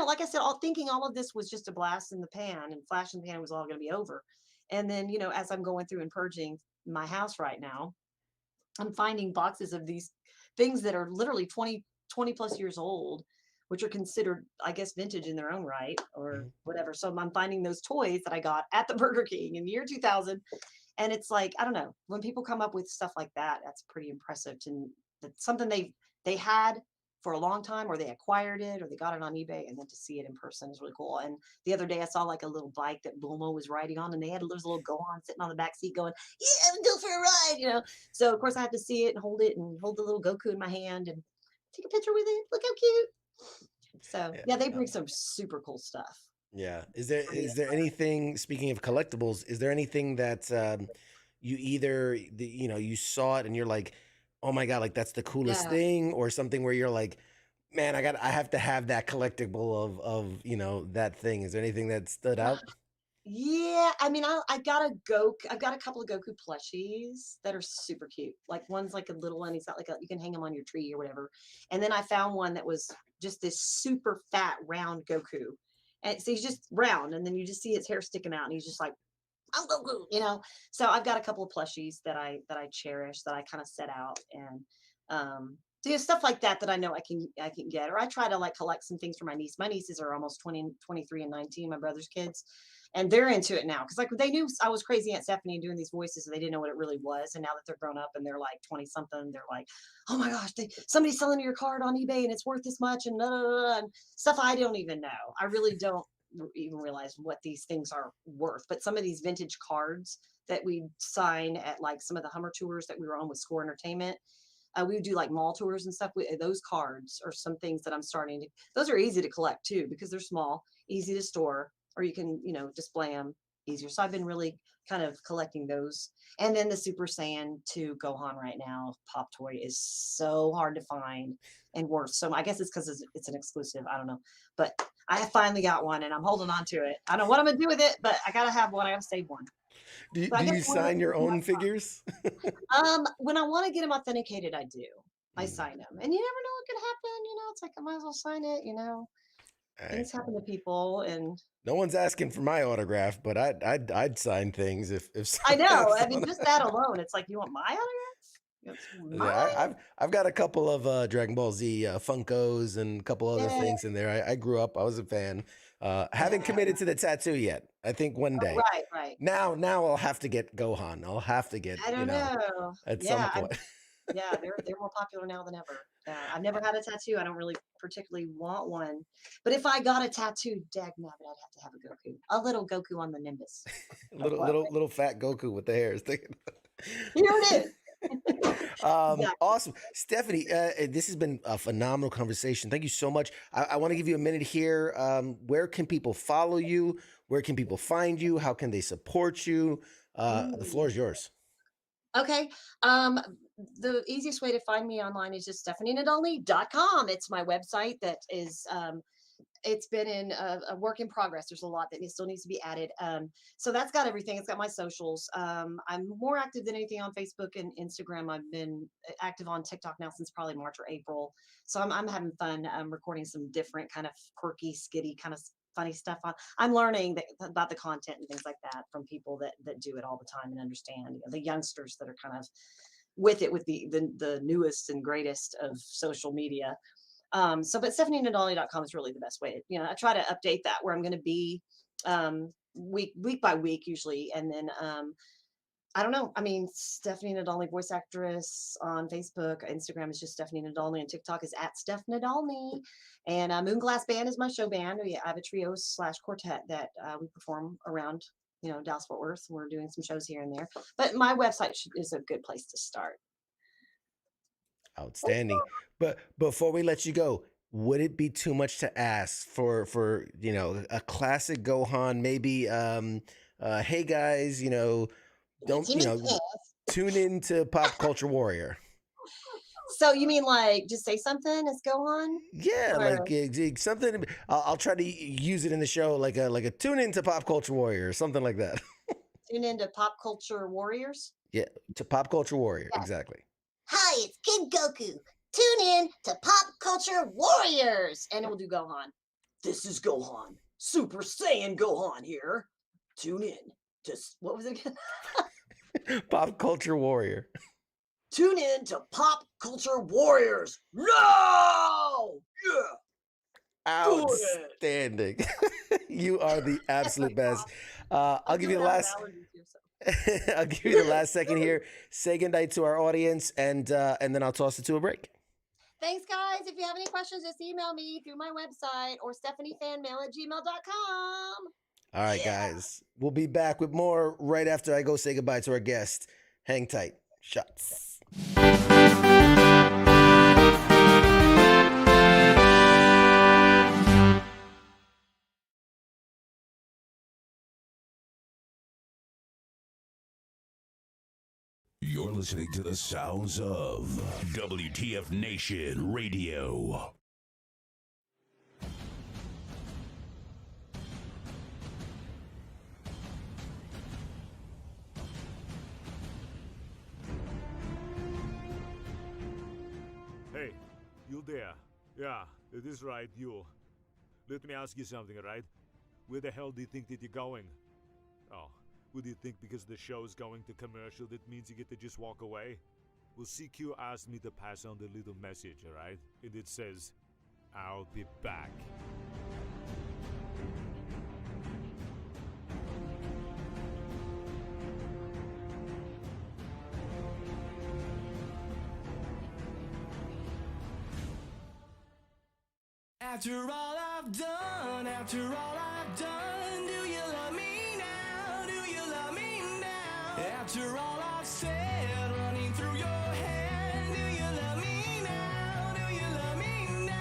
Like I said, all thinking all of this was just a blast in the pan, and flash in the pan was all going to be over. And then, as I'm going through and purging my house right now, I'm finding boxes of these things that are literally 20 plus years old, which are considered, I guess, vintage in their own right or Mhm. whatever. So I'm finding those toys that I got at the Burger King in the year 2000. And it's like, I don't know, when people come up with stuff like that, that's pretty impressive that's something they had for a long time, or they acquired it, or they got it on eBay, and then to see it in person is really cool. And the other day I saw like a little bike that Bulma was riding on, and they had a little Gohan sitting on the back seat going, yeah, go for a ride. So of course I had to see it and hold the little Goku in my hand and take a picture with it. Look how cute. So Yeah. yeah, they bring some super cool stuff. Yeah. Is there For me, is there anything, speaking of collectibles, is there anything that you either you saw it and you're like, oh my God, like that's the coolest yeah. thing, or something where you're like, man, I have to have that collectible of that thing. Is there anything that stood out? Yeah, I mean, I've got a couple of Goku plushies that are super cute. Like one's like a little one. He's got you can hang him on your tree or whatever. And then I found one that was just this super fat round Goku. And so he's just round, and then you just see his hair sticking out, and he's just like, I'm Goku. So I've got a couple of plushies that I cherish, that I kind of set out, and do stuff like that I know I can get. Or I try to like collect some things for my niece. My nieces are almost 20, 23, and 19, my brother's kids. And they're into it now because like they knew I was crazy Aunt Stephanie and doing these voices, and they didn't know what it really was. And now that they're grown up and they're like 20 something, they're like, oh my gosh, somebody's selling your card on eBay and it's worth this much, and, and stuff I don't even know. I really don't even realize what these things are worth. But some of these vintage cards that we sign at like some of the Hummer tours that we were on with Score Entertainment, we would do like mall tours and stuff. Those cards are some things that I'm starting to. Those are easy to collect too because they're small, easy to store, or you can display them. easier. So I've been really kind of collecting those. And then the Super Saiyan 2 Gohan right now, Pop Toy, is so hard to find and worth so much. I guess it's because it's an exclusive. I don't know. But I finally got one and I'm holding on to it. I don't know what I'm going to do with it, but I got to have one. I got to save one. Do So I you guess sign your own figures? when I want to get them authenticated, I do. I sign them. And you never know what could happen. You know, it's like I might as well sign it, you know. Things happen to people, and no one's asking for my autograph, but I'd sign things if I know. I mean, just that alone, it's like, you want my autograph? Yeah, I've got a couple of Dragon Ball Z Funkos and a couple other things in there. I grew up, I was a fan. Haven't committed to the tattoo yet. I think one day. Right. Now I'll have to get Gohan. I'll have to get. I don't know. At some point. Yeah, they're more popular now than ever. I've never had a tattoo. I don't really particularly want one. But if I got a tattoo, dagnabbit, I'd have to have a Goku. A little Goku on the Nimbus. little fat Goku with the hairs. Here it is. Awesome. Stephanie, this has been a phenomenal conversation. Thank you so much. I want to give you a minute here. Where can people follow you? Where can people find you? How can they support you? The floor is yours. Okay. The easiest way to find me online is just stephanienadolny.com. It's my website that is, it's been in a work in progress. There's a lot that still needs to be added. So that's got everything. It's got my socials. I'm more active than anything on Facebook and Instagram. I've been active on TikTok now since probably March or April. So I'm having fun recording some different kind of quirky, skitty kind of funny stuff on. I'm learning about the content and things like that from people that do it all the time and understand, you know, the youngsters that are kind of with it, with the newest and greatest of social media. But stephanienadolny.com is really the best way. You know, I try to update that where I'm going to be week by week usually. And then I don't know. I mean, Stephanie Nadolny, voice actress on Facebook. Instagram is just Stephanie Nadolny, and TikTok is @Steph Nadolny. And Moonglass Band is my show band. I have a trio / quartet that we perform around, you know, Dallas Fort Worth. We're doing some shows here and there. But my website is a good place to start. Outstanding. But before we let you go, would it be too much to ask for you know, a classic Gohan? Maybe hey guys, you know, don't, you know, tune in to Pop Culture Warrior. So you mean like just say something as Gohan? Yeah, like something. I'll try to use it in the show, like a tune in to Pop Culture Warrior or something like that. Tune into Pop Culture Warriors? Yeah, to Pop Culture Warrior, exactly. Hi, it's Kid Goku. Tune in to Pop Culture Warriors. And we'll do Gohan. This is Gohan. Super Saiyan Gohan here. Tune in to, what was it again? Pop Culture Warrior. Tune in to Pop Culture Warriors. No! Yeah! Outstanding. You are the absolute best. I'll give you the last. I'll give you the last second here. Say goodnight to our audience, and then I'll toss it to a break. Thanks, guys. If you have any questions, just email me through my website or stephaniefanmail@gmail.com. All right, guys. We'll be back with more right after I go say goodbye to our guest. Hang tight. Shots. You're listening to the sounds of WTF Nation Radio. Hey, you there? Yeah, it is right, you. Let me ask you something, right? Where the hell do you think that you're going? Oh, would you think because the show's going to commercial that means you get to just walk away? Well, CQ asked me to pass on the little message, alright? And it says, I'll be back. After all I've done, do you love me now? Do you love me now? After all I've said, running through your head, do you love me now? Do you love me now?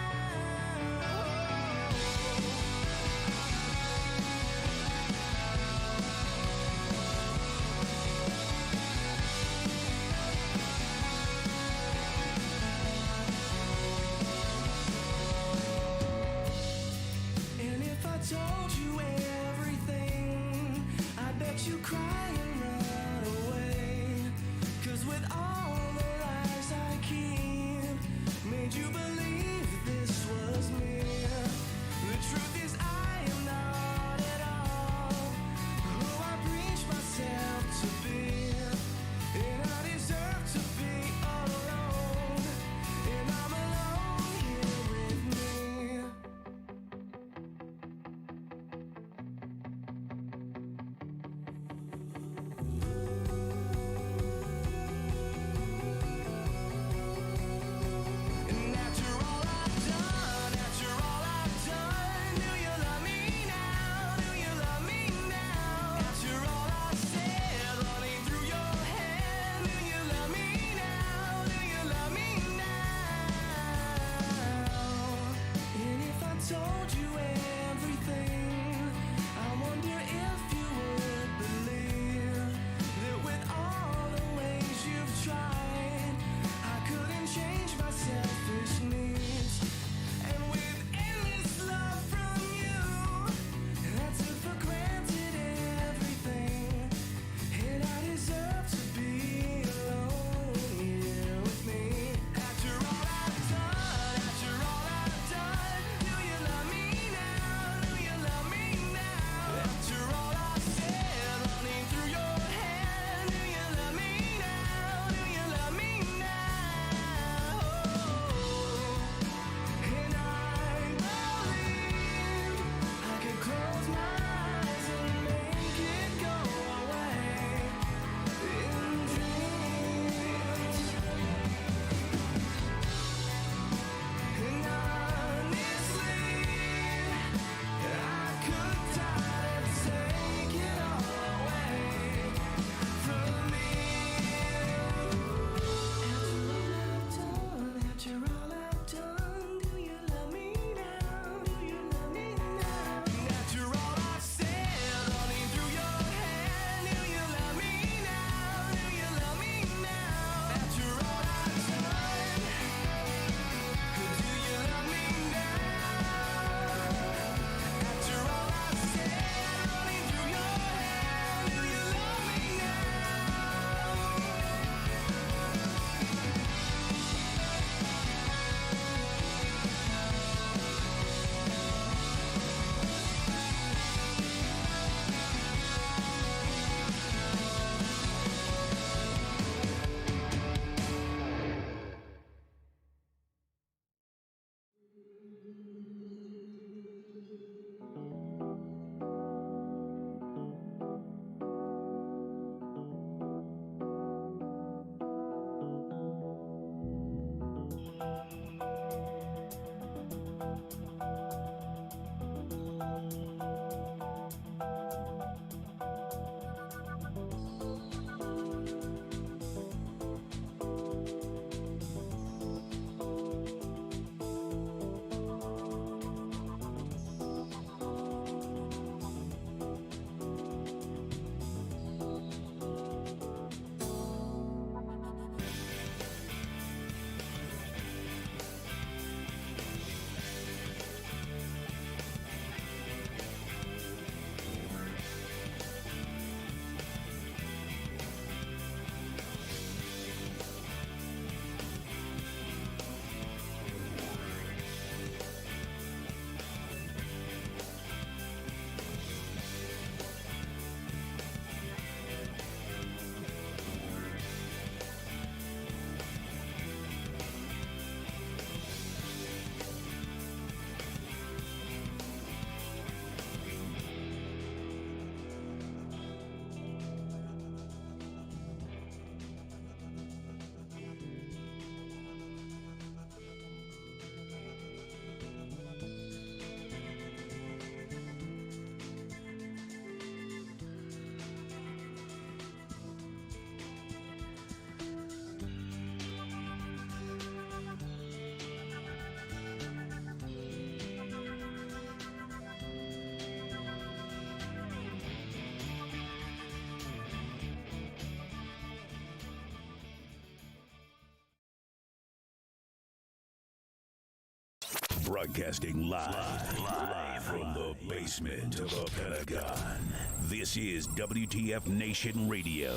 Broadcasting live from the basement of the Pentagon. This is WTF Nation Radio.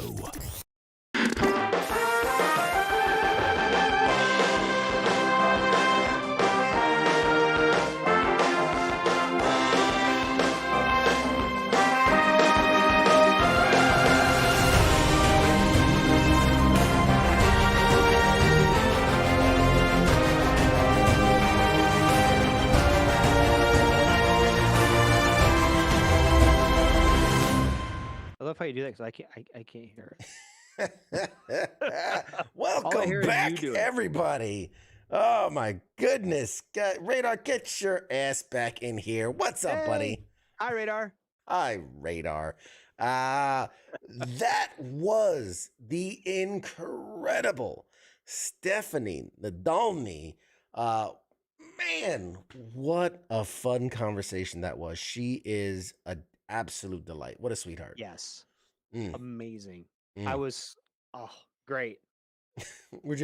I love how you do that because I can't hear it. Welcome back, everybody. Oh my goodness. Radar, get your ass back in here. What's up, buddy? Hi, Radar. Hi, Radar. That was the incredible Stephanie Nadolny. Man, what a fun conversation that was. She is an absolute delight. What a sweetheart. Yes. Mm. Amazing. Mm. I was great. We're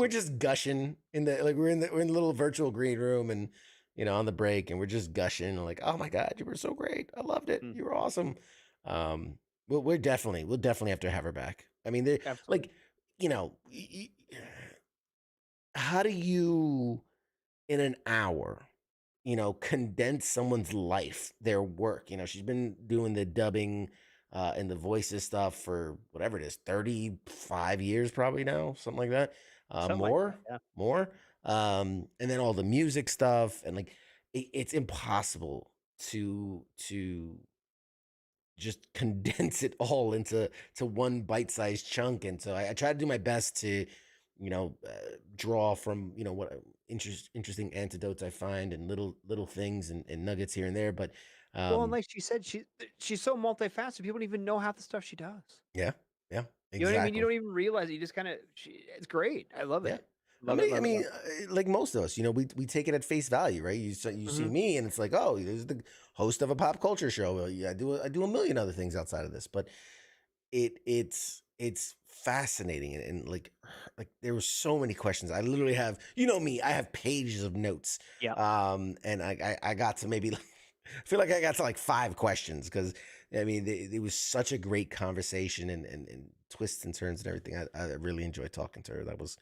just gushing in the we're in the little virtual green room and on the break, and we're just gushing like, oh my God, you were so great. I loved it. You were awesome. We'll definitely have to have her back. I mean, how do you in an hour, condense someone's life, their work? She's been doing the dubbing and the voices stuff for whatever it is, 35 years probably now, something like that. More. And then all the music stuff, and it's impossible to just condense it all into one bite-sized chunk. And so I try to do my best to draw from what interesting antidotes I find, and little things and nuggets here and there. But well, and like she said, she's so multifaceted. People don't even know half the stuff she does. Yeah, exactly. You know what I mean? You don't even realize it. You just kind of, it's great. I love it. I mean, like most of us, we take it at face value, right? You see me, and it's like, oh, this is the host of a pop culture show. I do a million other things outside of this, but it's fascinating, and like there were so many questions. I literally have, me, I have pages of notes. Yeah. And I got to maybe, I feel like I got to like 5 questions, because I mean, it was such a great conversation, and twists and turns and everything. I really enjoyed talking to her. That was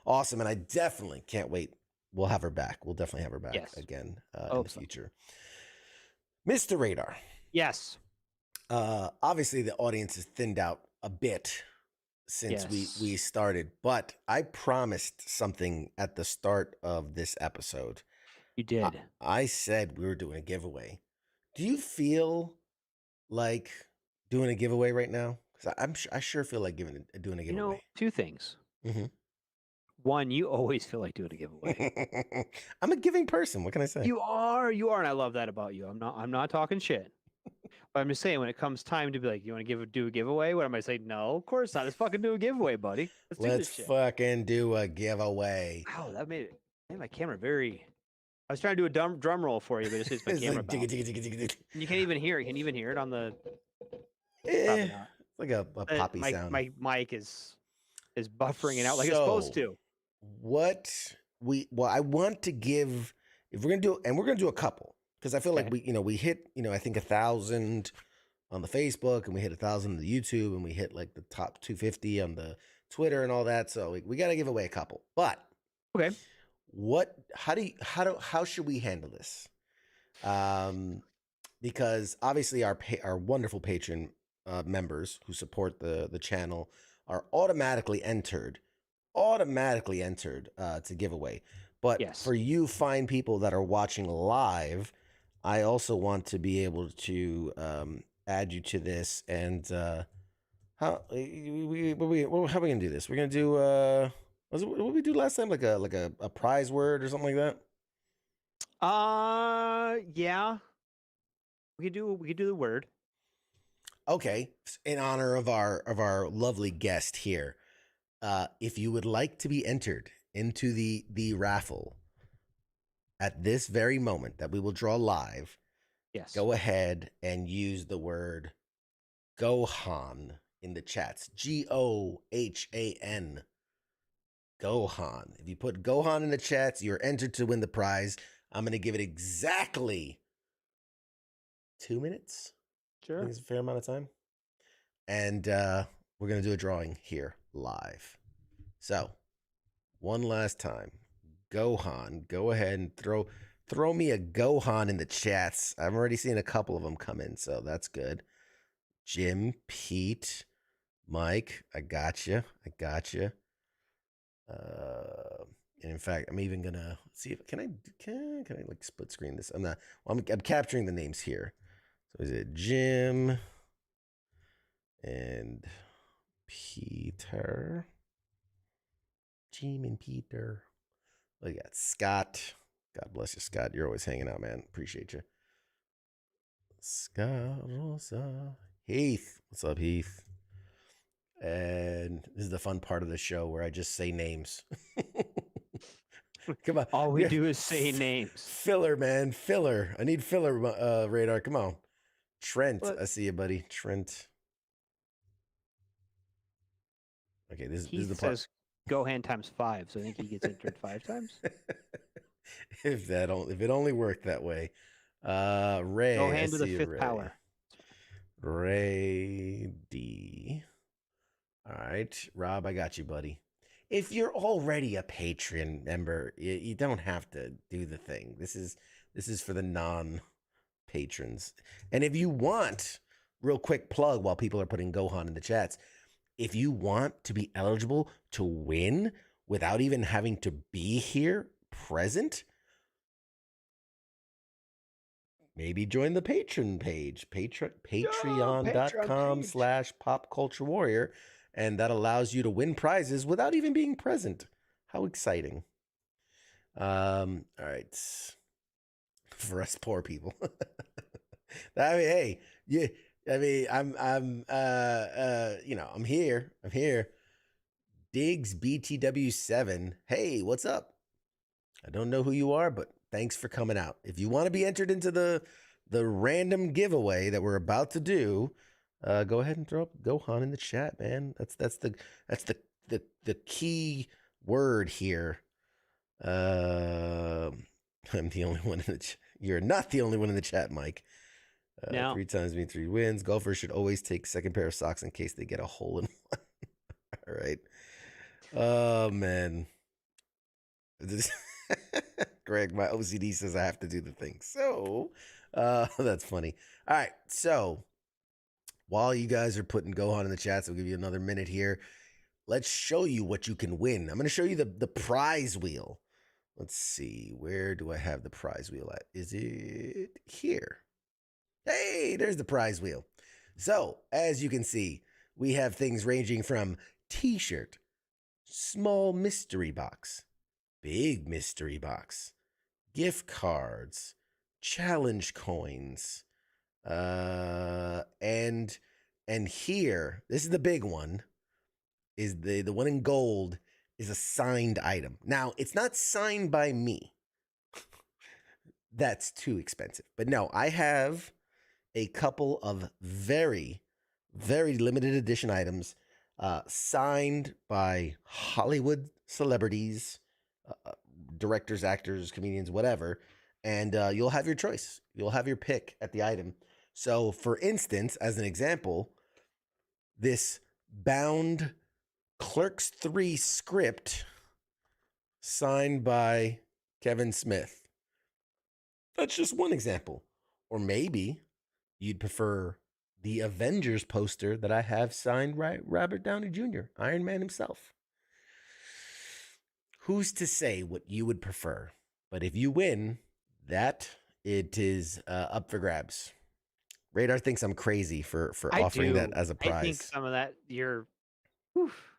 awesome, and I definitely can't wait. We'll have her back. We'll definitely have her back again in the future. Mr. Radar. Yes. Obviously, the audience has thinned out a bit since we started, but I promised something at the start of this episode. You did. I said we were doing a giveaway. Do you feel like doing a giveaway right now? Because I sure feel like doing a giveaway. 2 things. Mm-hmm. One, you always feel like doing a giveaway. I'm a giving person. What can I say? You are, and I love that about you. I'm not talking shit. But I'm just saying, when it comes time to be like, you want to do a giveaway? What am I saying? No, of course not. Let's fucking do a giveaway, buddy. Let's fucking do a giveaway. Wow, that made my camera very. I was trying to do a drum roll for you, but it's my camera. You can't even hear it. Can you even hear it on the? It's like a poppy sound. My mic is buffering it out like it's supposed to. I want to give, if we're gonna do, and we're gonna do a couple, because I feel like we hit I think 1,000 on the Facebook, and we hit 1,000 on the YouTube, and we hit like the top 250 on the Twitter and all that. So we got to give away a couple. But okay, how should we handle this? Because obviously our wonderful patron members who support the channel are automatically entered to give away. But for you fine people that are watching live, I also want to be able to add you to this. And how are we gonna do this? We're gonna do what did we do last time? Like a prize word or something like that? Yeah. We could do the word. Okay, in honor of our lovely guest here, if you would like to be entered into the raffle at this very moment that we will draw live, go ahead and use the word Gohan in the chats. Gohan. Gohan. If you put Gohan in the chats, you're entered to win the prize. I'm going to give it exactly 2 minutes. I Sure. think it's a fair amount of time. And we're going to do a drawing here live. So, one last time. Gohan, go ahead and throw me a Gohan in the chats. I'm already seeing a couple of them come in, so that's good. Jim, Pete, Mike, I got you. And in fact, I'm even gonna see if can I like split screen this? I'm capturing the names here. So is it Jim and Peter? Jim and Peter. We got Scott. God bless you, Scott. You're always hanging out, man. Appreciate you. Scott Rosa. Heath. What's up, Heath? And this is the fun part of the show where I just say names. Come on. All we do is say names. Filler, man. Filler. I need filler, Radar. Come on. Trent. What? I see you, buddy. Trent. Okay, this is the part. Says Gohan times 5, so I think he gets entered 5 times. If it only worked that way. Ray. Gohan to the 5th Ray. power. Ray D. All right, Rob, I got you, buddy. If you're already a Patreon member, you don't have to do the thing. This is for the non-patrons. And if you want, real quick plug while people are putting Gohan in the chats, if you want to be eligible to win without even having to be here present, maybe join the patron page, patreon.com/popculturewarrior. And that allows you to win prizes without even being present. How exciting. All right. For us poor people. I mean, hey, yeah, I mean, I'm here. Diggs BTW7. Hey, what's up? I don't know who you are, but thanks for coming out. If you want to be entered into the random giveaway that we're about to do, go ahead and throw up Gohan in the chat, man. That's the key word here. I'm the only one in the you're not the only one in the chat, Mike. No. 3 times mean 3 wins. Golfers should always take second pair of socks in case they get a hole in one. All right. Oh man. Greg, my OCD says I have to do the thing. So that's funny. All right. So while you guys are putting Gohan in the chats, I'll give you another minute here. Let's show you what you can win. I'm going to show you the prize wheel. Let's see. Where do I have the prize wheel at? Is it here? Hey, there's the prize wheel. So, as you can see, we have things ranging from t-shirt, small mystery box, big mystery box, gift cards, challenge coins, and here, this is the big one, is the one in gold is a signed item. Now, it's not signed by me. That's too expensive. But no, I have a couple of very, very limited edition items signed by Hollywood celebrities, directors, actors, comedians, whatever. And you'll have your choice. You'll have your pick at the item. So, for instance, as an example, this bound Clerks 3 script signed by Kevin Smith. That's just one example. Or maybe you'd prefer the Avengers poster that I have signed by Robert Downey Jr., Iron Man himself. Who's to say what you would prefer? But if you win, it is up for grabs. Radar thinks I'm crazy for offering that as a prize. I think some of that you're. Oof.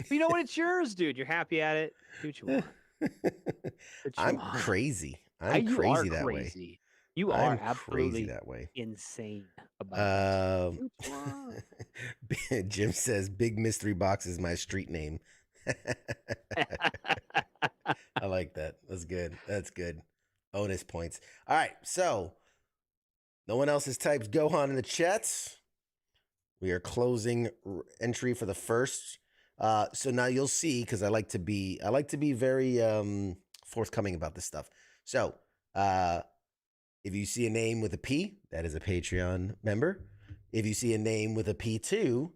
You know what? It's yours, dude. You're happy at it. Do what you want. I'm crazy. I'm crazy that way. You are I'm absolutely crazy that way. Insane about it. Jim says, "Big mystery box is my street name." I like that. That's good. That's good. Bonus points. All right. So no one else has typed Gohan in the chats. We are closing entry for the first. So now you'll see, because I like to be very forthcoming about this stuff. So If you see a name with a P, that is a Patreon member. If you see a name with a P2,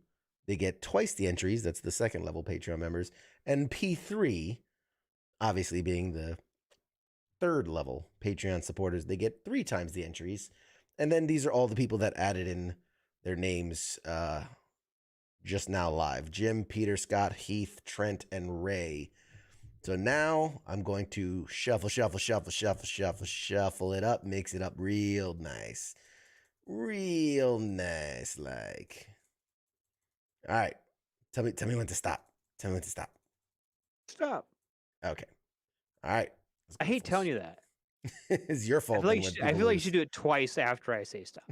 they get twice the entries. That's the second level Patreon members. And P3, obviously being the third level Patreon supporters, they get 3 times the entries. And then these are all the people that added in their names just now live. Jim, Peter, Scott, Heath, Trent, and Ray. So now I'm going to shuffle it up, mix it up real nice. Real nice, like. All right. Tell me when to stop. Tell me when to stop. Stop. Okay. All right. I hate telling you that. It's your fault. I feel like you should do it twice after I say stop.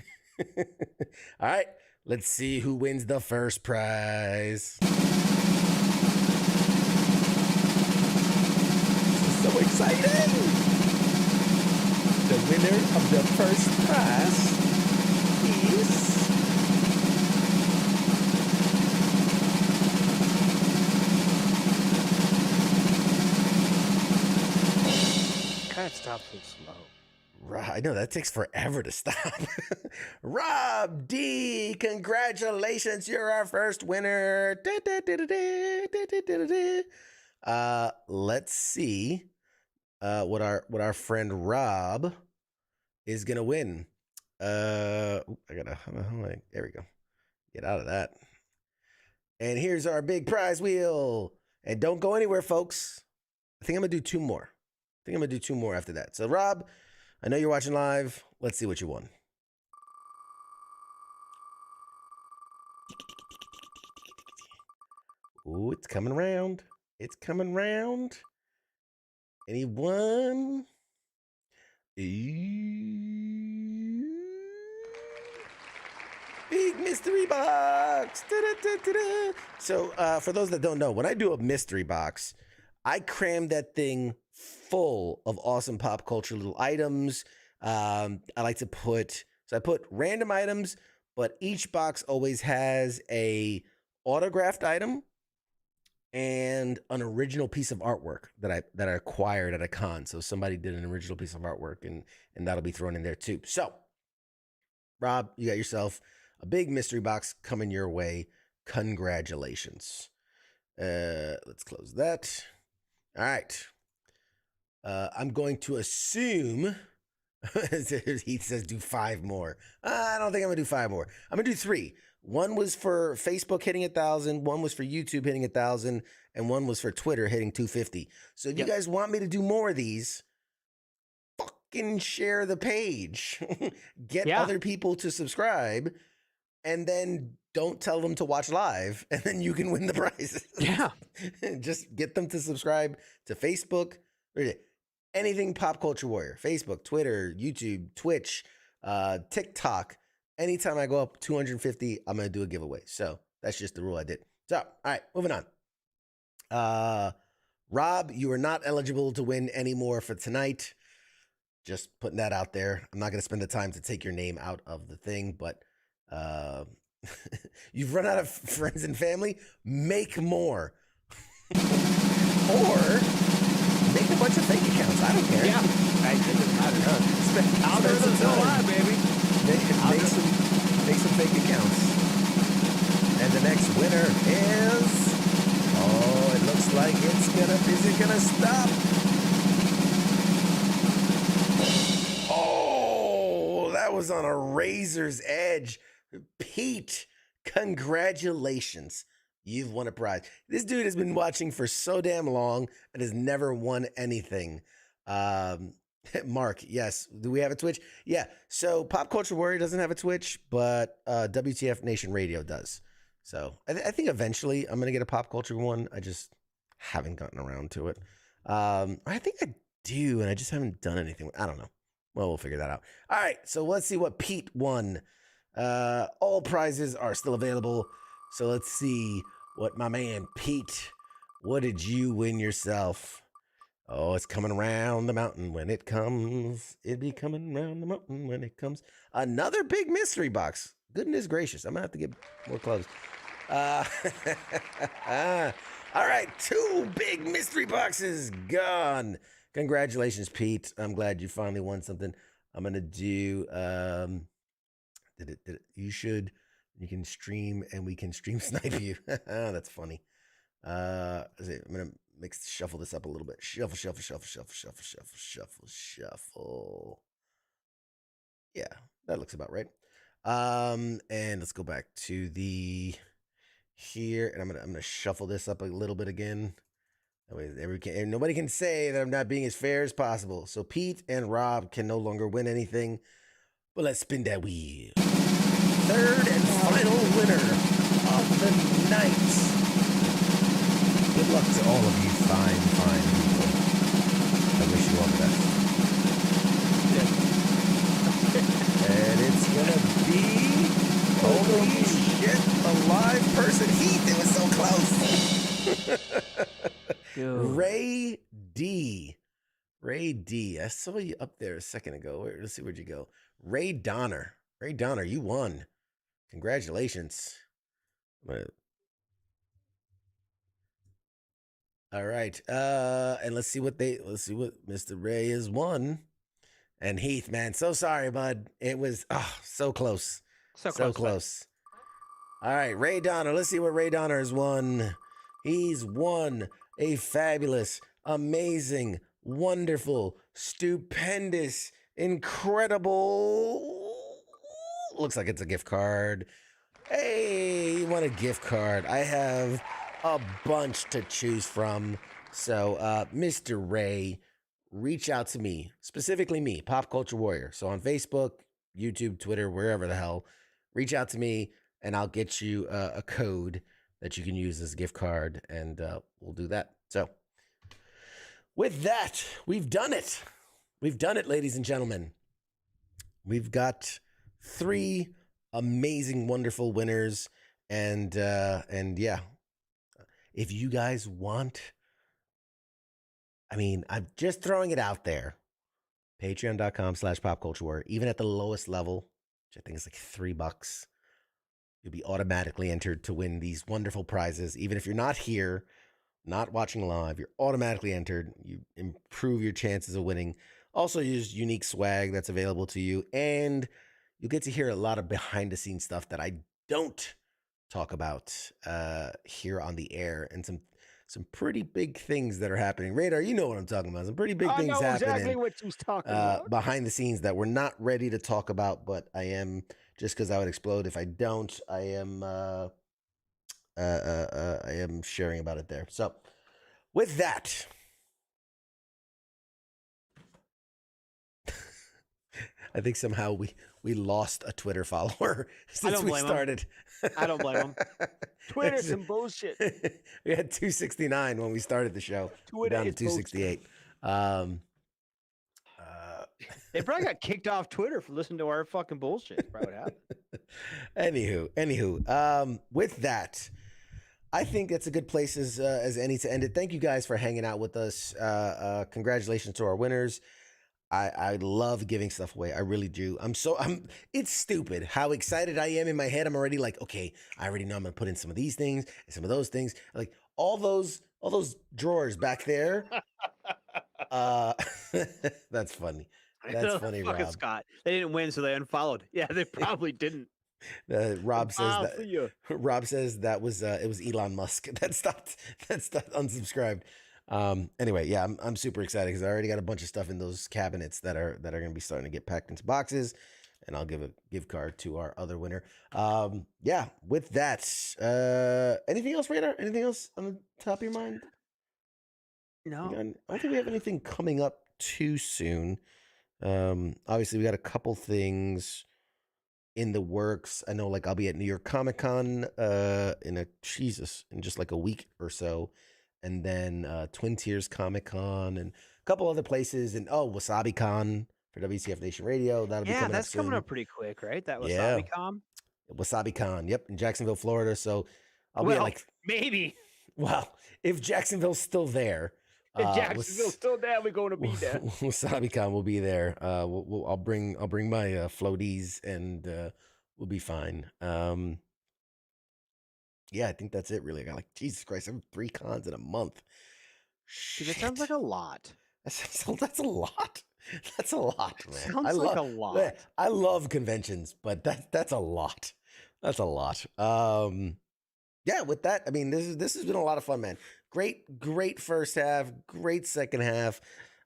All right. Let's see who wins the first prize. So exciting! The winner of the first prize is God, stop so slow. I know that takes forever to stop. Rob D, congratulations! You're our first winner. Let's see what our friend Rob is gonna win. There we go. Get out of that. And here's our big prize wheel. And don't go anywhere, folks. I think I'm gonna do 2 more. After that. So Rob, I know you're watching live. Let's see what you won. Ooh, it's coming around. And he won. Big mystery box. Da-da-da-da-da. So for those that don't know, when I do a mystery box, I cram that thing full of awesome pop culture little items. I like to put random items, but each box always has a autographed item and an original piece of artwork that I acquired at a con. So somebody did an original piece of artwork, and that'll be thrown in there too. So, Rob, you got yourself a big mystery box coming your way. Congratulations. Let's close that. All right. I'm going to assume he says do 5 more. I don't think I'm gonna do 5 more. I'm gonna do 3. One was for Facebook hitting 1,000, one was for YouTube hitting 1,000, and one was for Twitter hitting 250. So if you guys want me to do more of these, fucking share the page. Get other people to subscribe, and then don't tell them to watch live, and then you can win the prizes. Yeah. Just get them to subscribe to Facebook, or anything Pop Culture Warrior. Facebook, Twitter, YouTube, Twitch, TikTok. Anytime I go up 250, I'm going to do a giveaway. So that's just the rule I did. So, all right, moving on. Rob, you are not eligible to win any more for tonight. Just putting that out there. I'm not going to spend the time to take your name out of the thing, but you've run out of friends and family. Make more. Or make a bunch of fake accounts. I don't care. Yeah. It doesn't matter. Algorithm's still alive, baby. Make some fake accounts. And the next winner is... Oh, it looks like is it gonna stop? Oh, that was on a razor's edge. Pete, congratulations. You've won a prize. This dude has been watching for so damn long and has never won anything. Mark, yes. Do we have a Twitch? Yeah. So Pop Culture Warrior doesn't have a Twitch, but WTF Nation Radio does. So I think eventually I'm going to get a Pop Culture one. I just haven't gotten around to it. I think I do, and I just haven't done anything. I don't know. Well, we'll figure that out. All right. So let's see what Pete won. All prizes are still available. So let's see what my man Pete, what did you win yourself? Oh, it's coming around the mountain when it comes. It'll be coming around the mountain when it comes. Another big mystery box. Goodness gracious. I'm going to have to get more clothes. All right. 2 big mystery boxes gone. Congratulations, Pete. I'm glad you finally won something. I'm gonna do. You can stream and we can stream snipe you. That's funny. I'm gonna shuffle this up a little bit. Shuffle. Yeah, that looks about right. And let's go back to the here, and I'm gonna shuffle this up a little bit again. That way, nobody can say that I'm not being as fair as possible. So Pete and Rob can no longer win anything. But let's spin that wheel. Third and final winner of the night. Good luck to all of you fine people. I wish you all the best. And it's gonna be, holy shit, a live person. Heath, it was so close. Ray D. I saw you up there a second ago. Let's see, where'd you go? Ray Donner, you won. Congratulations. All right. And let's see what Mr. Ray has won. And Heath, man, so sorry, bud. It was so close. So close. All right, Ray Donner. Let's see what Ray Donner has won. He's won a fabulous, amazing, wonderful, stupendous, incredible. Looks like it's a gift card. Hey, you want a gift card? I have a bunch to choose from. So, Mr. Ray, reach out to me, specifically me, Pop Culture Warrior. So on Facebook, YouTube, Twitter, wherever the hell, reach out to me and I'll get you a code that you can use as a gift card, and we'll do that. So with that, we've done it. We've done it, ladies and gentlemen. We've got 3 amazing, wonderful winners, and yeah, if you guys want, I mean, I'm just throwing it out there. Patreon.com/popculturewar. Even at the lowest level, which I think is like $3, you'll be automatically entered to win these wonderful prizes. Even if you're not here, not watching live, you're automatically entered. You improve your chances of winning. Also, use unique swag that's available to you, and you'll get to hear a lot of behind-the-scenes stuff that I don't talk about here on the air, and some pretty big things that are happening. Radar, you know what I'm talking about. Some pretty big things happening. I know exactly what you're talking about. Behind the scenes that we're not ready to talk about, but I am, just because I would explode if I don't. I am sharing about it there. So, with that, I think somehow we lost a Twitter follower since we started. I don't blame them. Twitter's some bullshit. We had 269 when we started the show. We're down to 268. They probably got kicked off Twitter for listening to our fucking bullshit. That's probably what happened. Anywho, with that, I think it's a good place as any to end it. Thank you guys for hanging out with us. Congratulations to our winners. I love giving stuff away. I really do. It's stupid how excited I am in my head. I'm already like, okay, I already know I'm gonna put in some of these things and some of those things. Like all those drawers back there. That's funny. That's funny, Rob. Scott. They didn't win, so they unfollowed. Yeah, they probably didn't. Rob says that was it was Elon Musk that stopped unsubscribed. Anyway, yeah, I'm super excited because I already got a bunch of stuff in those cabinets that are going to be starting to get packed into boxes, and I'll give a gift card to our other winner. Yeah, with that, anything else, Radar? Anything else on the top of your mind? No, I don't think we have anything coming up too soon. Obviously, we got a couple things in the works. I know, like, I'll be at New York Comic Con in just like a week or so. And then Twin Tiers Comic Con and a couple other places. And Wasabi Con for WTF Nation Radio. That'll be coming up soon. Yeah, that's coming up pretty quick, right? That Wasabi Con? Wasabi Con, yep, in Jacksonville, Florida. So I'll be like... maybe. Well, if Jacksonville's still there... If Jacksonville's still there, we're going to be there. Wasabi Con will be there. I'll bring my floaties and we'll be fine. Yeah, I think that's it, really. I got like, Jesus Christ, I'm 3 cons in a month. Dude, that sounds like a lot. That's a lot. That's a lot, man. Sounds like a lot. I love conventions, but that's a lot. That's a lot. Yeah, with that, I mean, this has been a lot of fun, man. Great first half, great second half.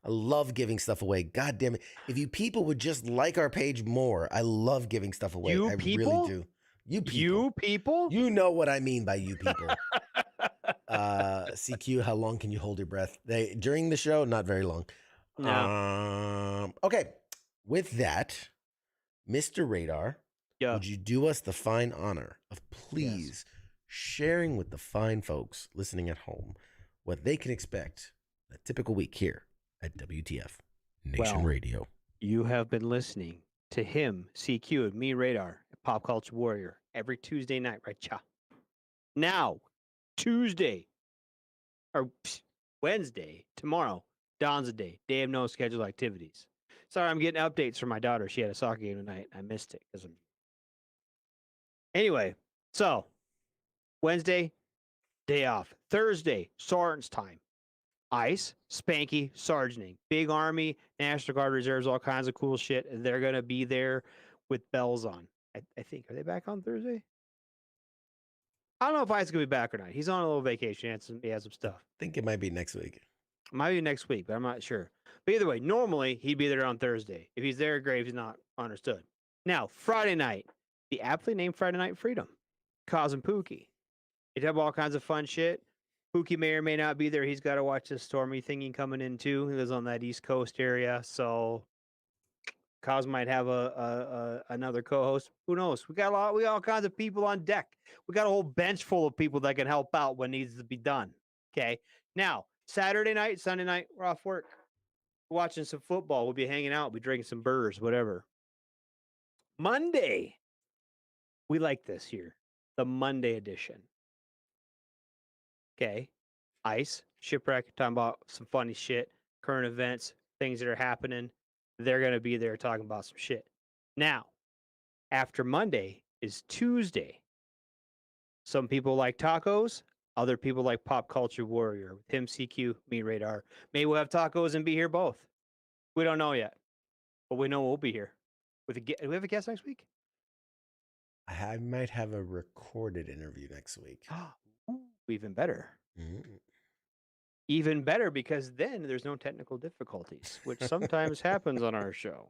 I love giving stuff away. God damn it. If you people would just like our page more, I love giving stuff away. I really do. You people. You people? You know what I mean by you people. CQ, how long can you hold your breath? During the show, not very long. No. Okay. With that, Mr. Radar, would you do us the fine honor of please sharing with the fine folks listening at home what they can expect a typical week here at WTF Nation Radio? You have been listening to him, CQ, and me, Radar, Pop Culture Warrior, every Tuesday night, right? Cha. Now, Tuesday, or Wednesday, tomorrow, Dawn's a day of no scheduled activities. Sorry, I'm getting updates from my daughter. She had a soccer game tonight. I missed it because I'm. Anyway, so Wednesday, day off. Thursday, sergeant's time. ICE, Spanky, sergeanting. Big Army, National Guard Reserves, all kinds of cool shit. They're going to be there with bells on. I think. Are they back on Thursday? I don't know if ICE is going to be back or not. He's on a little vacation. He has some stuff. I think it might be next week. Might be next week, but I'm not sure. But either way, normally he'd be there on Thursday. If he's there, great. If he's not, understood. Now, Friday night, the aptly named Friday Night Freedom. Kaz and Pookie. They have all kinds of fun shit. Pookie may or may not be there. He's got to watch this stormy thingy coming in too. He lives on that East Coast area, so Kaz might have another co-host. Who knows? We got all kinds of people on deck. We got a whole bench full of people that can help out when needs to be done. Okay. Now, Saturday night, Sunday night, we're off work. We're watching some football. We'll be hanging out. We'll be drinking some burrs, whatever. Monday. We like this here. The Monday edition. Okay. ICE, Shipwreck, talking about some funny shit, current events, things that are happening. They're going to be there talking about some shit. Now, after Monday is Tuesday. Some people like tacos. Other people like Pop Culture Warrior. With him, CQ, me, Radar. Maybe we'll have tacos and be here both. We don't know yet. But we know we'll be here. Do we have a guest next week? I might have a recorded interview next week. Even better. Mm-hmm. Even better, because then there's no technical difficulties, which sometimes happens on our show.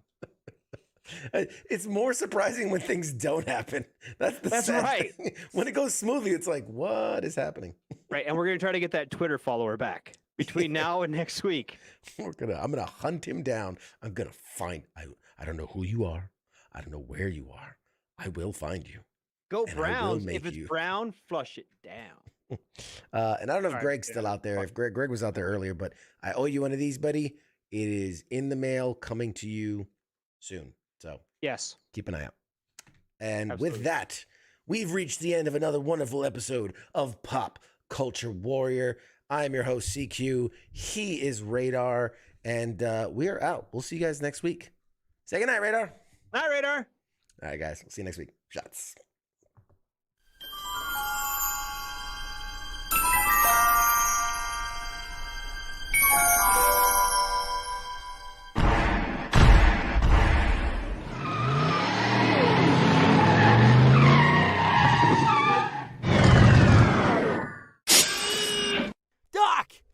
It's more surprising when things don't happen. That's right. Thing. When it goes smoothly, it's like, what is happening? Right, and we're gonna try to get that Twitter follower back between now and next week. I'm gonna hunt him down. I'm gonna find. I don't know who you are. I don't know where you are. I will find you. Go Browns. If it's brown, flush it down. And I don't know if Greg's still out there. If Greg was out there earlier, but I owe you one of these, buddy. It is in the mail, coming to you soon. So yes, keep an eye out. And Absolutely. With that, we've reached the end of another wonderful episode of Pop Culture Warrior. I'm your host, CQ. He is Radar, and we are out. We'll see you guys next week. Say goodnight, Radar. Night, Radar. All right, guys. We'll see you next week. Shots.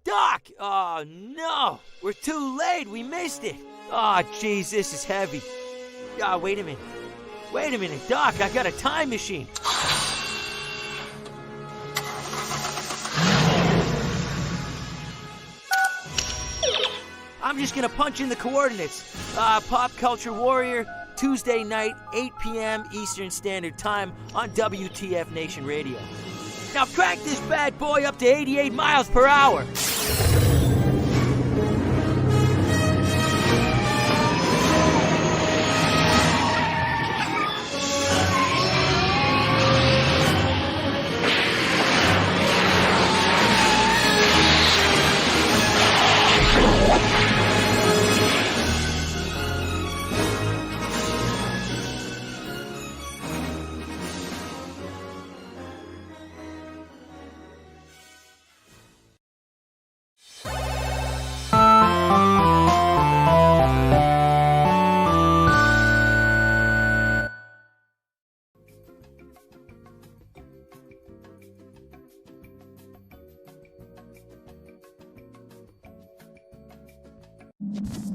Doc! Oh, no! We're too late! We missed it! Oh, jeez, this is heavy. Ah, wait a minute. Wait a minute, Doc, I got a time machine. I'm just gonna punch in the coordinates. Pop Culture Warrior, Tuesday night, 8 p.m. Eastern Standard Time on WTF Nation Radio. Now crank this bad boy up to 88 miles per hour. Bye.